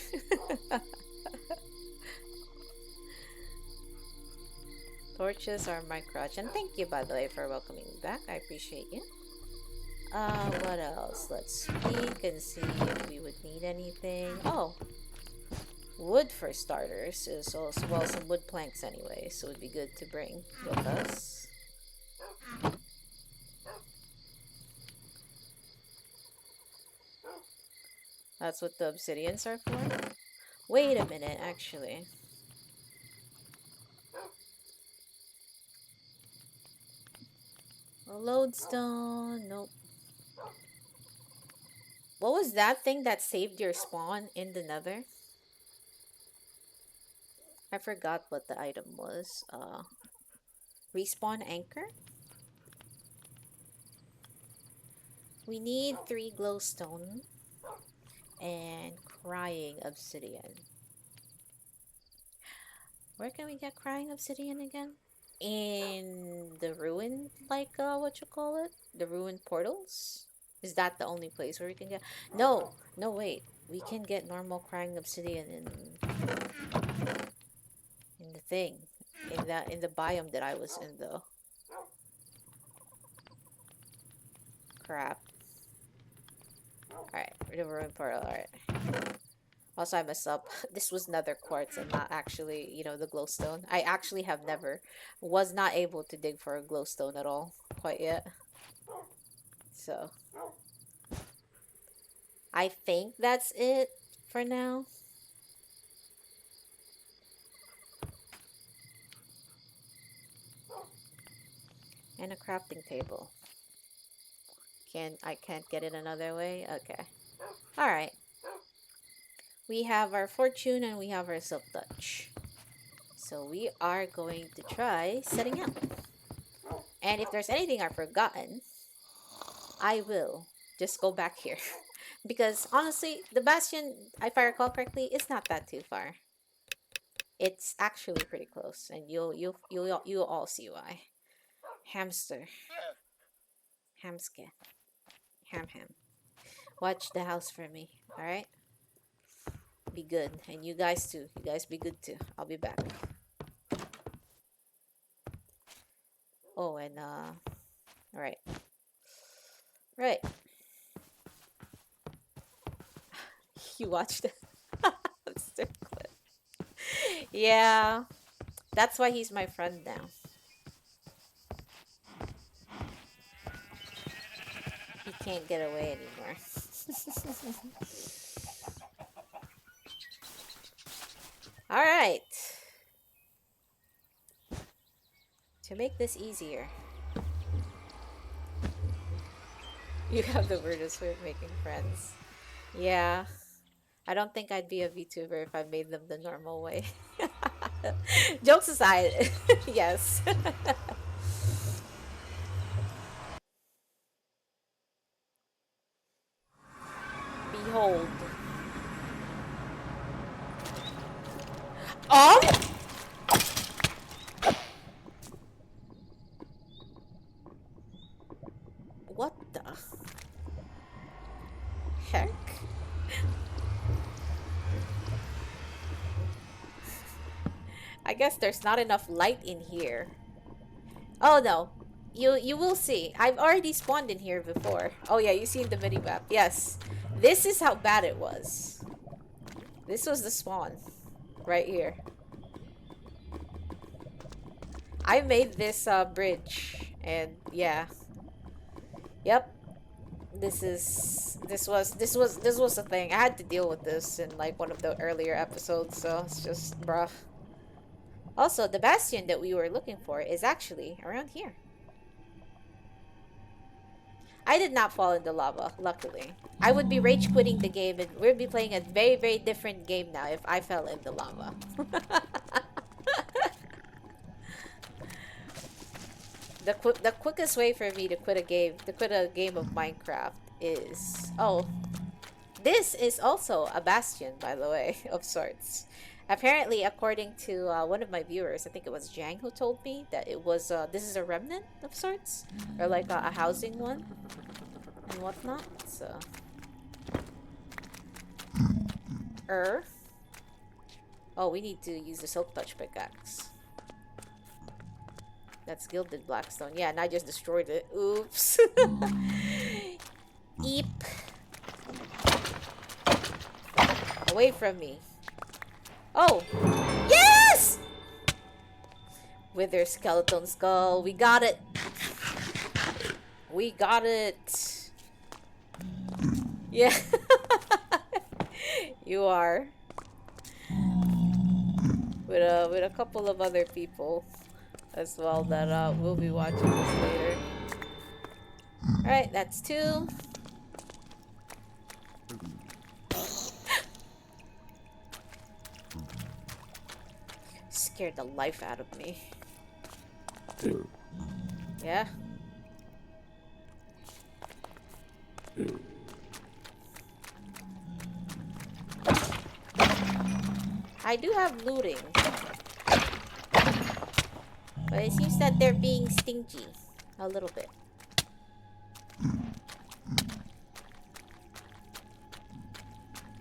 Torches are my crutch. And thank you, by the way, for welcoming me back. I appreciate you. What else? Let's speak and see if we would need anything. Oh, wood for starters is also, well, some wood planks anyway, so it would be good to bring with us. That's what the obsidians are for? Wait a minute, actually. A lodestone, nope. What was that thing that saved your spawn in the nether? I forgot what the item was. Respawn anchor? We need 3 glowstone and crying obsidian. Where can we get crying obsidian again? In the ruin, like what you call it? The ruin portals? Is that the only place where we can get? No, no, wait. We can get normal crying obsidian in the thing, in the biome that I was in though. Crap. Alright, the ruin portal. Alright. Also, I messed up. This was nether quartz and not actually, you know, the glowstone. I actually have never, was not able to dig for a glowstone at all quite yet. So, I think that's it for now. And a crafting table. I can't get it another way? Okay. Alright. We have our fortune and we have our silk touch. So we are going to try setting out. And if there's anything I've forgotten, I will just go back here. Because honestly, the Bastion, if I recall correctly, is not that too far. It's actually pretty close, and you'll all see why. Hamster, hamske, ham. Watch the house for me, all right? Be good, and you guys too. You guys be good too. I'll be back. Oh, and all right, right. You watched it. Hamster clip. Yeah, that's why he's my friend now. He can't get away anymore. All right. To make this easier, you have the weirdest way of making friends. Yeah. I don't think I'd be a VTuber if I made them the normal way. Jokes aside, yes. Behold. Oh! What the heck? I guess there's not enough light in here. Oh no. You will see. I've already spawned in here before. Oh yeah, you seen the minimap. Yes. This is how bad it was. This was the spawn. Right here. I made this bridge. And yeah. Yep. This was a thing. I had to deal with this in like one of the earlier episodes, so it's just bruh. Also, the Bastion that we were looking for is actually around here. I did not fall in the lava, luckily. I would be rage quitting the game and we'd be playing a very, very different game now if I fell in the lava. The quickest way for me to quit a game of Minecraft is, oh, this is also a bastion, by the way, of sorts. Apparently, according to one of my viewers, I think it was Jang who told me that it was this is a remnant of sorts, or like a housing one and whatnot. So, oh, we need to use the silk touch pickaxe. That's gilded blackstone. Yeah, and I just destroyed it. Oops. Eep. Away from me. Oh! Yes! Wither skeleton skull. We got it. We got it. Yeah. You are. With a couple of other people as well that will be watching this later. Alright, that's 2. Scared the life out of me. Yeah? I do have looting. But it seems that they're being stingy. A little bit.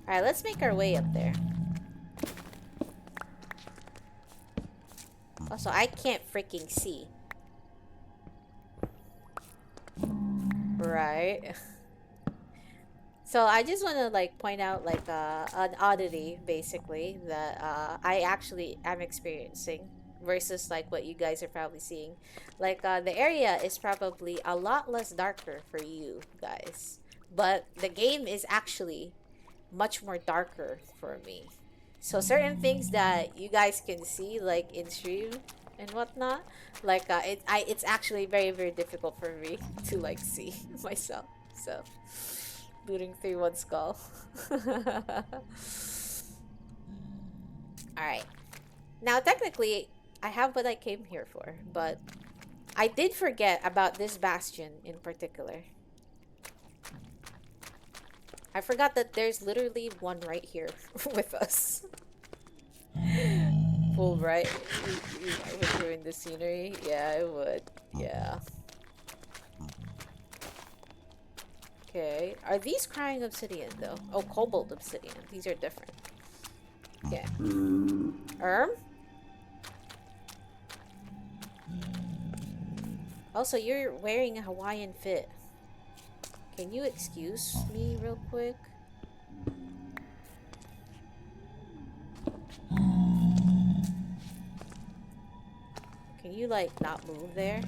Alright, let's make our way up there. Also, I can't freaking see. Right. So I just want to like point out like an oddity basically that I actually am experiencing versus like what you guys are probably seeing. Like the area is probably a lot less darker for you guys, but the game is actually much more darker for me. So certain things that you guys can see like in stream and whatnot, like it's actually very difficult for me to like see myself. So looting 3-1 skull. Alright. Now technically I have what I came here for, but I did forget about this bastion in particular. I forgot that there's literally one right here with us. Full right? It would ruin the scenery? Yeah, it would. Yeah. Okay. Are these crying obsidian though? Oh, cobalt obsidian. These are different. Okay. Also, you're wearing a Hawaiian fit. Can you excuse me real quick? Can you like not move there?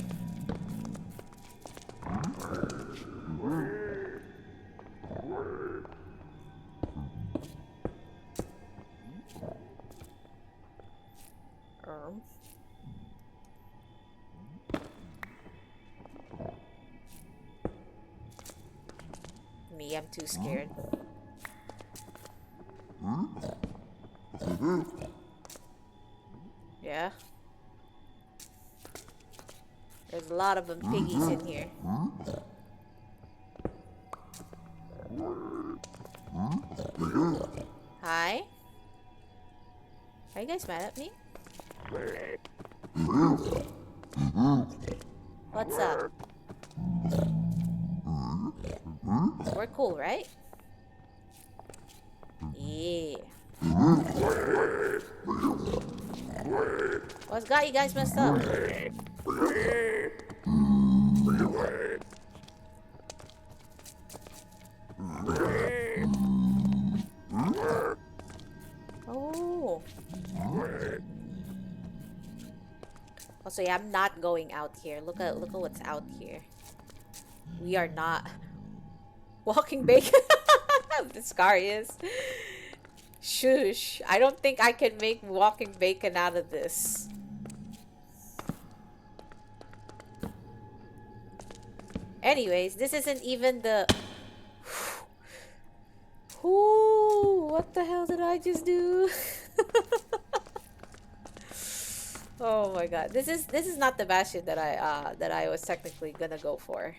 Me, I'm too scared. Yeah. There's a lot of them piggies in here. Hi? Are you guys mad at me? What's up? We're cool, right? Yeah. What's got you guys messed up? Oh. Also, yeah, I'm not going out here. Look at what's out here. We are not walking bacon. The scar is. Shush. I don't think I can make walking bacon out of this. Anyways, this isn't even the... Ooh, what the hell did I just do? Oh my god. This is not the Bastion that I was technically gonna go for.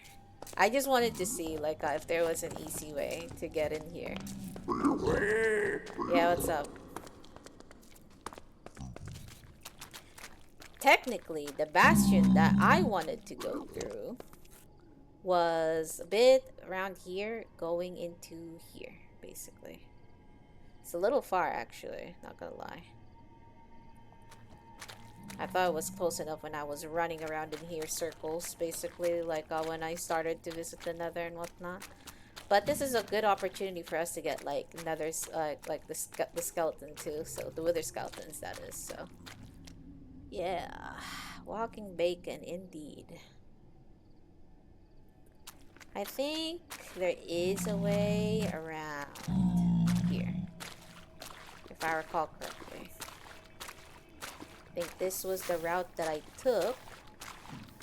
I just wanted to see like if there was an easy way to get in here. Yeah, what's up? Technically, the Bastion that I wanted to go through was a bit around here going into here, basically. It's a little far actually, not gonna lie. I thought it was close enough when I was running around in here circles, basically, like when I started to visit the Nether and whatnot. But this is a good opportunity for us to get like Nether's, like the skeleton too. So the wither skeletons, that is. So yeah, walking bacon indeed. I think there is a way around here, if I recall correctly. I think this was the route that I took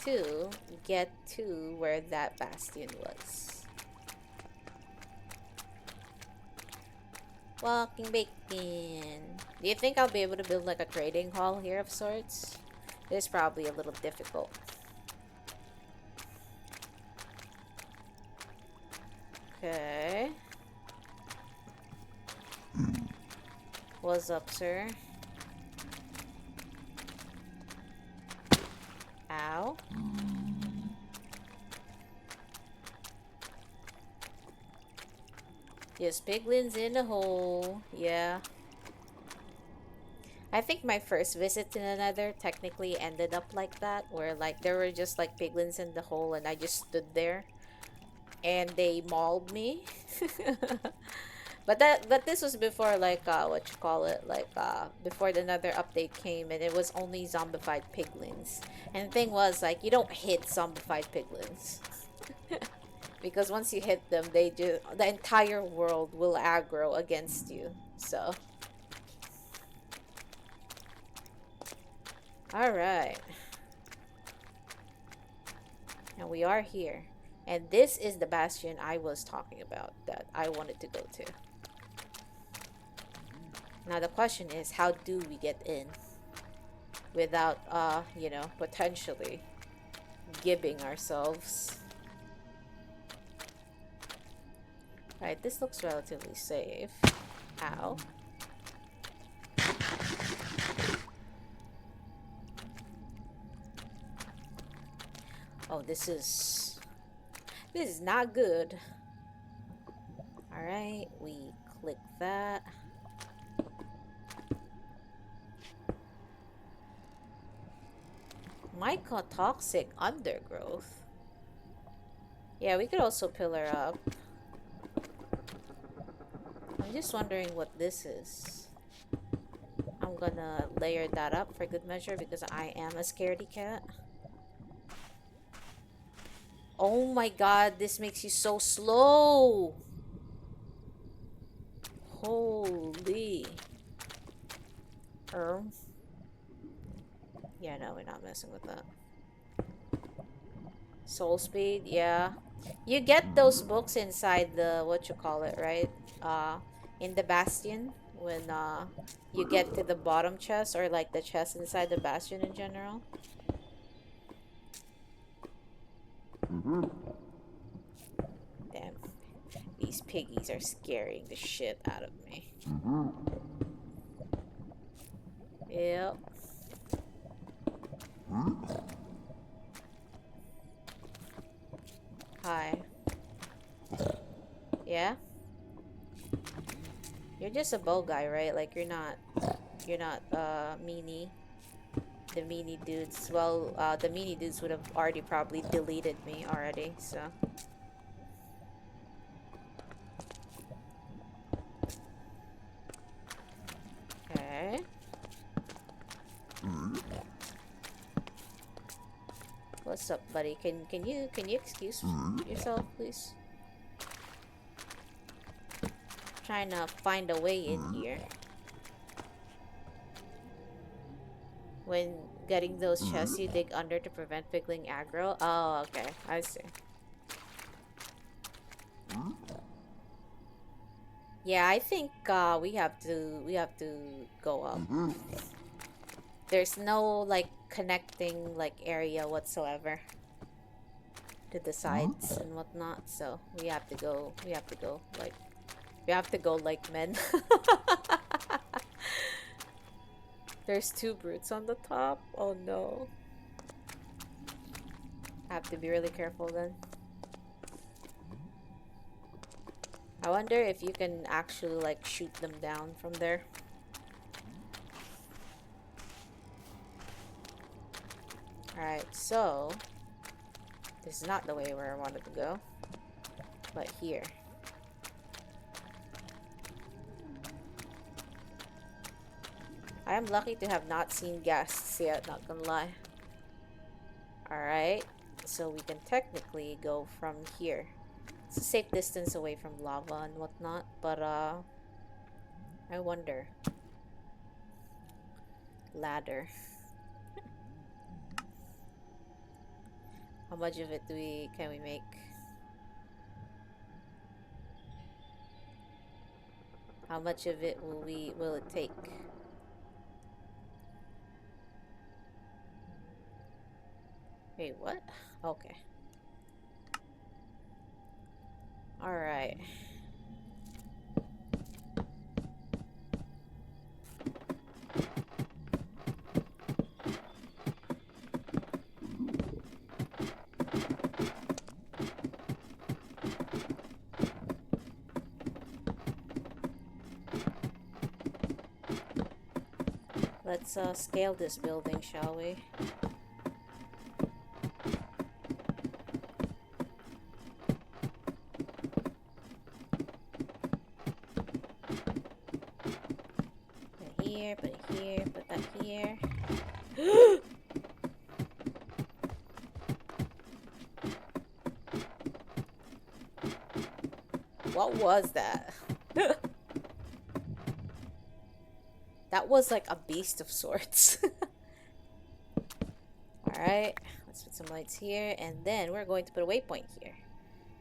to get to where that bastion was. Walking bacon. Do you think I'll be able to build like a trading hall here of sorts? It is probably a little difficult. Okay. What's up, sir? Ow. Yes, piglins in the hole. Yeah. I think my first visit to the Nether technically ended up like that, where like there were just like piglins in the hole and I just stood there and they mauled me. But this was before like what you call it, like before the Nether update came, and it was only zombified piglins. And the thing was, like, you don't hit zombified piglins. Because once you hit them, the entire world will aggro against you. So alright. And we are here. And this is the bastion I was talking about that I wanted to go to. Now the question is, how do we get in without, you know, potentially gibbing ourselves? Right, this looks relatively safe. Ow. Oh, this is not good. Alright, we click that. Mycotoxic undergrowth. Yeah, we could also pillar up. I'm just wondering what this is. I'm gonna layer that up for good measure because I am a scaredy cat. Oh my god, this makes you so slow. Holy. Yeah, no, we're not messing with that. Soul speed, yeah. You get those books inside the, what you call it, right? In the Bastion, when you get to the bottom chest, or like the chest inside the Bastion in general. Damn, these piggies are scaring the shit out of me. Yep. Hi. Yeah? You're just a bow guy, right? Like you're not meanie. The meanie dudes. Well, the meanie dudes would have already probably deleted me already, so. Okay. What's up, buddy? Can you excuse yourself, please? Trying to find a way in here. When getting those chests, you dig under to prevent pigling aggro. Oh, okay. I see. Yeah, I think we have to go up. There's no like connecting like area whatsoever to the sides and whatnot, so we have to go like men. There's two brutes on the top. Oh no. I have to be really careful then. I wonder if you can actually like shoot them down from there. Alright, so this is not the way where I wanted to go, but here. I am lucky to have not seen ghasts yet, not gonna lie. Alright, so we can technically go from here. It's a safe distance away from lava and whatnot, but I wonder. Ladder. How much of it can we make? How much of it will it take? Wait, what? Okay. Alright. Let's scale this building, shall we? Put it here, put it here, put that here. What was that? That was like a beast of sorts. Alright, let's put some lights here, and then we're going to put a waypoint here.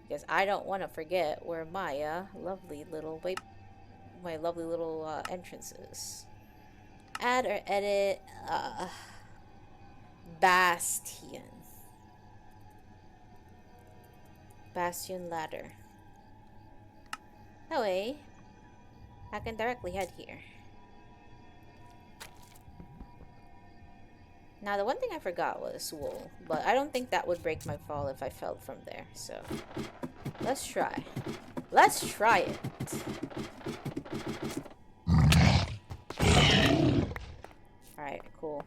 Because I don't want to forget where my lovely little entrance is. Add or edit Bastion. Bastion ladder. That way, I can directly head here. Now, the one thing I forgot was wool, but I don't think that would break my fall if I fell from there, so let's try. Let's try it. Alright, cool.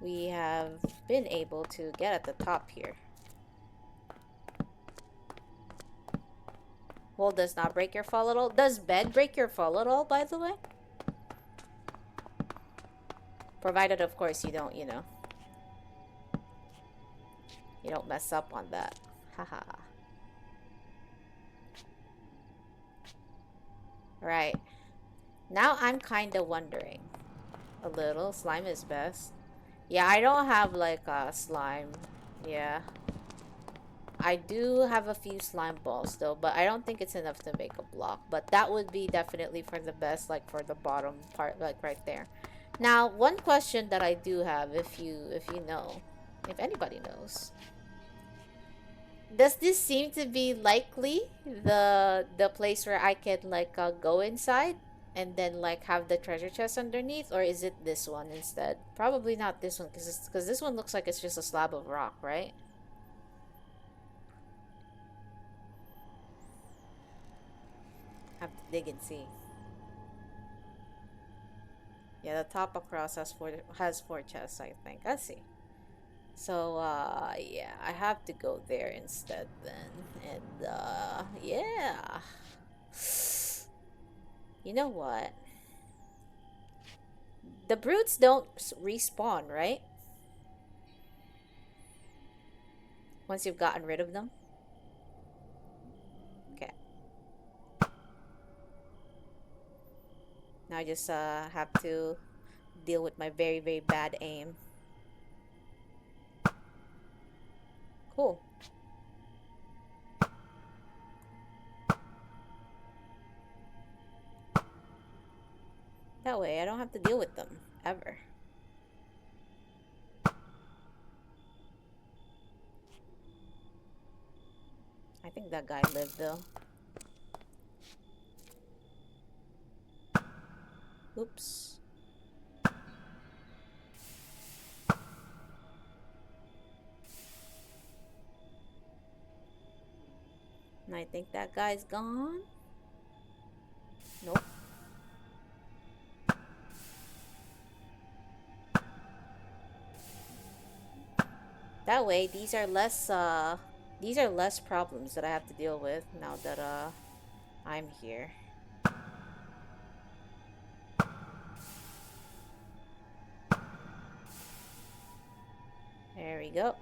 We have been able to get at the top here. Wool does not break your fall at all. Does bed break your fall at all, by the way? Provided, of course, you don't, you know. You don't mess up on that. Haha. Right. Now I'm kind of wondering. A little. Slime is best. Yeah, I don't have, like, slime. Yeah. I do have a few slime balls, though, but I don't think it's enough to make a block. But that would be definitely for the best, like, for the bottom part, like, right there. Now, one question that I do have, if you know, if anybody knows, does this seem to be likely the place where I can like go inside and then like have the treasure chest underneath, or is it this one instead? Probably not this one, because this one looks like it's just a slab of rock, right? Have to dig and see. Yeah, the top across has four chests, I think. Let's see. So, yeah, I have to go there instead then. And, yeah. You know what? The brutes don't respawn, right? Once you've gotten rid of them? Okay. Now I just, have to deal with my very, very bad aim. Cool. That way I don't have to deal with them, ever. I think that guy lived, though. Oops. And I think that guy's gone. Nope. That way, these are less problems that I have to deal with now that I'm here. There we go.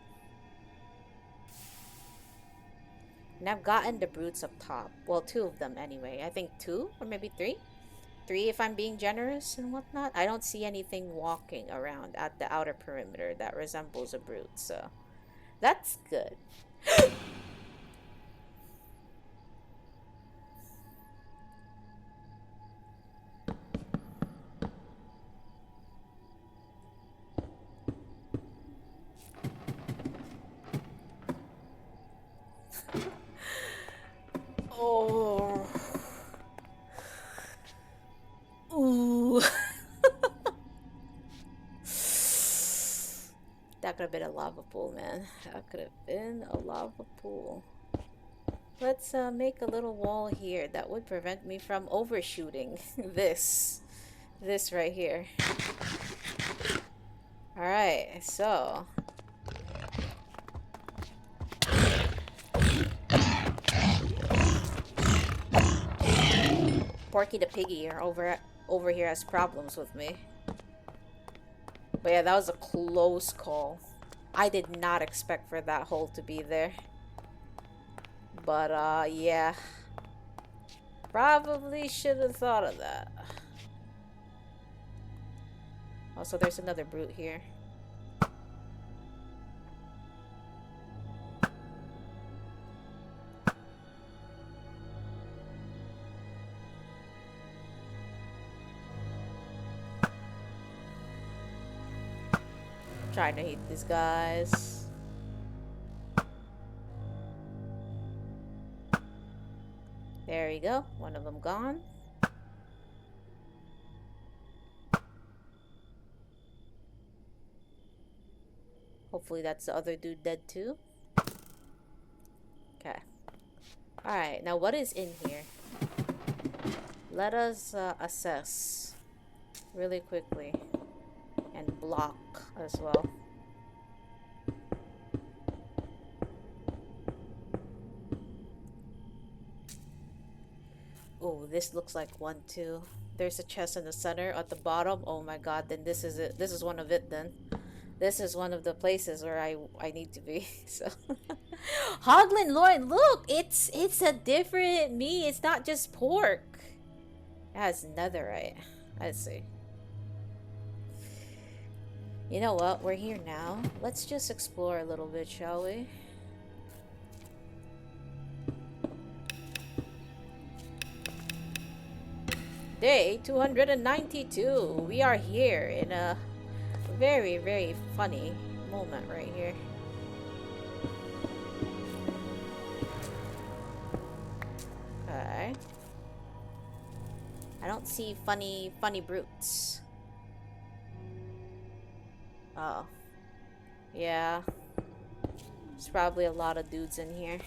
And I've gotten the brutes up top. Well, 2 of them anyway. I think 2 or maybe 3. 3 if I'm being generous and whatnot. I don't see anything walking around at the outer perimeter that resembles a brute, so that's good. Oh. Ooh. That could have been a lava pool, man. That could have been a lava pool. Let's make a little wall here that would prevent me from overshooting this right here. Alright, so Porky the Piggy are over here has problems with me. But yeah, that was a close call. I did not expect for that hole to be there. But yeah. Probably should have thought of that. Also, there's another brute here. Trying to hit these guys. There we go. One of them gone. Hopefully that's the other dude dead too. Okay. Alright, now what is in here? Let us assess really quickly. And block as well. Oh, this looks like one too. There's a chest in the center at the bottom. Oh my god, then this is it. This is one of it then. This is one of the places where I need to be. So Hoglin Lord, look! It's a different meat. It's not just pork. It has netherite. Let's see. You know what? We're here now. Let's just explore a little bit, shall we? Day 292. We are here in a very, very funny moment right here. Okay. I don't see funny brutes. Oh. Yeah. There's probably a lot of dudes in here.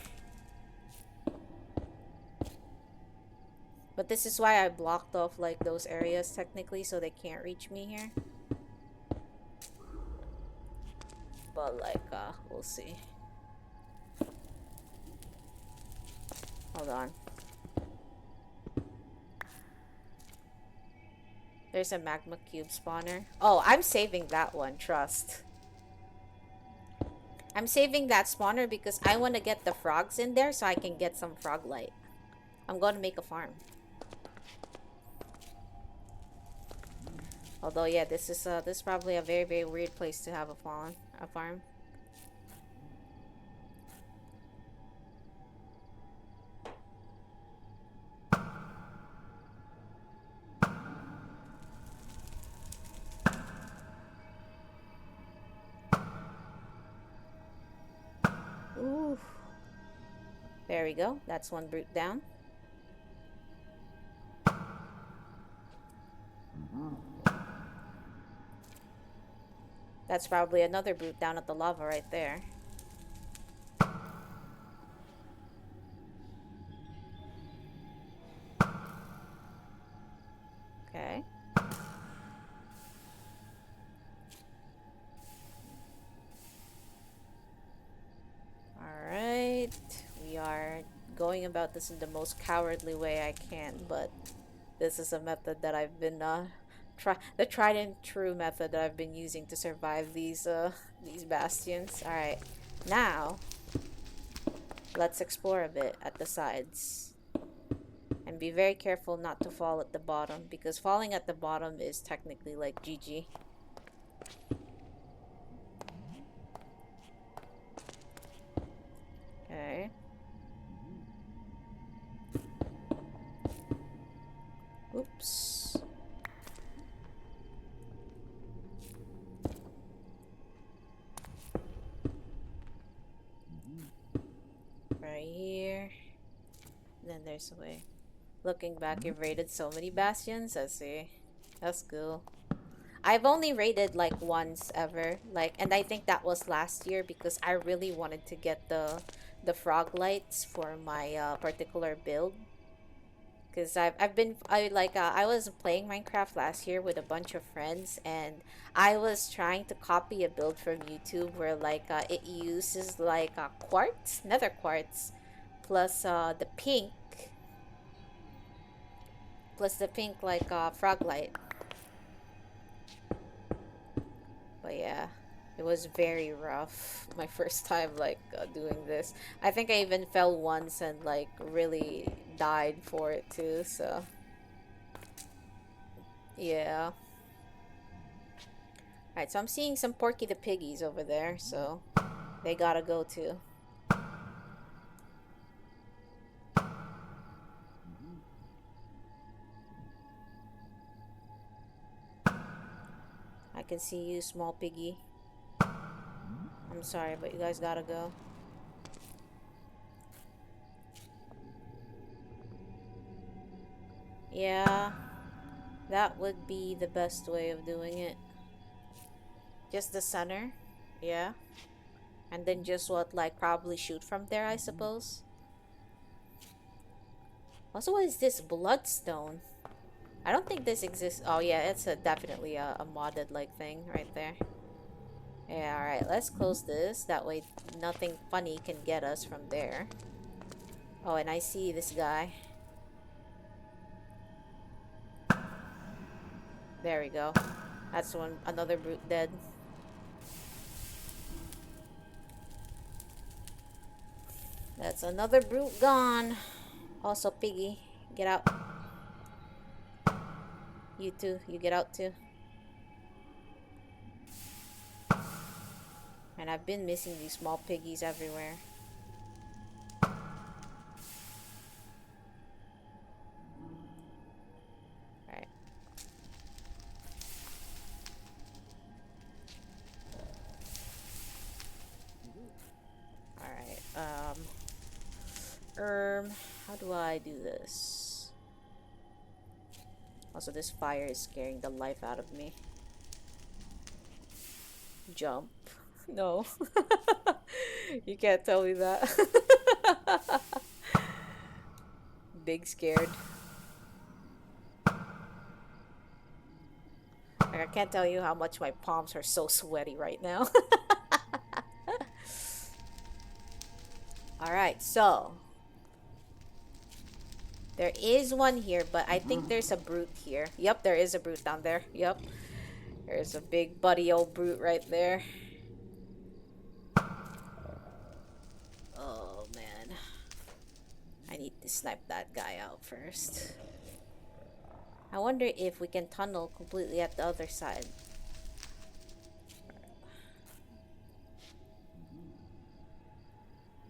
But this is why I blocked off like those areas technically so they can't reach me here. But like, we'll see. Hold on. There's a magma cube spawner. Oh, I'm saving that one, trust. I'm saving that spawner because I want to get the frogs in there so I can get some frog light. I'm going to make a farm. Although, yeah, this is probably a very, very weird place to have a farm. Ooh. There we go. That's one brute down. That's probably another brute down at the lava right there. Okay. Alright. We are going about this in the most cowardly way I can, but this is a method that I've been the tried and true method that I've been using to survive these bastions. Alright. Now let's explore a bit at the sides. And be very careful not to fall at the bottom, because falling at the bottom is technically like GG. Okay. Oops. Right here. And then there's a way. Looking back, you've raided so many bastions. I see. That's cool. I've only raided like once ever. And I think that was last year because I really wanted to get the the frog lights for my particular build. Because I was playing Minecraft last year with a bunch of friends, and I was trying to copy a build from YouTube where it uses quartz, nether quartz, plus the pink frog light. But yeah, it was very rough my first time doing this. I think I even fell once and really died for it too, so yeah. Alright, so I'm seeing some Porky the Piggies over there, so they gotta go too. I can see you, small piggy. I'm sorry, but you guys gotta go. Yeah, that would be the best way of doing it. Just the center, yeah. And then just probably shoot from there, I suppose. Also, what is this bloodstone? I don't think this exists. Oh yeah, it's definitely a modded thing right there. Yeah, alright, let's close this. That way nothing funny can get us from there. Oh, and I see this guy. There we go. That's another brute dead. That's another brute gone. Also, piggy, get out. You too, you get out too. And I've been missing these small piggies everywhere. Alright. Alright, how do I do this? Also, this fire is scaring the life out of me. Jump. No. You can't tell me that. Big scared. I can't tell you how much my palms are so sweaty right now. Alright, so there is one here, but I think there's a brute here. Yep, there is a brute down there. Yep. There's a big buddy old brute right there. Oh, man. I need to snipe that guy out first. I wonder if we can tunnel completely at the other side.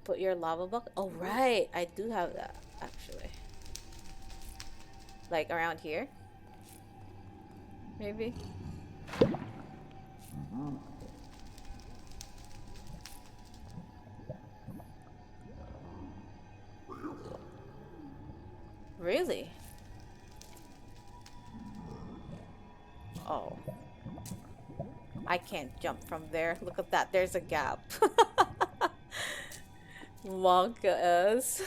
Put your lava bucket. Oh, right. I do have that, actually. Like around here? Maybe? Really? Oh. I can't jump from there. Look at that. There's a gap. Monka-esque.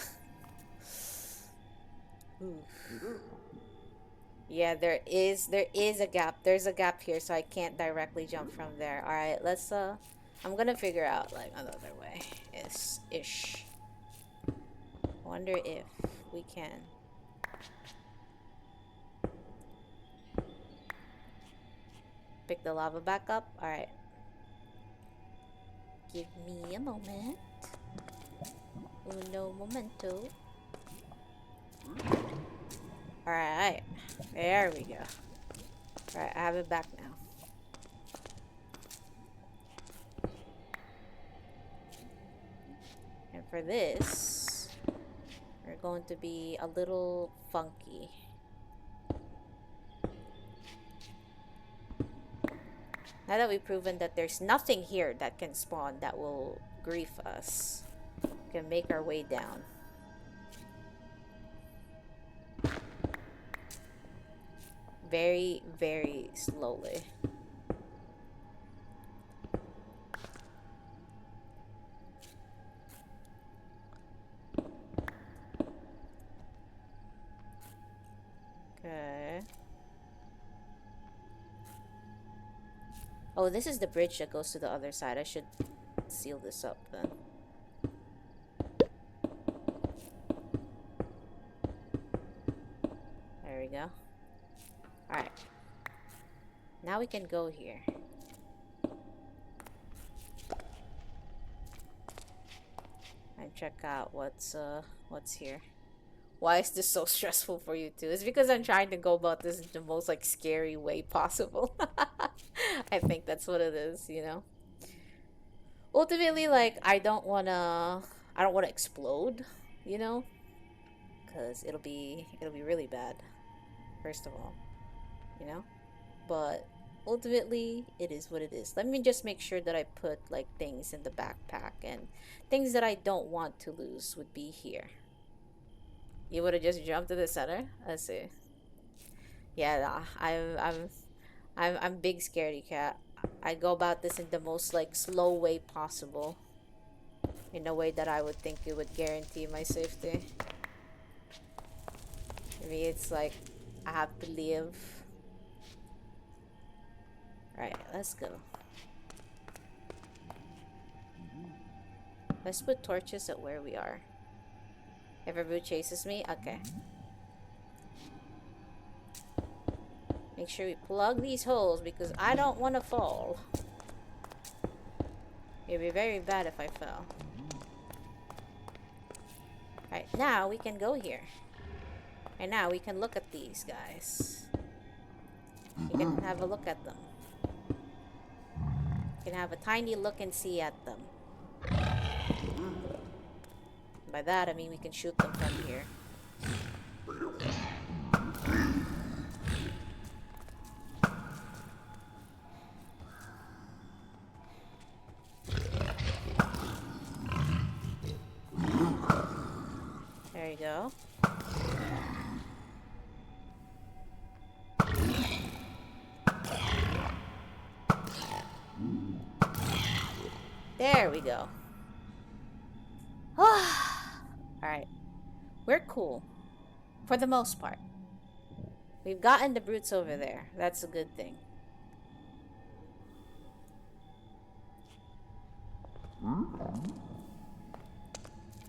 Yeah, there is a gap. There's a gap here, so I can't directly jump from there. Alright, let's I'm gonna figure out another way. Ish. Wonder if we can. Pick the lava back up. Alright. Give me a moment. Uno momento. Alright. There we go. Alright, I have it back now. And for this, we're going to be a little funky. Now that we've proven that there's nothing here that can spawn that will grief us, we can make our way down. Very, very slowly. Okay. Oh, this is the bridge that goes to the other side. I should seal this up then. There we go. Alright. Now we can go here. And check out what's here. Why is this so stressful for you too? It's because I'm trying to go about this in the most like scary way possible. I think that's what it is, you know. Ultimately, like I don't wanna explode, you know, because it'll be really bad. First of all, you know, but ultimately it is what it is. Let me just make sure that I put like things in the backpack, and things that I don't want to lose would be here. You would have just jumped to the center. Let's see. Yeah, nah, I'm big scaredy cat. I go about this in the most like slow way possible, in a way that I would think it would guarantee my safety. Maybe it's like I have to live. Alright, let's go. Let's put torches at where we are. If a brute chases me, okay. Make sure we plug these holes because I don't want to fall. It'd be very bad if I fell. Alright, now we can go here. And now we can look at these guys. We can have a look at them. We can have a tiny look and see at them. By that I mean we can shoot them from here. There you go. There we go. Alright. We're cool. For the most part. We've gotten the brutes over there. That's a good thing.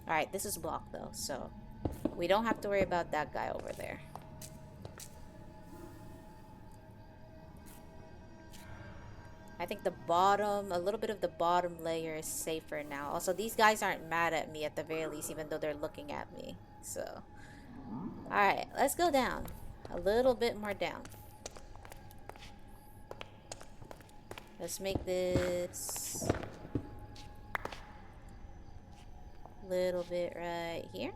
Alright, this is blocked though, so we don't have to worry about that guy over there. I think the bottom, a little bit of the bottom layer is safer now. Also, these guys aren't mad at me at the very least, even though they're looking at me. So, alright, let's go down. A little bit more down. Let's make this a little bit right here.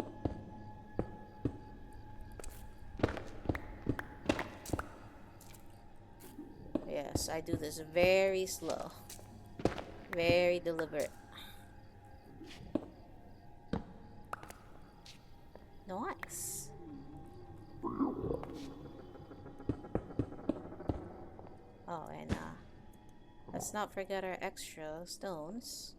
Yes, I do this very slow. Very deliberate. Nice. Oh, and let's not forget our extra stones.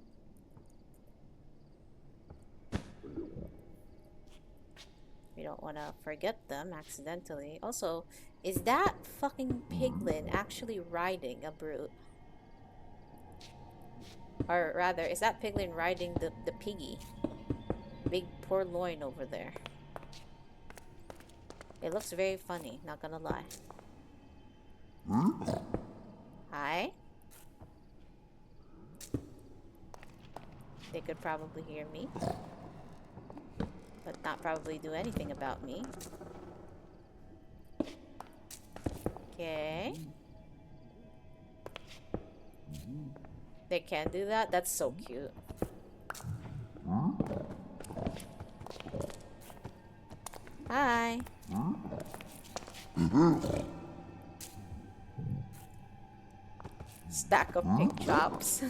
We don't want to forget them accidentally. Also, is that fucking piglin actually riding a brute? Or rather, is that piglin riding the piggy? Big poor loin over there. It looks very funny, not gonna lie. Hi? They could probably hear me, but not probably do anything about me. Okay. They can do that? That's so cute. Hi. Stack of pink chops.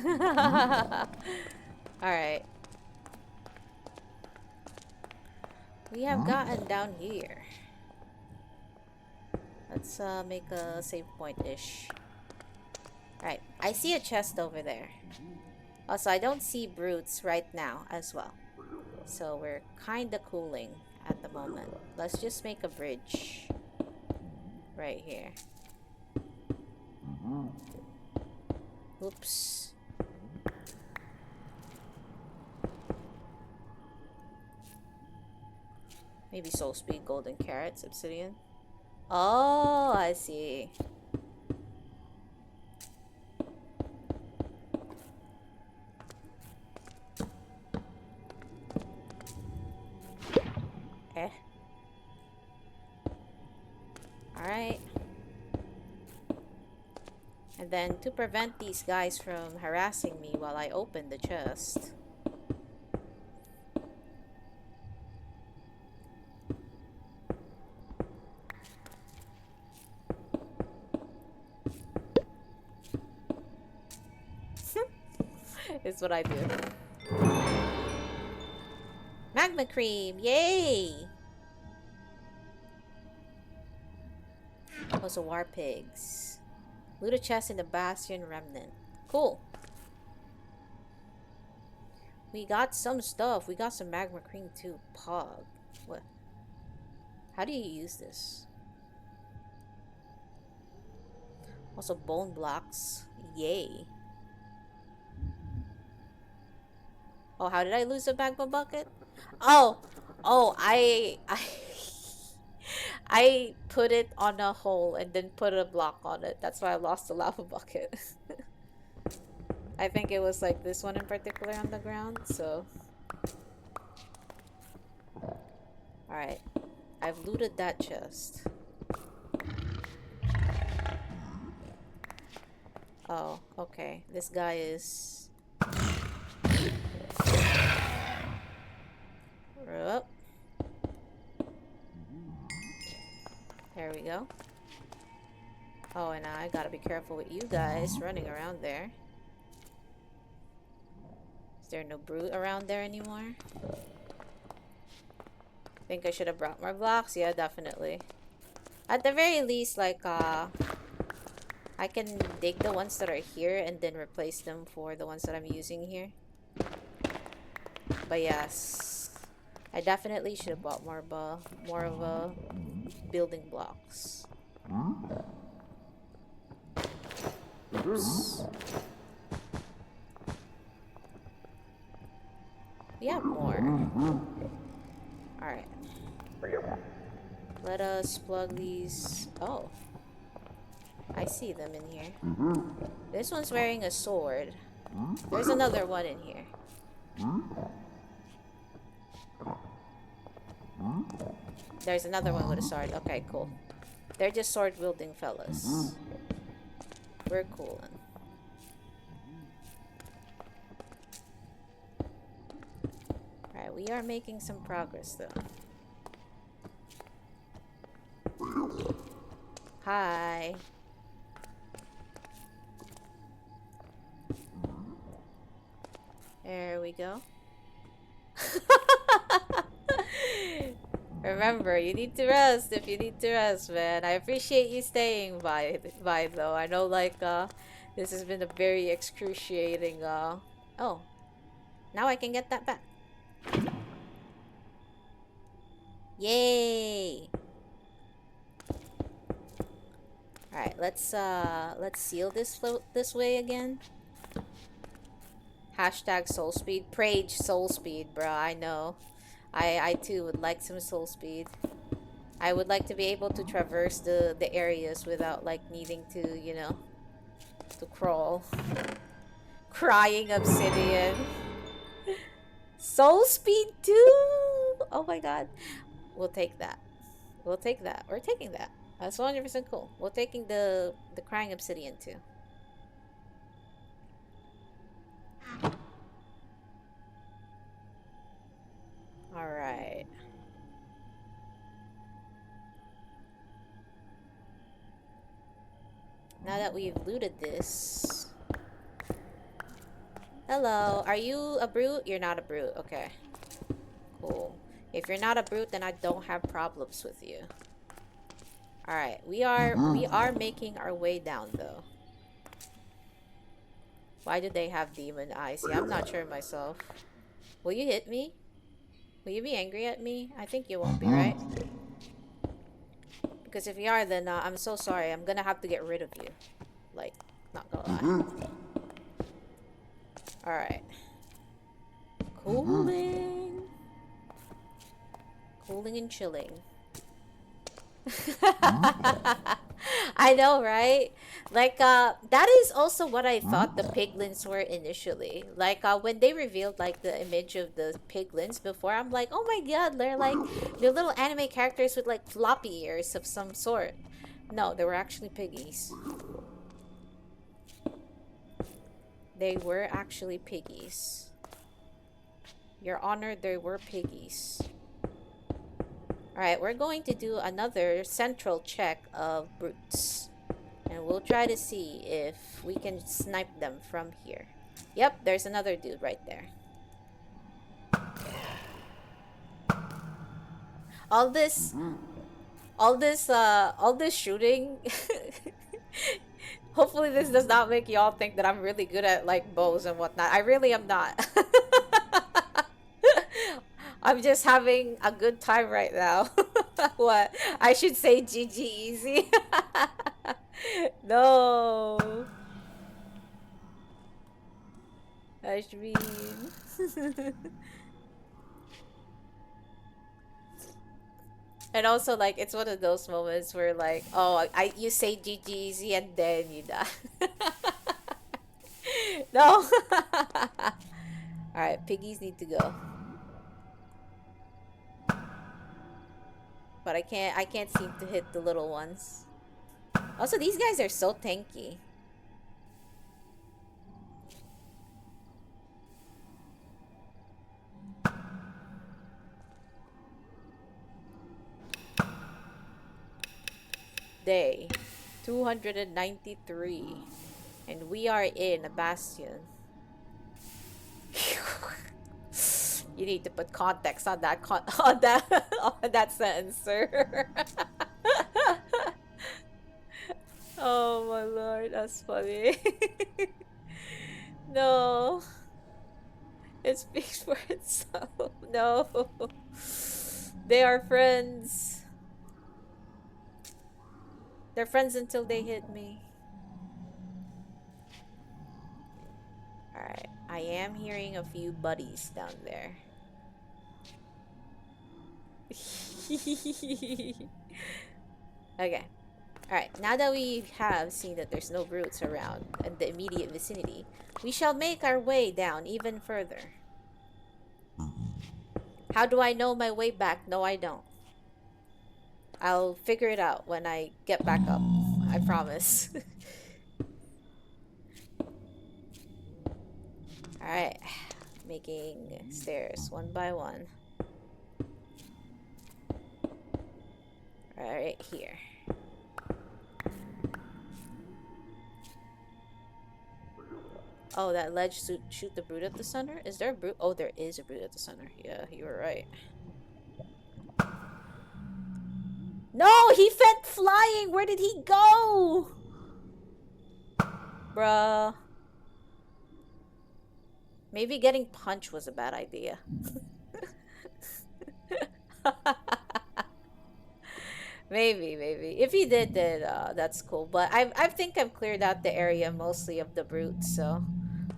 Alright. We have gotten down here. Let's make a save point-ish. Alright, I see a chest over there. Also, I don't see brutes right now as well. So we're kinda cooling at the moment. Let's just make a bridge. right here. Oops. Maybe soul speed, golden carrots, obsidian. Oh, I see. Eh. Alright. And then to prevent these guys from harassing me while I open the chest. Is what I do. Magma cream, yay! Also war pigs. Loot a chest in the Bastion remnant. Cool. We got some stuff. We got some magma cream too. Pog. What? How do you use this? Also bone blocks. Yay. Oh, how did I lose a magma bucket? Oh, I put it on a hole and then put a block on it. That's why I lost the lava bucket. I think it was like this one in particular on the ground, so. Alright. I've looted that chest. Oh, okay. This guy is... Up. There we go. Oh, and I gotta be careful with you guys running around there. Is there no brute around there anymore? Think I should have brought more blocks? Yeah, definitely. At the very least, like, I can dig the ones that are here and then replace them for the ones that I'm using here. But yes, I definitely should have bought more of a building blocks. Oops. We have more. Alright. Let us plug these. Oh. I see them in here. This one's wearing a sword. There's another one in here. There's another one with a sword. Okay, cool. They're just sword-wielding fellas. We're coolin'. Alright, we are making some progress, though. Hi. There we go. Remember, you need to rest if you need to rest, man. I appreciate you staying by though. I know, like, this has been a very excruciating, Oh. Now I can get that back. Yay! Alright, let's seal this float this way again. Hashtag soul speed. Prage soul speed, bro. I know. I too would like some soul speed. I would like to be able to traverse the areas without, like, needing to, you know, to crawl. Crying obsidian. Soul speed too? Oh my god. We'll take that. We'll take that. We're taking that. That's 100% cool. We're taking the crying obsidian too. Alright. Now that we've looted this... Hello, are you a brute? You're not a brute. Okay. Cool. If you're not a brute, then I don't have problems with you. Alright, we are making our way down though. Why do they have demon eyes? Yeah, I'm not sure myself. Will you hit me? Will you be angry at me? I think you won't be, right? Because if you are, then I'm so sorry. I'm gonna have to get rid of you. Like, not gonna lie. Alright. Cooling. Cooling and chilling. I know, right? Like, that is also what I thought the piglins were initially. Like, when they revealed, like, the image of the piglins before, I'm like, oh my god, they're little anime characters with, like, floppy ears of some sort. No, they were actually piggies. They were actually piggies. Your Honor, they were piggies. Alright, we're going to do another central check of brutes. And we'll try to see if we can snipe them from here. Yep, there's another dude right there. All this shooting. Hopefully this does not make y'all think that I'm really good at, like, bows and whatnot. I really am not. I'm just having a good time right now. What? I should say GG easy. No. Ashwin. And also, like, it's one of those moments where, like, oh, you say GG easy and then you die. No. Alright, piggies need to go. But I can't seem to hit the little ones. Also, these guys are so tanky. Day 293. And we are in a Bastion. You need to put context on that on that sentence, sir. Oh my lord, that's funny. No. It speaks for itself. No. They are friends. They're friends until they hit me. Alright, I am hearing a few buddies down there. Okay. Alright, now that we have seen that there's no brutes around in the immediate vicinity, we shall make our way down even further. How do I know my way back? No, I don't. I'll figure it out when I get back up. I promise. Alright. Making stairs one by one. Right here. Oh, that ledge shoot the brute at the center? Is there a brute? Oh, there is a brute at the center. Yeah, you were right. No, he went flying! Where did he go? Bruh. Maybe getting punched was a bad idea. Maybe. If he did, then that's cool. But I think I've cleared out the area mostly of the brutes, so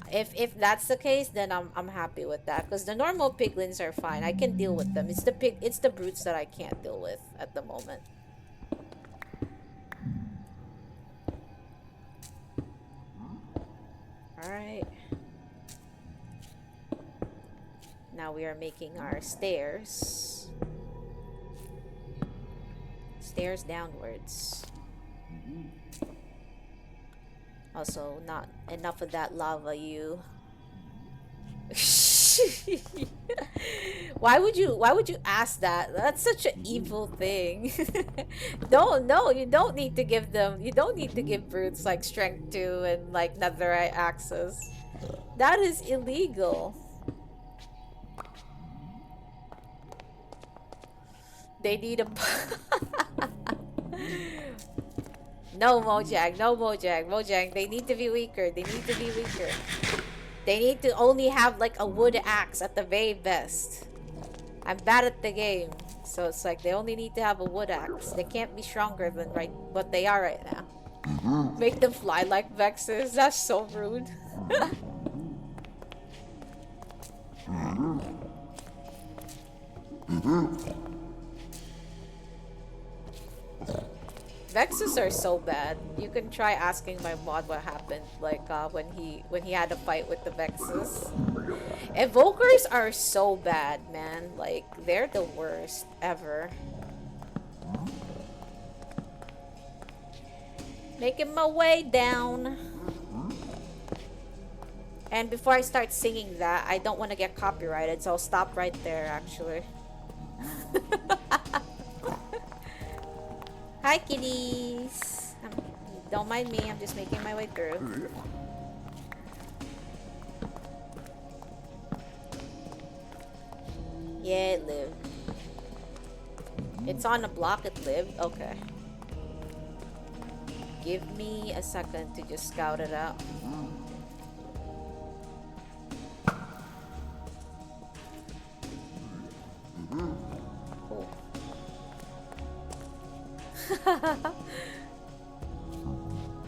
if that's the case, then I'm happy with that. Because the normal piglins are fine. I can deal with them. It's the brutes that I can't deal with at the moment. Alright. Now we are making our stairs. Stairs downwards. Also, not enough of that lava, you. Why would you ask that? That's such an evil thing. You don't need to give brutes like strength 2 and like netherite access. That is illegal. They need a No, Mojang. Mojang, they need to be weaker. They need to only have like a wood axe at the very best. I'm bad at the game. So it's like they only need to have a wood axe. They can't be stronger than what they are right now. Make them fly like Vexes. That's so rude. Vexes are so bad. You can try asking my mod what happened, like when he had a fight with the Vexes. Evokers are so bad, man. Like they're the worst ever. Making my way down. And before I start singing that, I don't want to get copyrighted, so I'll stop right there, actually. Hi, kitties! Don't mind me, I'm just making my way through. Yeah, it lived. It's on a block, it lived? Okay. Give me a second to just scout it out. Cool.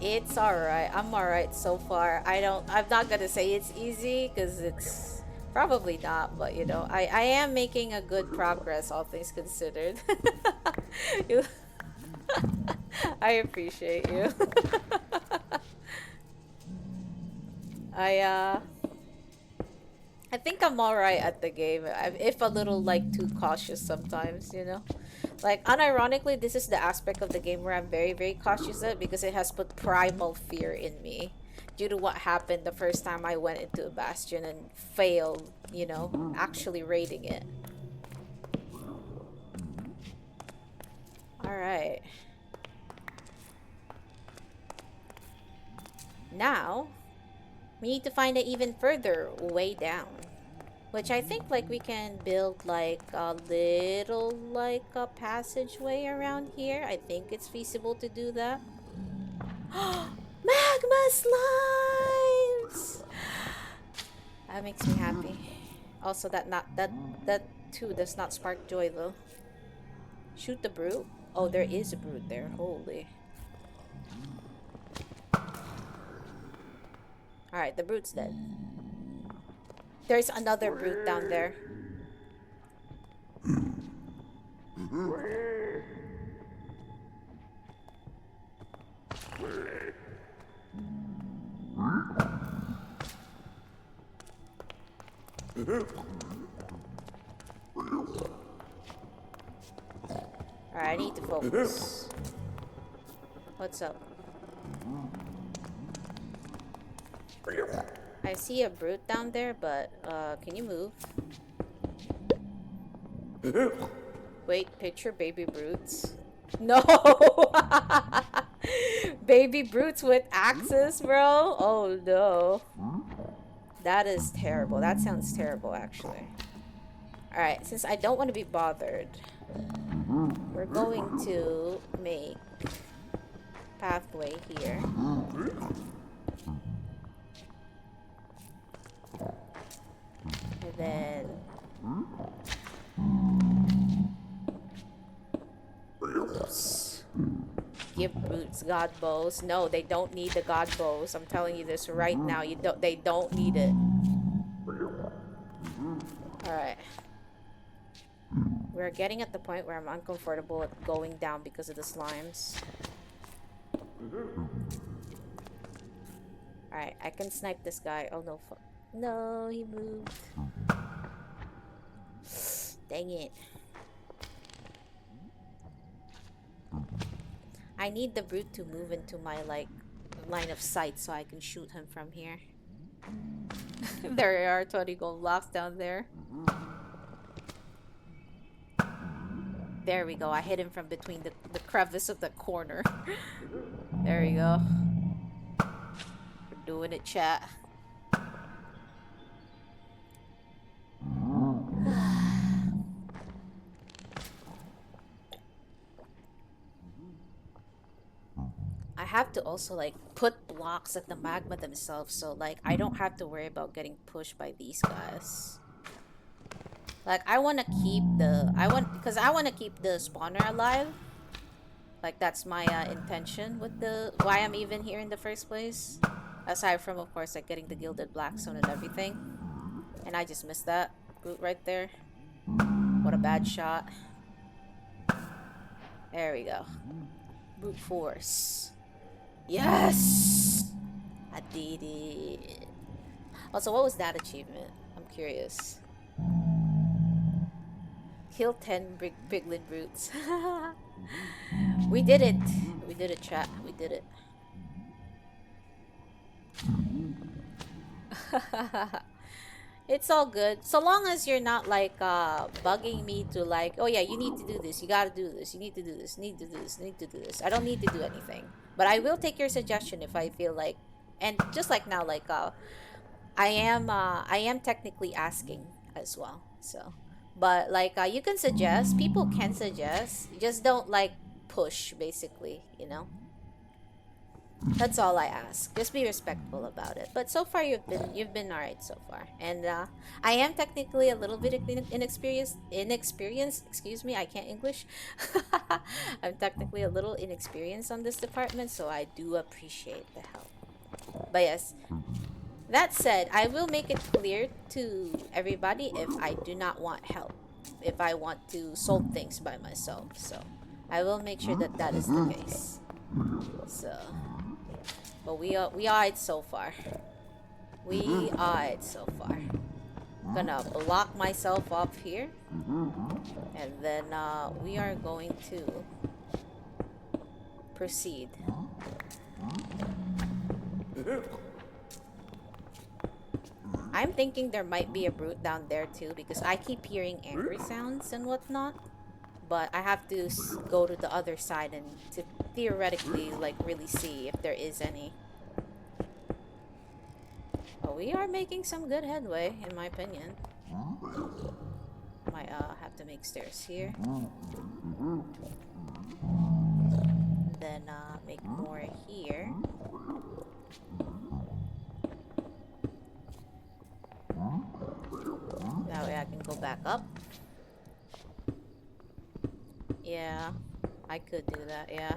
It's alright. I'm alright so far. I'm not gonna say it's easy, because it's probably not, but you know, I am making a good progress, all things considered. I appreciate you. I think I'm alright at the game, if a little like too cautious sometimes, you know? Like, unironically, this is the aspect of the game where I'm very, very cautious at, because it has put primal fear in me due to what happened the first time I went into a Bastion and failed, you know, actually raiding it. Alright. Now, we need to find it even further way down. Which I think, like, we can build, like, a little, like, a passageway around here. I think it's feasible to do that. Magma slimes! That makes me happy. Also, that too does not spark joy, though. Shoot the brute? Oh, there is a brute there. Holy. Alright, the brute's dead. There's another brute down there. Alright, I need to focus. What's up? I see a brute down there, but can you move? Wait, picture baby brutes. No! Baby brutes with axes, bro? Oh no. That is terrible. That sounds terrible, actually. Alright, since I don't want to be bothered, we're going to make pathway here. And then oops. Give brutes god bows. No, they don't need the god bows. I'm telling you this right now. They don't need it. Alright. We're getting at the point where I'm uncomfortable at going down because of the slimes. Alright, I can snipe this guy. Oh no, no, he moved. Dang it. I need the brute to move into my, like, line of sight so I can shoot him from here. There are 20 gold blocks down there. There we go. I hit him from between the crevice of the corner. There we go. We're doing it, chat. I have to also, like, put blocks at the magma themselves, so, like, I don't have to worry about getting pushed by these guys. Like, I want to keep because I want to keep the spawner alive. Like, that's my intention with why I'm even here in the first place. Aside from, of course, like getting the gilded blackstone and everything. And I just missed that brute right there. What a bad shot. There we go. Brute force. Yes! I did it. Also, what was that achievement? I'm curious. Kill 10 piglin brutes. We did it. We did it, chat. We did it. It's all good. So long as you're not like bugging me to like, oh yeah, you need to do this, you gotta do this, you need to do this, need to do this, need to do this. I don't need to do anything. But I will take your suggestion if I feel like, and just like now, like I am technically asking as well. So but like you can suggest, people can suggest. You just don't like push basically, you know? That's all I ask. Just be respectful about it. But so far you've been alright so far. And I am technically a little bit inexperienced. Excuse me, I can't English. I'm technically a little inexperienced on this department, so I do appreciate the help. But yes, that said, I will make it clear to everybody if I do not want help. If I want to solve things by myself. So I will make sure that that is the case. So. But we are it so far. We are it so far. Gonna block myself up here. And then we are going to proceed. I'm thinking there might be a brute down there too because I keep hearing angry sounds and whatnot. But I have to go to the other side and to theoretically like really see if there is any. But we are making some good headway in my opinion. Might have to make stairs here. Then make more here. That way I can go back up. Yeah, I could do that, yeah.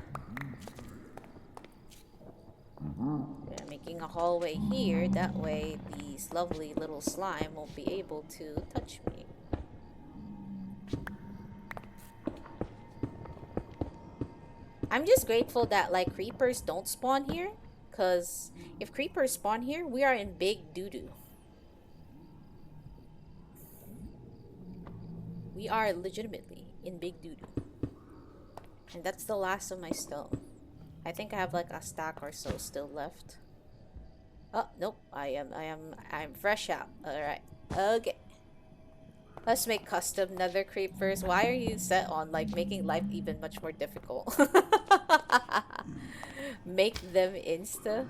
Yeah, making a hallway here, that way these lovely little slime won't be able to touch me. I'm just grateful that like creepers don't spawn here, cause if creepers spawn here, we are in big doo-doo. We are legitimately in big doo-doo. And that's the last of my stone. I think I have like a stack or so still left. Oh, nope. I'm fresh out. Alright. Okay. Let's make custom nether creepers. Why are you set on like making life even much more difficult? Make them insta.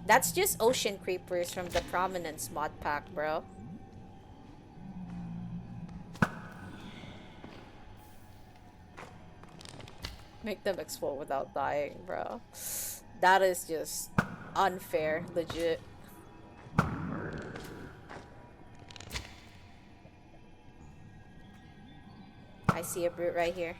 That's just ocean creepers from the Prominence mod pack, bro. Make them explode without dying, bro. That is just unfair, legit. I see a brute right here.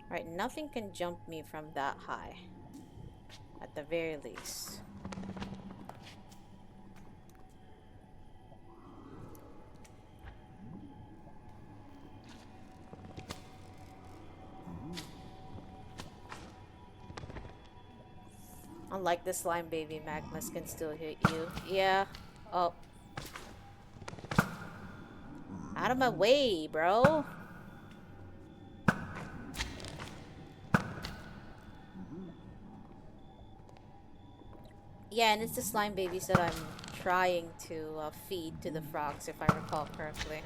Right, nothing can jump me from that high. At the very least. Unlike the slime baby, magmas can still hit you. Yeah. Oh. Out of my way, bro. Yeah, and it's the slime babies that I'm trying to feed to the frogs, if I recall correctly.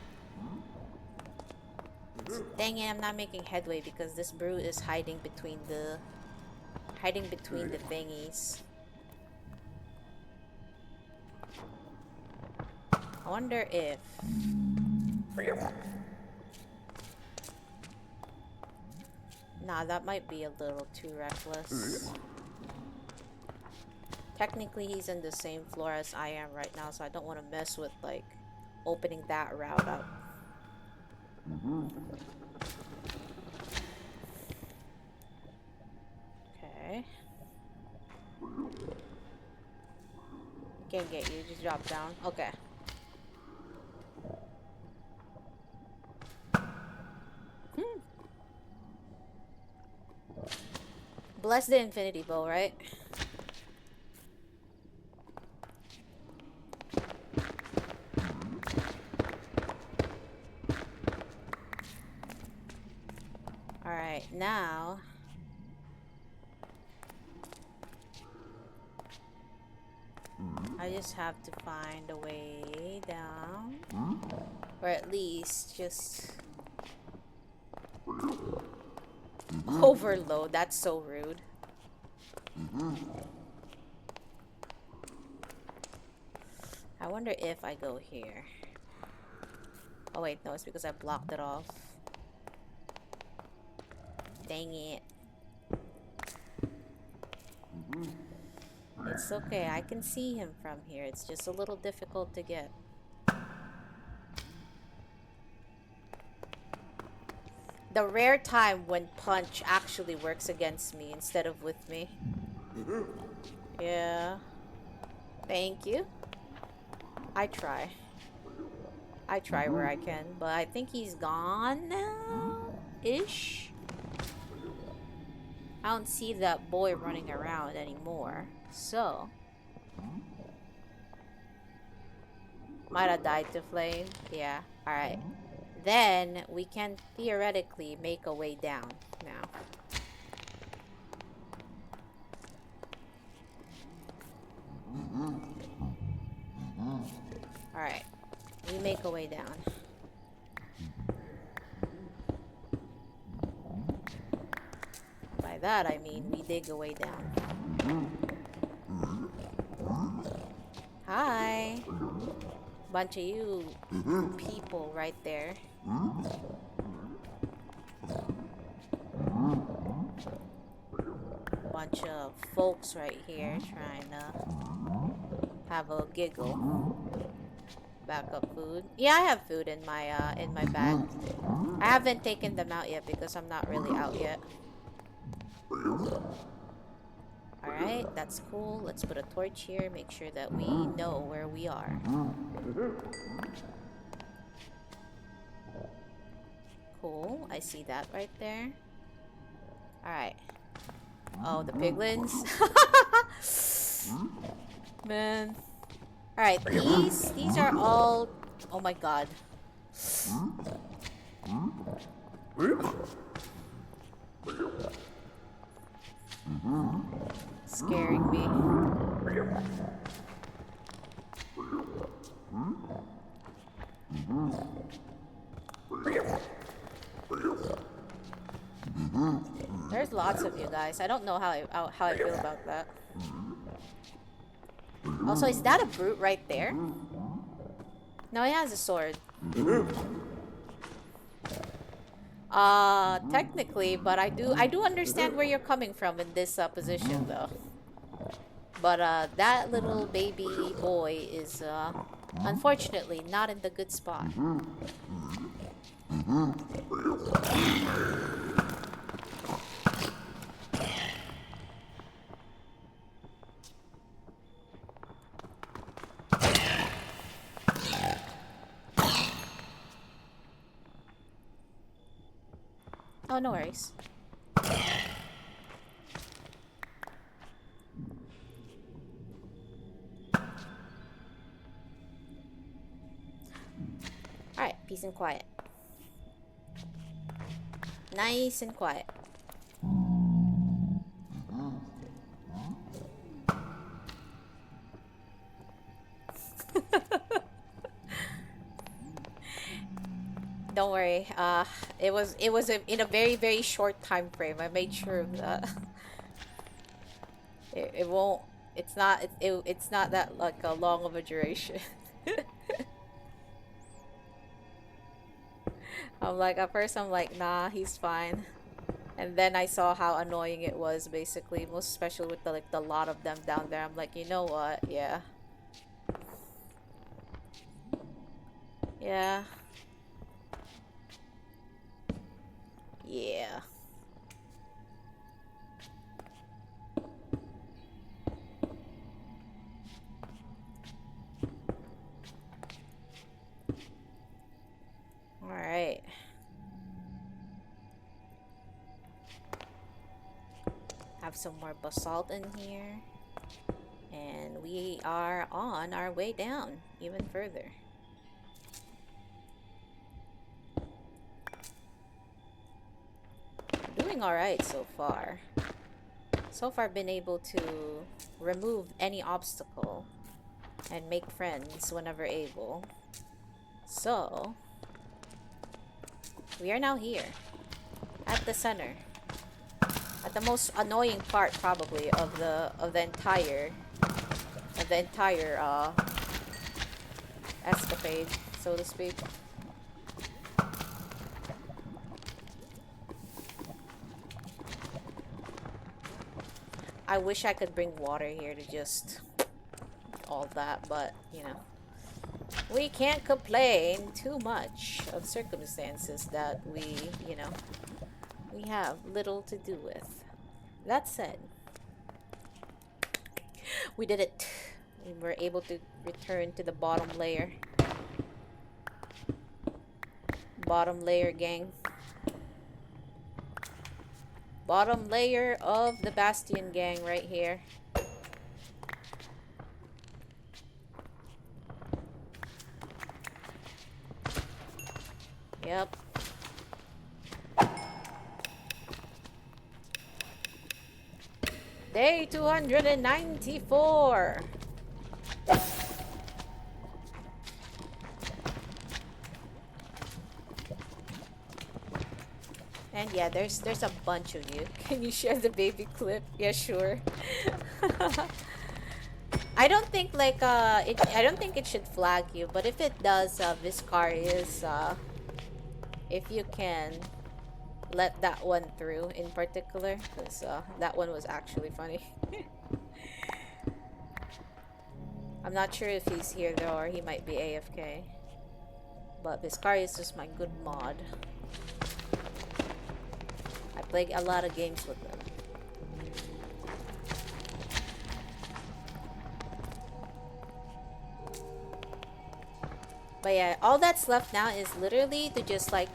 So, dang it, I'm not making headway because this brute is hiding between the thingies. I wonder if... Nah, that might be a little too reckless. Technically, he's in the same floor as I am right now, so I don't want to mess with, like, opening that route up. Okay. Can't get you, just drop down. Okay. Bless the infinity bow, right? Alright, now... I just have to find a way down. Or at least just... overload. That's so rude. I wonder if I go here. Oh wait, no, it's because I blocked it off. Dang it. It's okay, I can see him from here. It's just a little difficult to get. The rare time when punch actually works against me instead of with me. Yeah. Thank you. I try. I try where I can, but I think he's gone now-ish. I don't see that boy running around anymore, so... Might have died to flame. Yeah, alright. Then, we can theoretically make a way down now. Alright. We make a way down. By that, I mean we dig a way down. Hi! Bunch of you people right there. Bunch of folks right here trying to have a giggle. Backup food. Yeah, I have food in my bag. I haven't taken them out yet because I'm not really out yet. Alright, that's cool. Let's put a torch here, make sure that we know where we are. Cool, I see that right there. Alright. Oh, the piglins? Man. Alright, these are all... Oh my god. Scaring me. There's lots of you guys. I don't know how I feel about that. Also, is that a brute right there? No, he has a sword. Technically, but I do understand where you're coming from in this position, though. But that little baby boy is unfortunately not in the good spot. Oh, no worries. Alright, peace and quiet. Nice and quiet. Don't worry. It was in a very short time frame. I made sure that it's not that like a long of a duration. I'm like, at first I'm like, nah, he's fine. And then I saw how annoying it was, basically, most especially with the like the lot of them down there. I'm like, you know what? Yeah. Yeah. Yeah. Alright. Have some more basalt in here. And we are on our way down even further. Doing alright so far. So far been able to remove any obstacle and make friends whenever able. So, we are now here at the center. At the most annoying part probably of the entire escapade, so to speak. I wish I could bring water here to just all that, but you know, we can't complain too much of circumstances that we, you know, we have little to do with. That said, we did it. We were able to return to the bottom layer. Bottom layer, gang. Bottom layer of the Bastion gang right here. Yep. Day 294. And yeah, there's a bunch of you. Can you share the baby clip? Yeah, sure. I don't think like I don't think it should flag you, but if it does, Viscarius, if you can let that one through in particular, because that one was actually funny. I'm not sure if he's here though, or he might be AFK. But Viscarius is my good mod. I play a lot of games with them. But yeah, all that's left now is literally to just like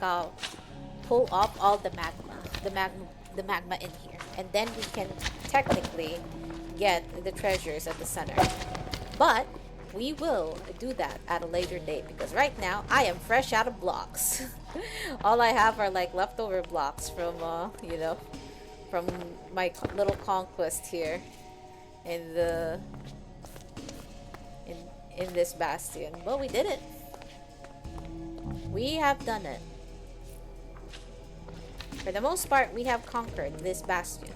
pull off all the magma in here, and then we can technically get the treasures at the center. But we will do that at a later date, because right now I am fresh out of blocks. All I have are like leftover blocks from you know, from my little conquest here in the in this bastion. But we did it. We have done it. For the most part, we have conquered this bastion.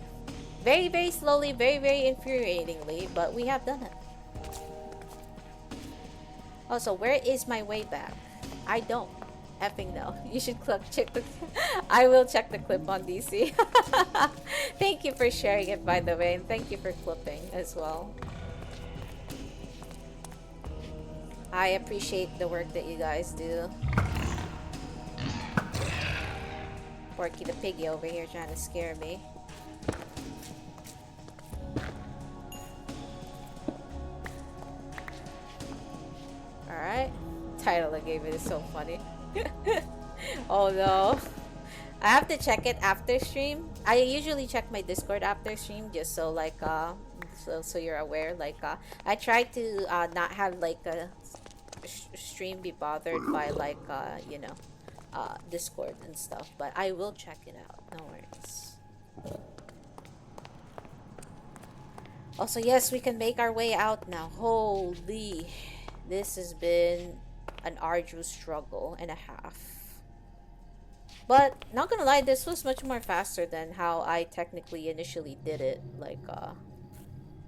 Very, very slowly, very, very infuriatingly, but we have done it. Also, where is my way back? I don't effing know. You should check the... I will check the clip on DC. Thank you for sharing it, by the way, and thank you for clipping as well. I appreciate the work that you guys do. Porky the piggy over here trying to scare me. Alright. Title I gave it is so funny. Oh no. I have to check it after stream. I usually check my Discord after stream, just so like so you're aware. Like I try to not have like a stream be bothered by like you know, Discord and stuff, but I will check it out. No worries. Also, yes, we can make our way out now. Holy, this has been an arduous struggle and a half. But not gonna lie, this was much more faster than how I technically initially did it. Like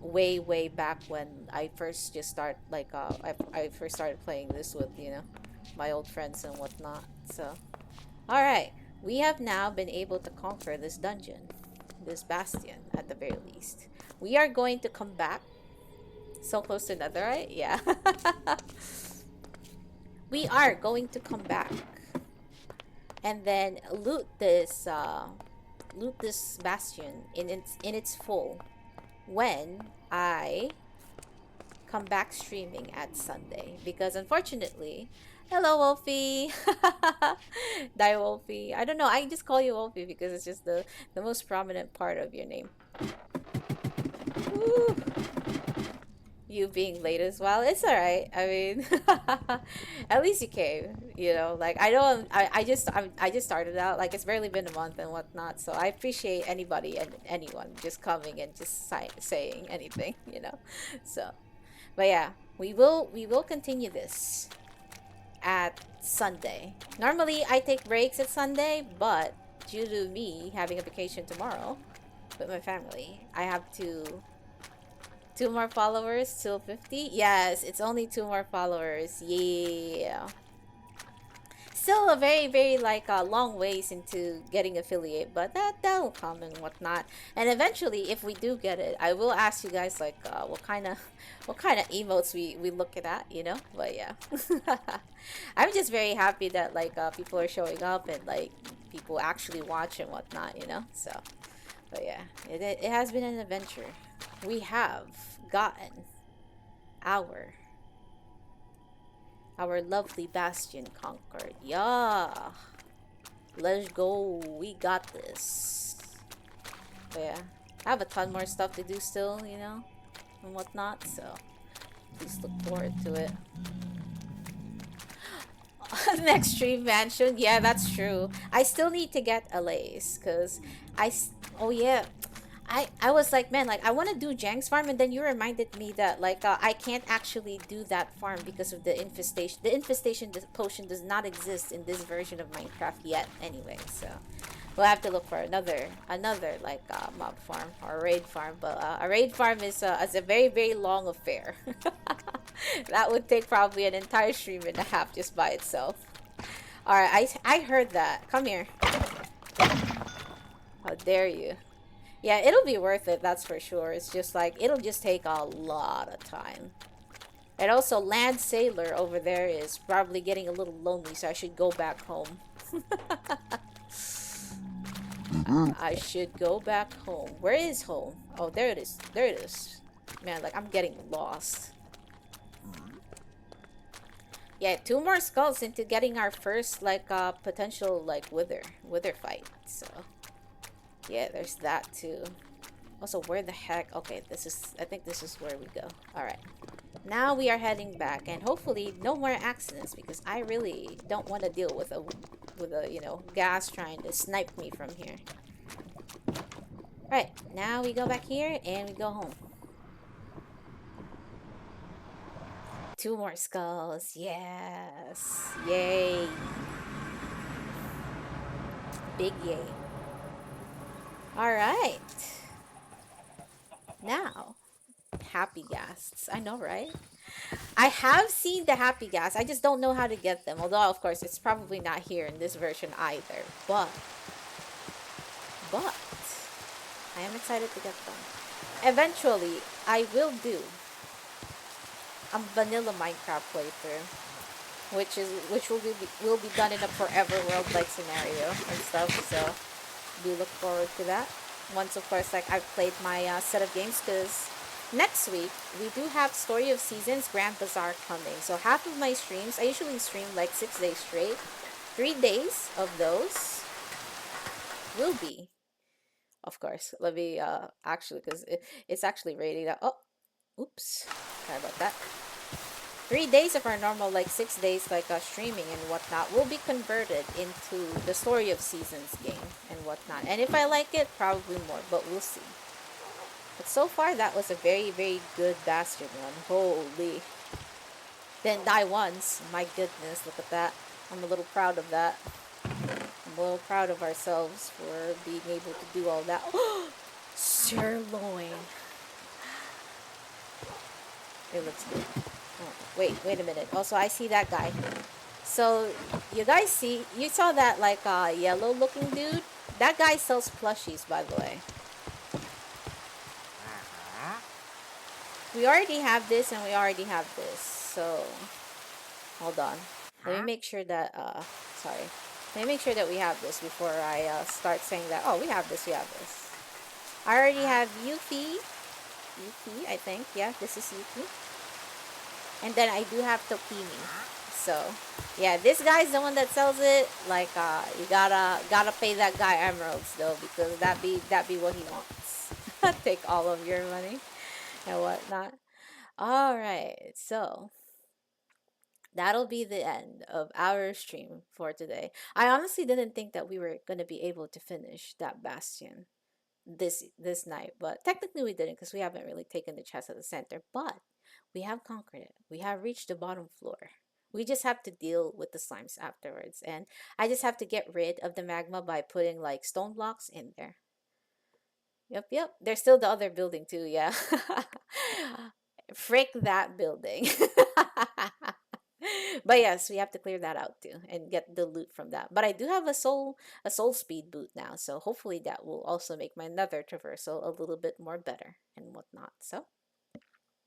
way back when I first just started, like I first started playing this with, you know, my old friends and whatnot. So Alright, we have now been able to conquer this dungeon, this bastion at the very least. We are going to come back. So close to netherite? Yeah. We are going to come back and then loot this bastion in its full when I come back streaming at Sunday, because unfortunately, hello Wolfie. Die Wolfie. I don't know, I just call you Wolfie because it's just the most prominent part of your name. Woo. You being late as well, it's all right. I mean, at least you came, you know. Like, I don't I just started out, like, it's barely been a month and whatnot, so I appreciate anybody and anyone just coming and just saying anything, you know. So, but yeah, we will continue this at Sunday. Normally I take breaks at Sunday, but due to me having a vacation tomorrow with my family, I have to two more followers till 50. Yes, it's only two more followers. Yeah. Still a very like long ways into getting affiliate, but that'll come and whatnot. And eventually, if we do get it, I will ask you guys like what kind of emotes we looking at, you know. But yeah, I'm just very happy that like people are showing up and like people actually watch and whatnot, you know. So, but yeah, it has been an adventure. We have gotten our our lovely bastion conquered. Yeah. Let's go. We got this. But yeah. I have a ton more stuff to do still, you know, and whatnot, so please look forward to it. Next stream mansion. Yeah, that's true. I still need to get Allays, because oh yeah. I was like, man, like I want to do Jang's farm, and then you reminded me that like I can't actually do that farm because of the infestation. The infestation potion does not exist in this version of Minecraft yet anyway, so we'll have to look for another like mob farm or a raid farm. But a raid farm is a very long affair. That would take probably an entire stream and a half just by itself. All right, I heard that. Come here. How dare you? Yeah, it'll be worth it, that's for sure. It's just like, it'll just take a lot of time. And also, Land Sailor over there is probably getting a little lonely, so I should go back home. I should go back home. Where is home? Oh, there it is. There it is. Man, like, I'm getting lost. Yeah, two more skulls into getting our first, like, potential, like, wither fight, so... Yeah, there's that too. Also, where the heck? Okay, I think this is where we go. Alright. Now we are heading back, and hopefully no more accidents, because I really don't want to deal with a, you know, gas trying to snipe me from here. Right, now we go back here, and we go home. Two more skulls. Yes. Yay. Big yay. Alright. Now, happy ghasts. I know, right? I have seen the happy ghasts. I just don't know how to get them. Although, of course, it's probably not here in this version either. But, I am excited to get them. Eventually, I will do a vanilla Minecraft playthrough. Which will be done in a forever world like scenario and stuff, so do look forward to that once, of course, like I've played my set of games, because next week we do have Story of Seasons Grand Bazaar coming. So half of my streams, I usually stream like 6 days straight. 3 days of those will be, of course, let me actually, because it's actually rating that. Oh, oops, sorry about that. 3 days of our normal like 6 days like streaming and whatnot will be converted into the Story of Seasons game and whatnot. And if I like it, probably more, but we'll see. But so far, that was a very good Bastion one. Holy. Then die once. My goodness, look at that. I'm a little proud of that. I'm a little proud of ourselves for being able to do all that. Sirloin. It looks good. Oh, wait a minute. Also, I see that guy. So, You guys see, you saw that like yellow looking dude? That guy sells plushies, by the way. We already have this and we already have this. So, hold on. Let me make sure that, sorry. Let me make sure that we have this before I start saying that, oh, we have this, we have this. I already have Yuffie. Yuffie, I think. Yeah, this is Yuffie. And then I do have Tokimi. So, yeah, this guy's the one that sells it. Like, you gotta pay that guy emeralds though, because that be what he wants. Take all of your money and whatnot. All right, so that'll be the end of our stream for today. I honestly didn't think that we were gonna be able to finish that Bastion this night, but technically we didn't because we haven't really taken the chest at the center. But we have conquered it. We have reached the bottom floor. We just have to deal with the slimes afterwards, and I just have to get rid of the magma by putting like stone blocks in there. Yep, yep. There's still the other building too, yeah. Frick that building. But yes, we have to clear that out too and get the loot from that. But I do have a soul speed boot now, so hopefully that will also make my nether traversal a little bit more better and whatnot. So,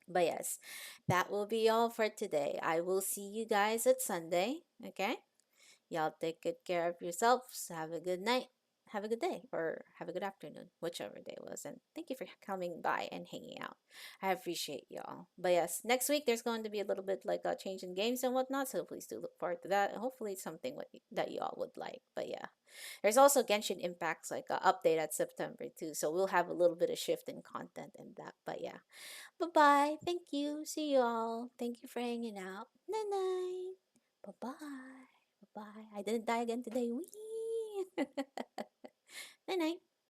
but yes, that will be all for today. I will see you guys at Sunday. Okay? Y'all take good care of yourselves. Have a good night. Have a good day or have a good afternoon, whichever day it was. And thank you for coming by and hanging out. I appreciate y'all. But yes, next week there's going to be a little bit like a change in games and whatnot. So please do look forward to that. And hopefully it's something that y'all would like. But yeah, there's also Genshin Impact's like a update at September too. So we'll have a little bit of shift in content and that. But yeah, bye bye. Thank you. See you all. Thank you for hanging out. Night night. Bye bye. Bye bye. I didn't die again today. Wee. Night night.